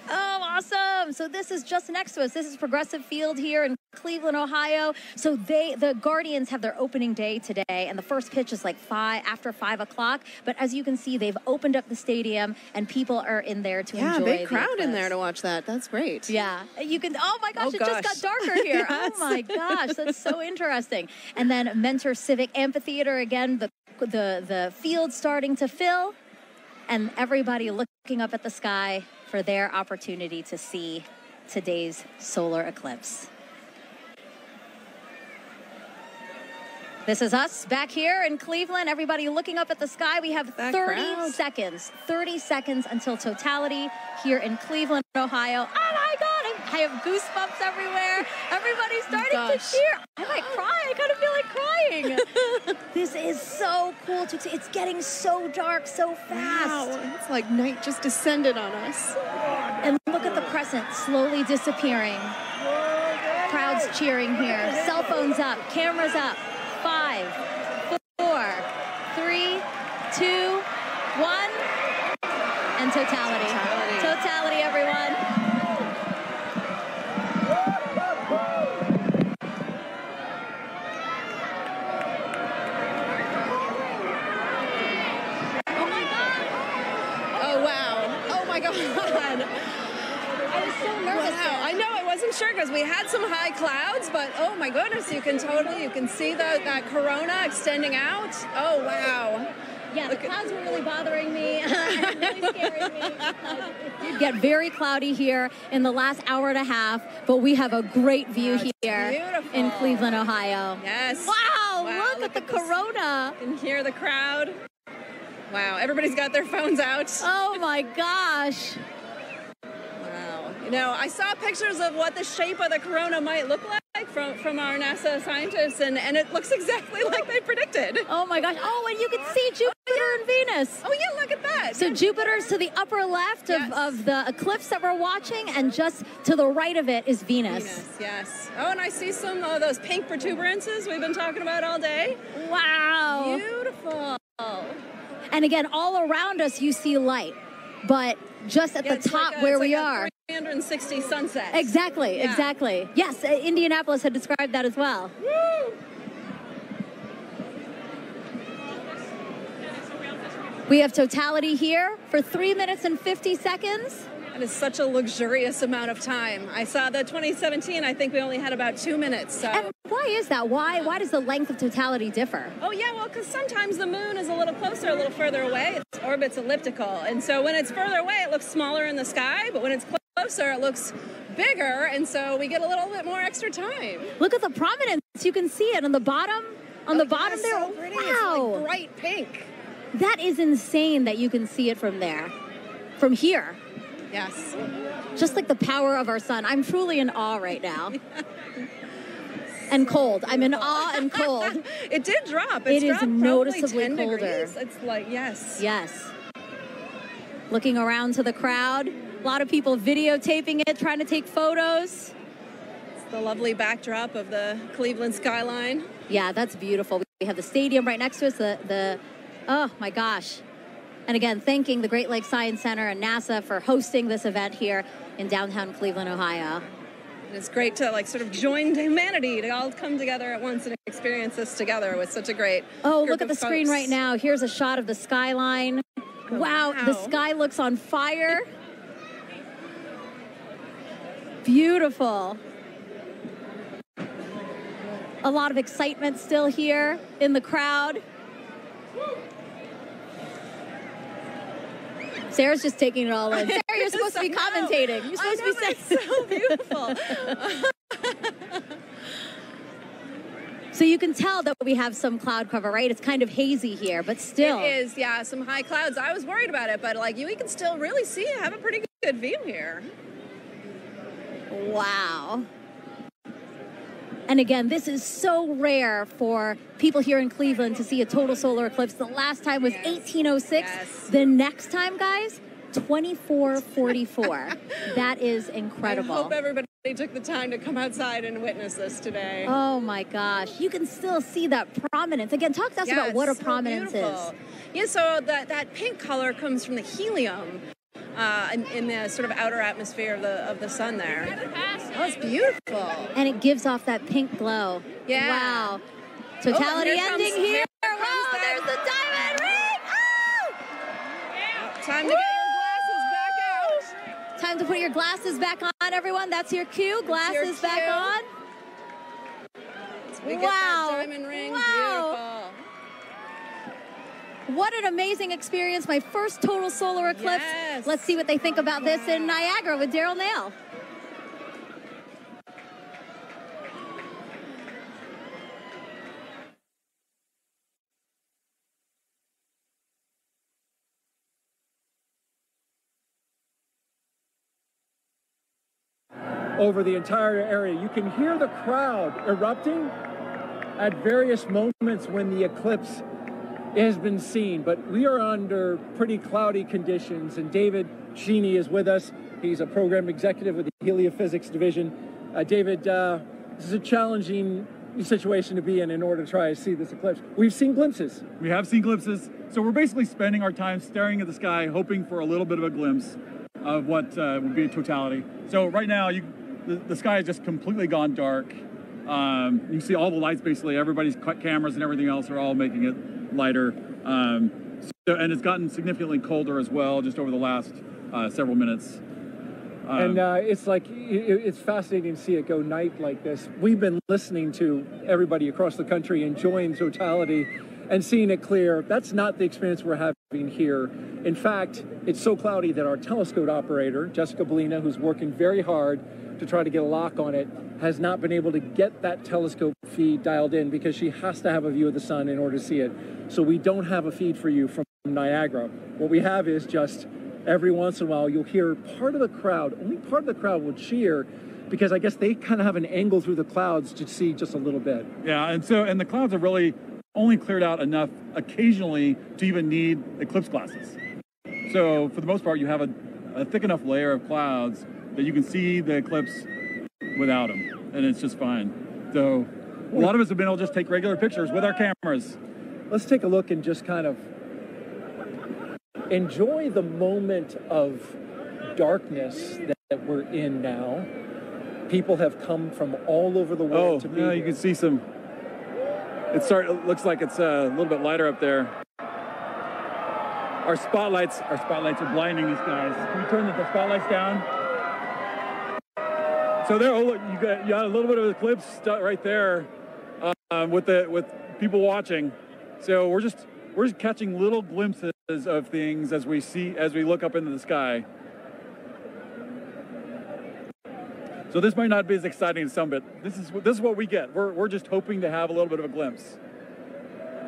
Oh, awesome. welcome. So this is just next to us. This is Progressive Field here in Cleveland, Ohio. So the Guardians have their opening day today, and the first pitch is like after 5 o'clock. But as you can see, they've opened up the stadium, and people are in there to enjoy. Yeah, big crowd in there to watch that. That's great. Yeah, you can. Oh my gosh, it just got darker here. Yes. Oh my gosh, that's so interesting. And then Mentor Civic Amphitheater again. The field starting to fill, and everybody looking up at the sky for their opportunity to see today's solar eclipse. This is us back here in Cleveland. Everybody looking up at the sky. We have 30 seconds. 30 seconds until totality here in Cleveland, Ohio. Oh my God, I have goosebumps everywhere. Everybody's starting to cheer. I might cry. I kind of feel like crying. This is so cool to see. It's getting so dark so fast. Wow, it's like night just descended on us. And look at the crescent slowly disappearing. Crowds cheering here. Cell phones up, cameras up. 5, 4, 3, 2, 1, and totality. Totality, everyone. Oh my God! Oh wow! Oh my God! I was so nervous. Wow. I know, I wasn't sure because we had some high clouds, but oh my goodness, you can see that corona extending out. Oh wow. Yeah, the clouds were really bothering me and really scaring me. It get very cloudy here in the last hour and a half, but we have a great view here in Cleveland, Ohio. Yes. Wow, look at the corona. You can hear the crowd. Wow, everybody's got their phones out. Oh my gosh. You know, I saw pictures of what the shape of the corona might look like from our NASA scientists, and it looks exactly like they predicted. Oh my gosh. Oh, and you can see Jupiter and Venus. Oh yeah, look at that. So Jupiter's to the upper left of the eclipse that we're watching, and just to the right of it is Venus. Yes. Oh, and I see some of those pink protuberances we've been talking about all day. Wow. Beautiful. And again, all around us you see light, but just at the top where we are. 360 sunset. Exactly, exactly. Yes, Indianapolis had described that as well. Woo! We have totality here for 3 minutes and 50 seconds. That is such a luxurious amount of time. I saw the 2017, I think we only had about 2 minutes. So. And why is that? Why does the length of totality differ? Oh yeah, well, because sometimes the moon is a little closer, a little further away. Its orbit's elliptical. And so when it's further away, it looks smaller in the sky, but when it's closer, it looks bigger, and so we get a little bit more extra time. Look at the prominence. You can see it on the bottom. On the bottom there. So pretty. Wow. It's like bright pink. That is insane that you can see it from there. From here. Yes. Just like the power of our sun. I'm truly in awe right now. And cold. I'm in awe and cold. It did drop. It is noticeably colder. Degrees. It's like, yes. Yes. Looking around to the crowd. A lot of people videotaping it, trying to take photos. It's the lovely backdrop of the Cleveland skyline. Yeah, that's beautiful. We have the stadium right next to us. Oh my gosh. And again, thanking the Great Lakes Science Center and NASA for hosting this event here in downtown Cleveland, Ohio. It's great to sort of join humanity to all come together at once and experience this together with such a great group look at the screen right now. Here's a shot of the skyline. Wow, the sky looks on fire. Beautiful. A lot of excitement still here in the crowd. Sarah's just taking it all in. Sarah, you're supposed to be commentating. You're supposed to be saying. It's so beautiful. So you can tell that we have some cloud cover, right? It's kind of hazy here, but still. It is, yeah, some high clouds. I was worried about it, but we can still really see, have a pretty good view here. Wow. And again, this is so rare for people here in Cleveland to see a total solar eclipse. The last time was 1806. Yes. The next time, guys, 2444. That is incredible. I hope everybody took the time to come outside and witness this today. Oh my gosh. You can still see that prominence. Again, talk to us about what a prominence is. Yeah, so that pink color comes from the helium in the sort of outer atmosphere of the sun there. Oh, it's beautiful. And it gives off that pink glow. Yeah. Wow. Totality ending here. Wow, there's the diamond ring. Oh! Time to get your glasses back out. Time to put your glasses back on, everyone. That's your cue. Glasses back on. We get that diamond ring. Wow. What an amazing experience. My first total solar eclipse. Yes. Let's see what they think about this in Niagara with Daryl Nail. Over the entire area, you can hear the crowd erupting at various moments when the eclipse has been seen, but we are under pretty cloudy conditions, and David Sheeny is with us. He's a program executive with the heliophysics division. David, this is a challenging situation to be in order to try to see this eclipse. We've seen glimpses. We have seen glimpses, so we're basically spending our time staring at the sky, hoping for a little bit of a glimpse of what would be a totality. So right now, the sky has just completely gone dark. You see all the lights, basically, everybody's cameras and everything else are all making it lighter. And it's gotten significantly colder as well, just over the last several minutes. And it's like, it's fascinating to see it go night like this. We've been listening to everybody across the country enjoying totality and seeing it clear. That's not the experience we're having here. In fact, it's so cloudy that our telescope operator, Jessica Bellina, who's working very hard to try to get a lock on it, has not been able to get that telescope feed dialed in because she has to have a view of the sun in order to see it. So we don't have a feed for you from Niagara. What we have is just every once in a while you'll hear part of the crowd, only part of the crowd will cheer because I guess they kind of have an angle through the clouds to see just a little bit. Yeah, and the clouds are really only cleared out enough occasionally to even need eclipse glasses. So for the most part, you have a thick enough layer of clouds that you can see the eclipse without them, and it's just fine. So a lot of us have been able to just take regular pictures with our cameras. Let's take a look and just kind of enjoy the moment of darkness that we're in now. People have come from all over the world to be here. You can see some. It looks like it's a little bit lighter up there. Our spotlights are blinding these guys. Can we turn the spotlights down? So there, oh look, you got a little bit of an eclipse right there with people watching. So we're just catching little glimpses of things as we look up into the sky. So this might not be as exciting as some, but this is what we get. We're just hoping to have a little bit of a glimpse.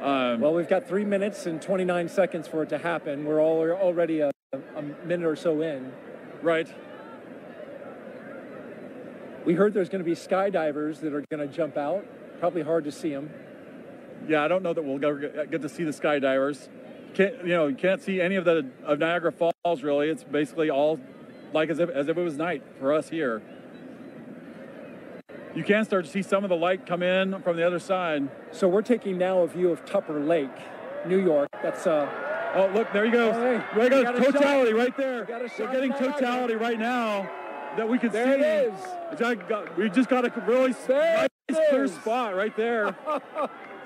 Well, we've got 3 minutes and 29 seconds for it to happen. We're already a minute or so in. Right. We heard there's going to be skydivers that are going to jump out. Probably hard to see them. Yeah, I don't know that we'll get to see the skydivers. You can't see any of Niagara Falls really. It's basically all like as if it was night for us here. You can start to see some of the light come in from the other side. So we're taking now a view of Tupper Lake, New York. That's oh look, there you go. Hey, there you go. Totality right there. We're getting totality right now that we can see. There it is. We just got a really nice clear spot right there.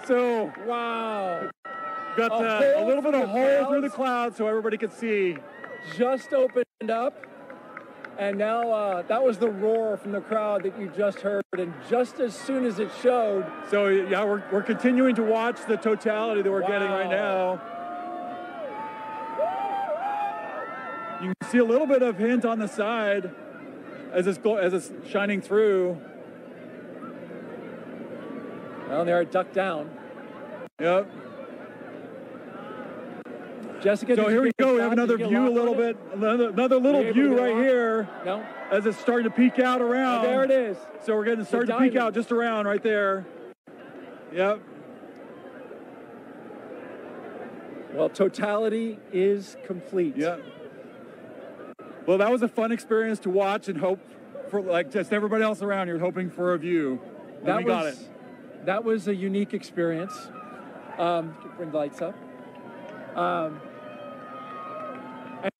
So wow. Got a little bit of hole through the clouds so everybody could see. Just opened up. And now that was the roar from the crowd that you just heard. And just as soon as it showed. So yeah, we're continuing to watch the totality that we're getting right now. You can see a little bit of hint on the side as it's shining through. Well, there it ducked down. Yep. Jessica, so here we go. We have another view, a little bit, another little view right here. No. As it's starting to peek out around. Oh, there it is. So we're getting starting to peek out just around right there. Yep. Well, totality is complete. Yep. Well, that was a fun experience to watch and hope for, like just everybody else around here, hoping for a view. And we got it. That was a unique experience. Bring the lights up.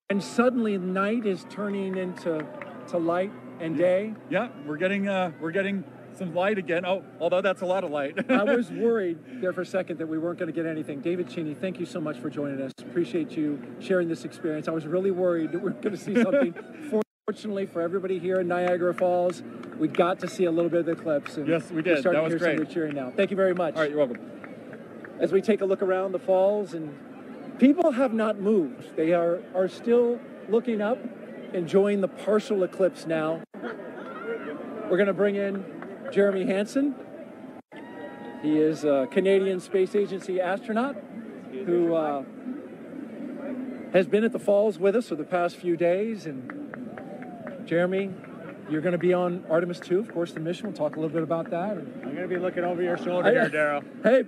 And suddenly night is turning into light and day. Yeah, we're getting some light again. Oh, although that's a lot of light. I was worried there for a second that we weren't going to get anything. David Cheney, thank you so much for joining us. Appreciate you sharing this experience. I was really worried that we were going to see something. Fortunately for everybody here in Niagara Falls, we got to see a little bit of the eclipse. And yes, we did. That was great. Some of you cheering now. Thank you very much. All right, you're welcome. As we take a look around the falls, and people have not moved. They are still looking up, enjoying the partial eclipse now. We're going to bring in Jeremy Hansen. He is a Canadian Space Agency astronaut who has been at the falls with us for the past few days. And Jeremy, you're going to be on Artemis 2, of course, the mission. We'll talk a little bit about that. I'm going to be looking over your shoulder here, Daryl. Hey,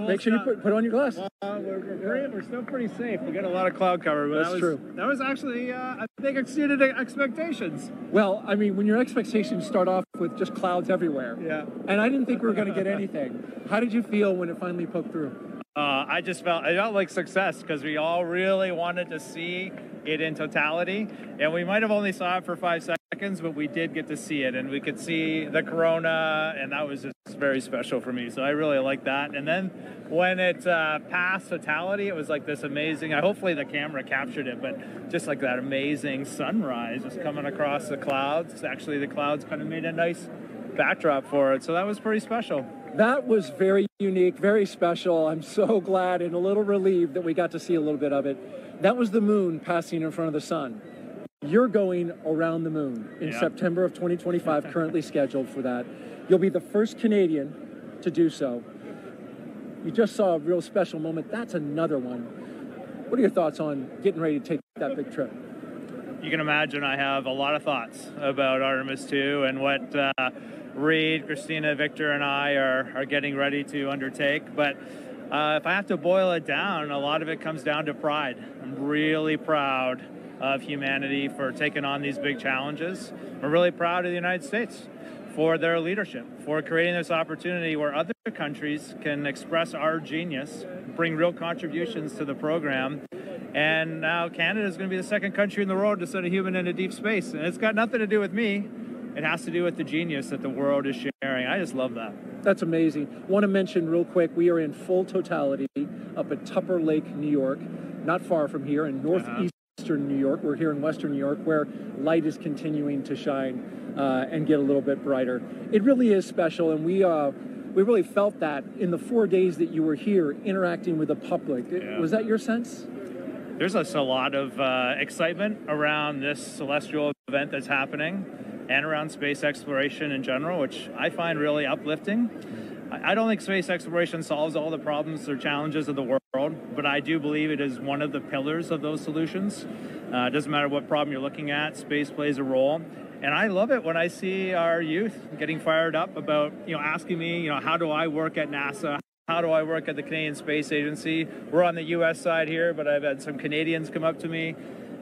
make sure you put on your glasses. We're still pretty safe. We got a lot of cloud cover, but That's true. That was actually, I think, exceeded expectations. Well, I mean, when your expectations start off with just clouds everywhere. Yeah. And I didn't think we were going to get anything. How did you feel when it finally poked through? I felt like success because we all really wanted to see it in totality, and we might have only saw it for 5 seconds, but we did get to see it, and we could see the corona, and that was just very special for me. So I really like that. And then when it passed totality, it was like this amazing. Hopefully the camera captured it, but just like that amazing sunrise just coming across the clouds. Actually, the clouds kind of made a nice backdrop for it, so that was pretty special. That was very unique, very special. I'm so glad and a little relieved that we got to see a little bit of it. That was the moon passing in front of the sun. You're going around the moon in September of 2025, currently scheduled for that. You'll be the first Canadian to do so. You just saw a real special moment. That's another one. What are your thoughts on getting ready to take that big trip? You can imagine I have a lot of thoughts about Artemis 2 and what Reed, Christina, Victor, and I are getting ready to undertake. But if I have to boil it down, a lot of it comes down to pride. I'm really proud of humanity for taking on these big challenges. We're really proud of the United States for their leadership, for creating this opportunity where other countries can express our genius, bring real contributions to the program. And now Canada is going to be the second country in the world to send a human into deep space. And it's got nothing to do with me. It has to do with the genius that the world is sharing. I just love that. That's amazing. Want to mention real quick, we are in full totality up at Tupper Lake, New York, not far from here in northeastern New York. We're here in western New York where light is continuing to shine and get a little bit brighter. It really is special, and we really felt that in the 4 days that you were here interacting with the public. Was that your sense? There's a lot of excitement around this celestial event that's happening and around space exploration in general, which I find really uplifting. I don't think space exploration solves all the problems or challenges of the world, but I do believe it is one of the pillars of those solutions. It doesn't matter what problem you're looking at, space plays a role. And I love it when I see our youth getting fired up about, asking me, how do I work at NASA? How do I work at the Canadian Space Agency? We're on the U.S. side here, but I've had some Canadians come up to me.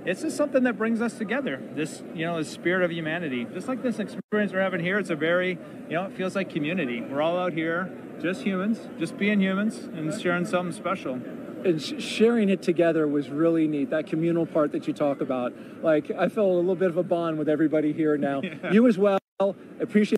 It's just something that brings us together, this, the spirit of humanity. Just like this experience we're having here, it's a very, it feels like community. We're all out here, just humans, just being humans and sharing something special. And sharing it together was really neat, that communal part that you talk about. Like, I felt a little bit of a bond with everybody here now. Yeah. You as well. Appreciate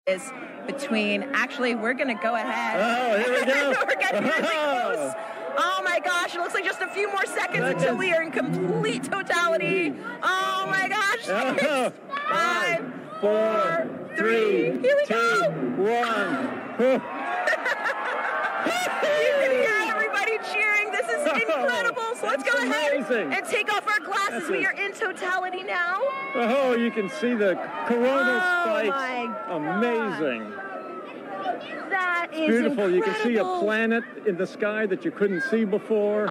is between, actually, we're going to go ahead. Oh, here we go. We're getting really close. Oh my gosh, it looks like just a few more seconds until we are in complete totality. Oh my gosh. 5, 4, 3, here we 2, go. 1. You can hear everybody cheering. This is incredible. So let's go ahead and take off our glasses. We are in totality now. Oh, you can see the coronal spikes. My amazing. That is beautiful. Incredible. You can see a planet in the sky that you couldn't see before.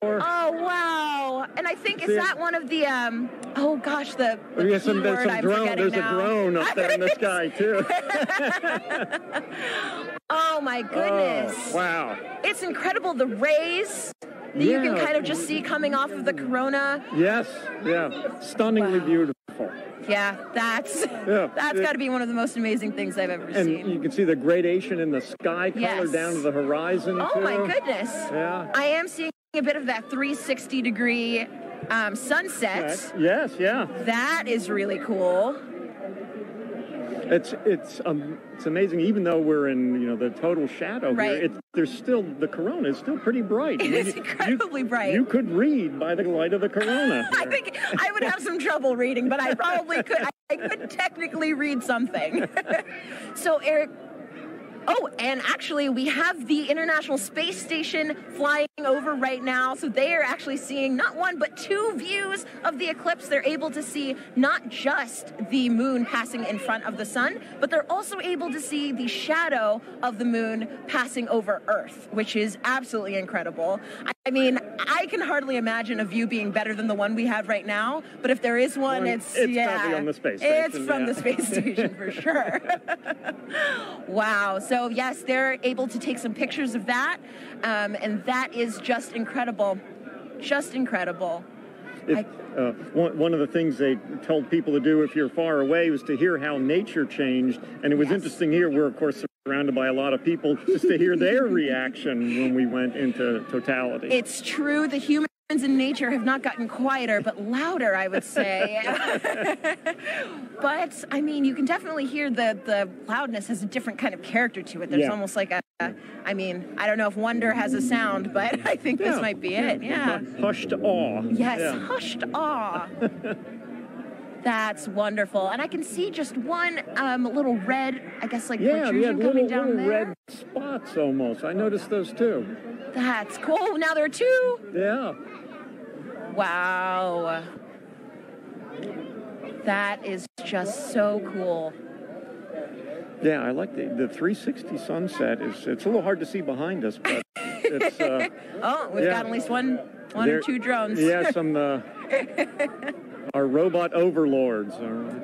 Oh, wow. And I think, is that one of the, oh gosh, the there's some drone. There's a drone up there in the sky, too. Oh, my goodness. Oh, wow. It's incredible. The rays that you can kind of just see coming off of the corona. Yes, yeah. Stunningly beautiful. Yeah, that's got to be one of the most amazing things I've ever seen. And you can see the gradation in the sky color down to the horizon, Oh, too. my goodness. Yeah. I am seeing a bit of that 360-degree sunset. Yes, yeah. That is really cool. It's amazing. Even though we're in the total shadow here, there's still the corona is still pretty bright. It is incredibly bright. You could read by the light of the corona. I think I would have some trouble reading, but I probably could. I could technically read something. So, Eric. Oh, and actually, we have the International Space Station flying over right now. So they are actually seeing not one, but 2 views of the eclipse. They're able to see not just the moon passing in front of the sun, but they're also able to see the shadow of the moon passing over Earth, which is absolutely incredible. I mean, I can hardly imagine a view being better than the one we have right now. But if there is one, it's probably on the space station. It's from the space station for sure. Wow. So yes, they're able to take some pictures of that, and that is just incredible. Just incredible. One of the things they told people to do if you're far away was to hear how nature changed. And it was interesting here. We're, of course, surrounded by a lot of people just to hear their reaction when we went into totality. It's true. The humans in nature have not gotten quieter, but louder, I would say. But, I mean, you can definitely hear the loudness has a different kind of character to it. There's almost like I mean, I don't know if wonder has a sound, but I think this might be it. Yeah. Hushed awe. Yes, hushed awe. That's wonderful. And I can see just one little red, I guess, like protrusion coming down there. Red spots almost. I noticed those too. That's cool. Now there are 2. Yeah. Wow. That is just so cool. Yeah, I like the 360 sunset. It's a little hard to see behind us, but it's... oh, we've got at least one or 2 drones. Yeah, some... our robot overlords.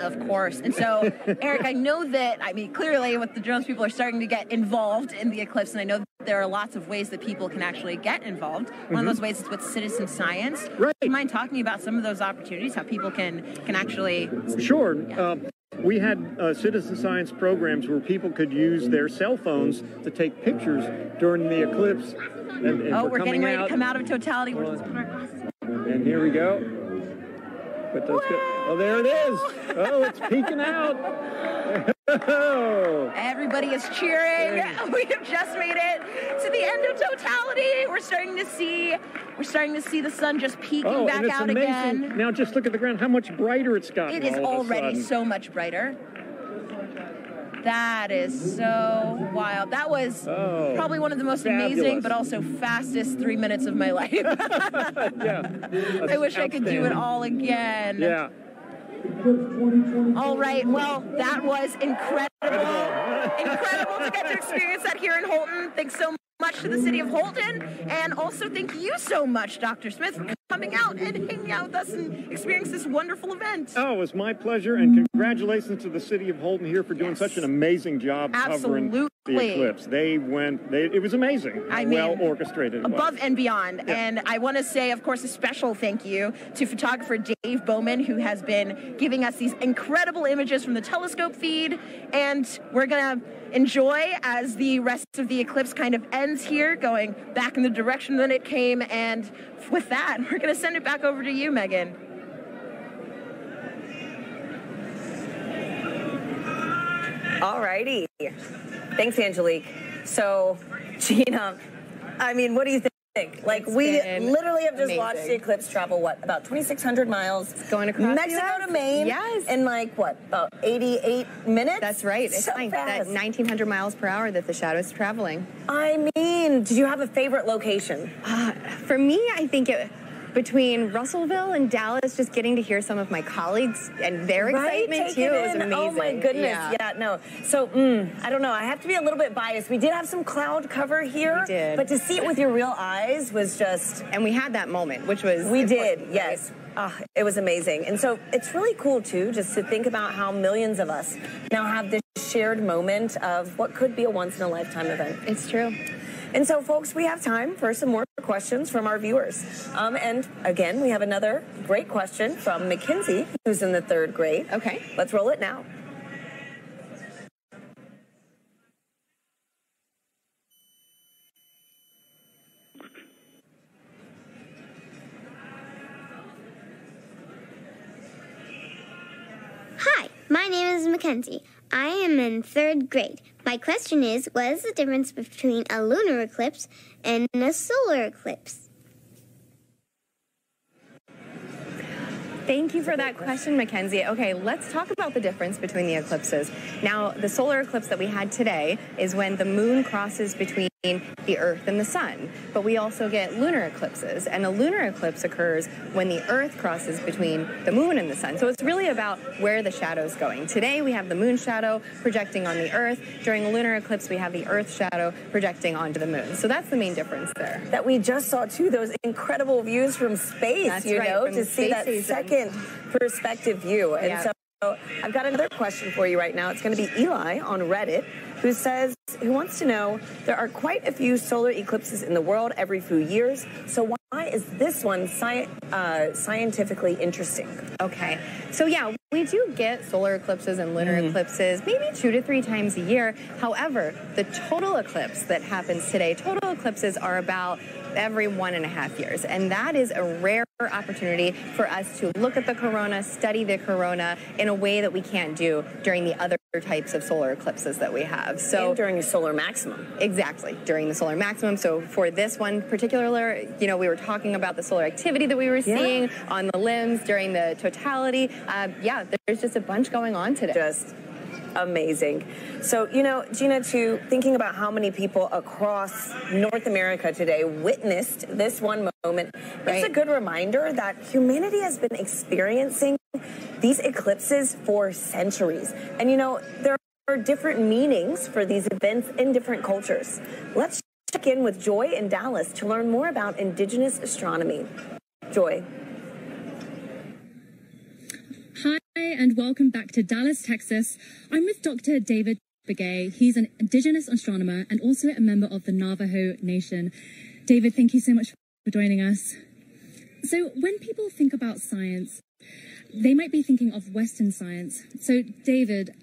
Of course. And so, Eric, I know that, I mean, clearly with the drones, people are starting to get involved in the eclipse, and I know that there are lots of ways that people can actually get involved. One of those ways is with citizen science. Right. Do you mind talking about some of those opportunities, how people can actually... Sure. Yeah. We had citizen science programs where people could use their cell phones to take pictures during the eclipse. And we're getting ready to come out of totality. We're just put our glasses on. And here we go. Oh, there it is. Oh, it's peeking out. Everybody is cheering. We have just made it to the end of totality. We're starting to see the sun just peeking back out again. Now just look at the ground, how much brighter it's gotten. It is already so much brighter. That is so wild. That was probably one of the most amazing, but also fastest 3 minutes of my life. I wish I could do it all again. Yeah. All right. Well, that was incredible. Incredible to get to experience that here in Holton. Thanks so much to the city of Holton. And also thank you so much, Dr. Smith, for coming out and hanging out with us and experiencing this wonderful event. Oh, it was my pleasure. And congratulations to the city of Holton here for doing such an amazing job covering the eclipse. It was amazing. Well orchestrated. Above and beyond. Yeah. And I want to say, of course, a special thank you to photographer Dave Bowman, who has been giving us these incredible images from the telescope feed. And we're going to enjoy as the rest of the eclipse kind of ends here, going back in the direction that it came. And with that, we're going to send it back over to you, Megan. All righty. Thanks, Angelique. So, Gina, I mean, what do you think? Like, we literally have just watched the eclipse travel, what, about 2,600 miles? Going across Mexico to Maine. Yes. In, like, what, about 88 minutes? That's right. It's so like fast. that 1,900 miles per hour that the shadow is traveling. I mean, did you have a favorite location? For me, I think between Russellville and Dallas, just getting to hear some of my colleagues and their excitement, too, it was amazing. Oh, my goodness. Yeah, no. So, I don't know. I have to be a little bit biased. We did have some cloud cover here. We did. But to see it with your real eyes was just... And we had that moment, which was... We did, yes. It was amazing. And so it's really cool, too, just to think about how millions of us now have this shared moment of what could be a once-in-a-lifetime event. It's true. And so, folks, we have time for some more questions from our viewers. And again, we have another great question from Mackenzie, who's in the 3rd grade. Okay. Let's roll it now. Hi, my name is Mackenzie. I am in 3rd grade. My question is, what is the difference between a lunar eclipse and a solar eclipse? Thank you for that question, Mackenzie. Okay, let's talk about the difference between the eclipses. Now, the solar eclipse that we had today is when the moon crosses between the Earth and the Sun. But we also get lunar eclipses, and a lunar eclipse occurs when the Earth crosses between the moon and the Sun. So it's really about where the shadow's going. Today, we have the moon shadow projecting on the Earth. During a lunar eclipse, we have the Earth shadow projecting onto the moon. So that's the main difference there. That we just saw, too, those incredible views from space, That's you right, know, from to see that second perspective view. And so I've got another question for you right now. It's going to be Eli on Reddit, who wants to know, there are quite a few solar eclipses in the world every few years. So why is this one scientifically interesting? Okay. So yeah, we do get solar eclipses and lunar eclipses maybe 2 to 3 times a year. However, the total eclipse that happens today, total eclipses are about every 1.5 years. And that is a rare opportunity for us to look at the corona, study the corona in a way that we can't do during the other types of solar eclipses that we have. So and during the solar maximum. Exactly, during the solar maximum. So for this one particular, you know, we were talking about the solar activity that we were seeing on the limbs during the totality. Yeah, there's just a bunch going on today. Just amazing. So, you know, Gina, too, thinking about how many people across North America today witnessed this one moment, it's a good reminder that humanity has been experiencing these eclipses for centuries. And, you know, there are different meanings for these events in different cultures. Let's check in with Joy in Dallas to learn more about indigenous astronomy. Joy. Hi, and welcome back to Dallas, Texas. I'm with Dr. David Begay. He's an indigenous astronomer and also a member of the Navajo Nation. David, thank you so much for joining us. So when people think about science, they might be thinking of Western science. So, David,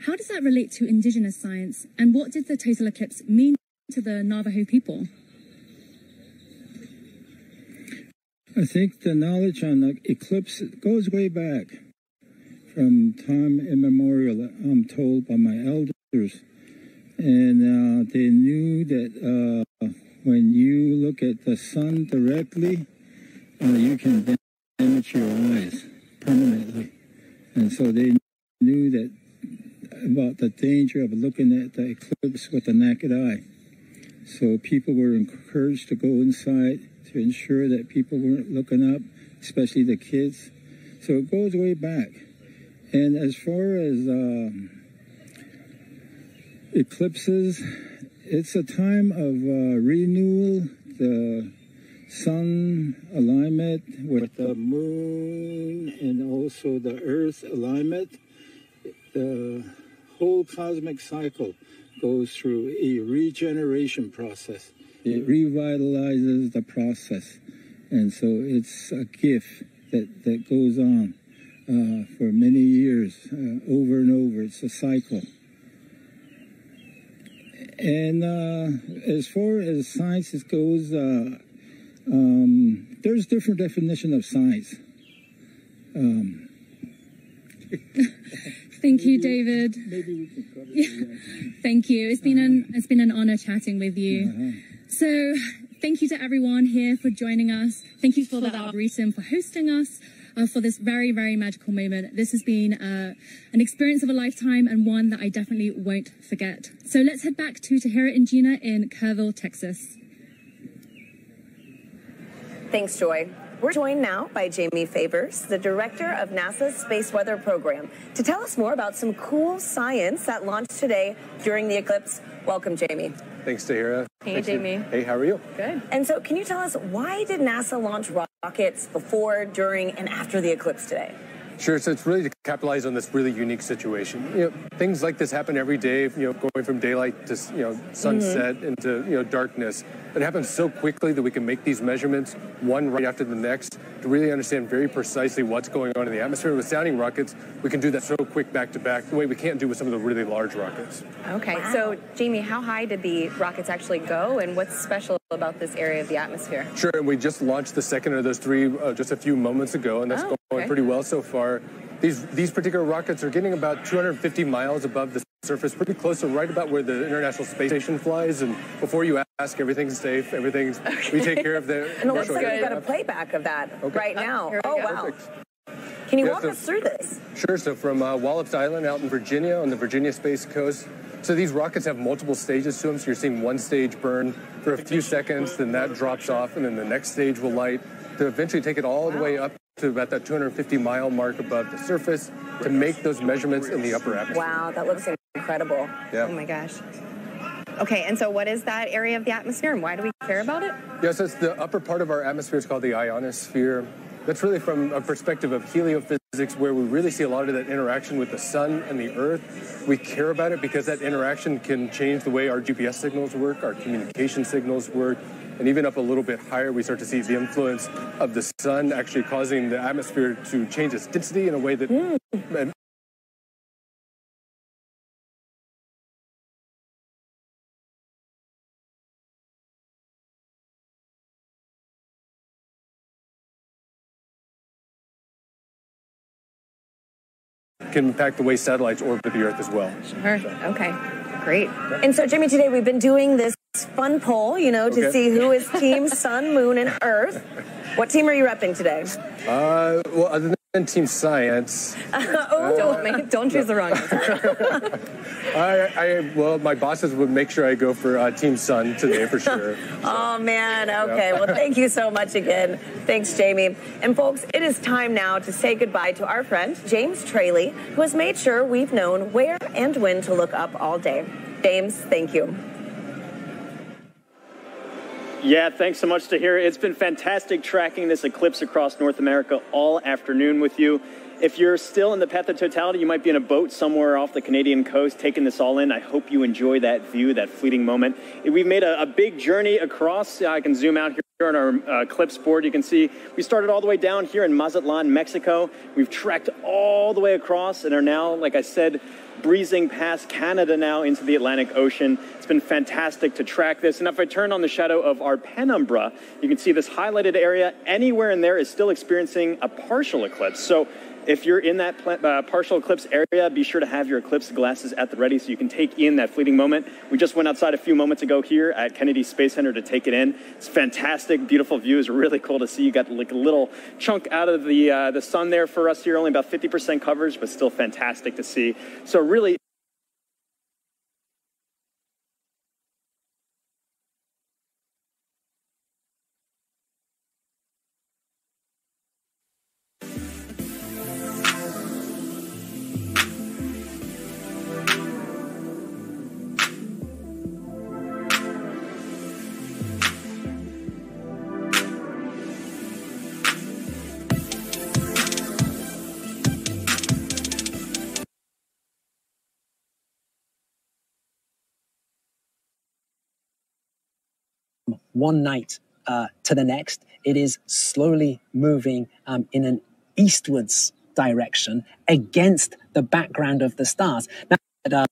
how does that relate to indigenous science, and what did the total eclipse mean to the Navajo people? I think the knowledge on the eclipse goes way back, from time immemorial, I'm told by my elders. And they knew that when you look at the sun directly, you can damage your eyes permanently. And so they knew that about the danger of looking at the eclipse with the naked eye. So people were encouraged to go inside to ensure that people weren't looking up, especially the kids. So it goes way back. And as far as eclipses, it's a time of renewal, the sun alignment with the moon and also the earth alignment. The whole cosmic cycle goes through a regeneration process. It revitalizes the process. And so it's a gift that goes on for many years, over and over. It's a cycle. And as far as science goes, there's different definition of science. Thank you, David. Thank you. It's been an honor chatting with you. So thank you to everyone here for joining us. Thank you for the Arboretum for hosting us for this very, very magical moment. This has been an experience of a lifetime and one that I definitely won't forget. So let's head back to Tahira and Gina in Kerrville, Texas. Thanks, Joy. We're joined now by Jamie Favors, the director of NASA's Space Weather Program, to tell us more about some cool science that launched today during the eclipse. Welcome, Jamie. Thanks, Tahira. Hey, Jamie. Hey, how are you? Good. And so can you tell us, why did NASA launch rockets before, during, and after the eclipse today? Sure, so it's really to capitalize on this really unique situation. You know, things like this happen every day, you know, going from daylight to, you know, sunset into, you know, darkness. It happens so quickly that we can make these measurements, one right after the next, to really understand very precisely what's going on in the atmosphere. With sounding rockets, we can do that so quick back to back, the way we can't do with some of the really large rockets. Okay, so Jamie, how high did the rockets actually go, and what's special about this area of the atmosphere? Sure, and we just launched the second of those three just a few moments ago, and that's going pretty well so far. These particular rockets are getting about 250 miles above the surface, pretty close to right about where the International Space Station flies. And before you ask, everything's safe, we take care of the... And it looks like we've got a playback of that right now. Oh, wow. Perfect. Can you walk us through this? Sure, so from Wallops Island out in Virginia, on the Virginia Space Coast, so these rockets have multiple stages to them, so you're seeing one stage burn for a few seconds, then that drops off, and then the next stage will light to eventually take it all the way up to about that 250-mile mark above the surface to make those measurements in the upper atmosphere. Wow, that looks incredible. Yeah. Oh my gosh. Okay, and so what is that area of the atmosphere, and why do we care about it? Yeah, so it's the upper part of our atmosphere. It's called the ionosphere. That's really from a perspective of heliophysics, where we really see a lot of that interaction with the sun and the earth. We care about it because that interaction can change the way our GPS signals work, our communication signals work, and even up a little bit higher, we start to see the influence of the sun actually causing the atmosphere to change its density in a way that can impact the way satellites orbit the Earth as well. Sure. Okay. Great. And so, Jimmy, today we've been doing this fun poll, you know, to see who is Team Sun, Moon, and Earth. What team are you repping today? Well, other than Team Science. Don't choose the wrong answer. Well, my bosses would make sure I go for Team Sun today for sure. Oh, man. Okay. Well, thank you so much again. Thanks, Jamie. And, folks, it is time now to say goodbye to our friend, James Traley, who has made sure we've known where and when to look up all day. James, thank you. Yeah, thanks so much, Tahira. It's been fantastic tracking this eclipse across North America all afternoon with you. If you're still in the path of totality, you might be in a boat somewhere off the Canadian coast taking this all in. I hope you enjoy that view, that fleeting moment. We've made a big journey across. I can zoom out here on our eclipse board. You can see we started all the way down here in Mazatlan, Mexico. We've trekked all the way across and are now, like I said, breezing past Canada now into the Atlantic Ocean. It's been fantastic to track this. And if I turn on the shadow of our penumbra, you can see this highlighted area. Anywhere in there is still experiencing a partial eclipse. So if you're in that partial eclipse area, be sure to have your eclipse glasses at the ready so you can take in that fleeting moment. We just went outside a few moments ago here at Kennedy Space Center to take it in. It's fantastic, beautiful view. It's really cool to see. You got like a little chunk out of the sun there for us here, only about 50% coverage, but still fantastic to see. So really, one night to the next, it is slowly moving in an eastwards direction against the background of the stars. Now,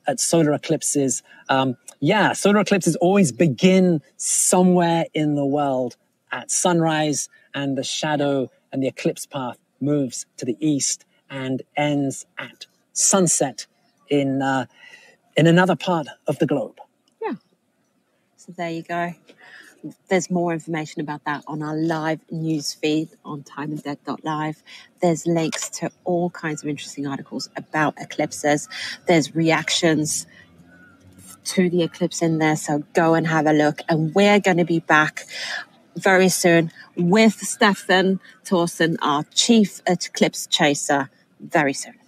at solar eclipses, solar eclipses always begin somewhere in the world at sunrise, and the shadow and the eclipse path moves to the east and ends at sunset in another part of the globe. Yeah. So there you go. There's more information about that on our live news feed on timeanddead.live. There's links to all kinds of interesting articles about eclipses. There's reactions to the eclipse in there, so go and have a look. And we're going to be back very soon with Stefan Thorsen, our chief eclipse chaser, very soon.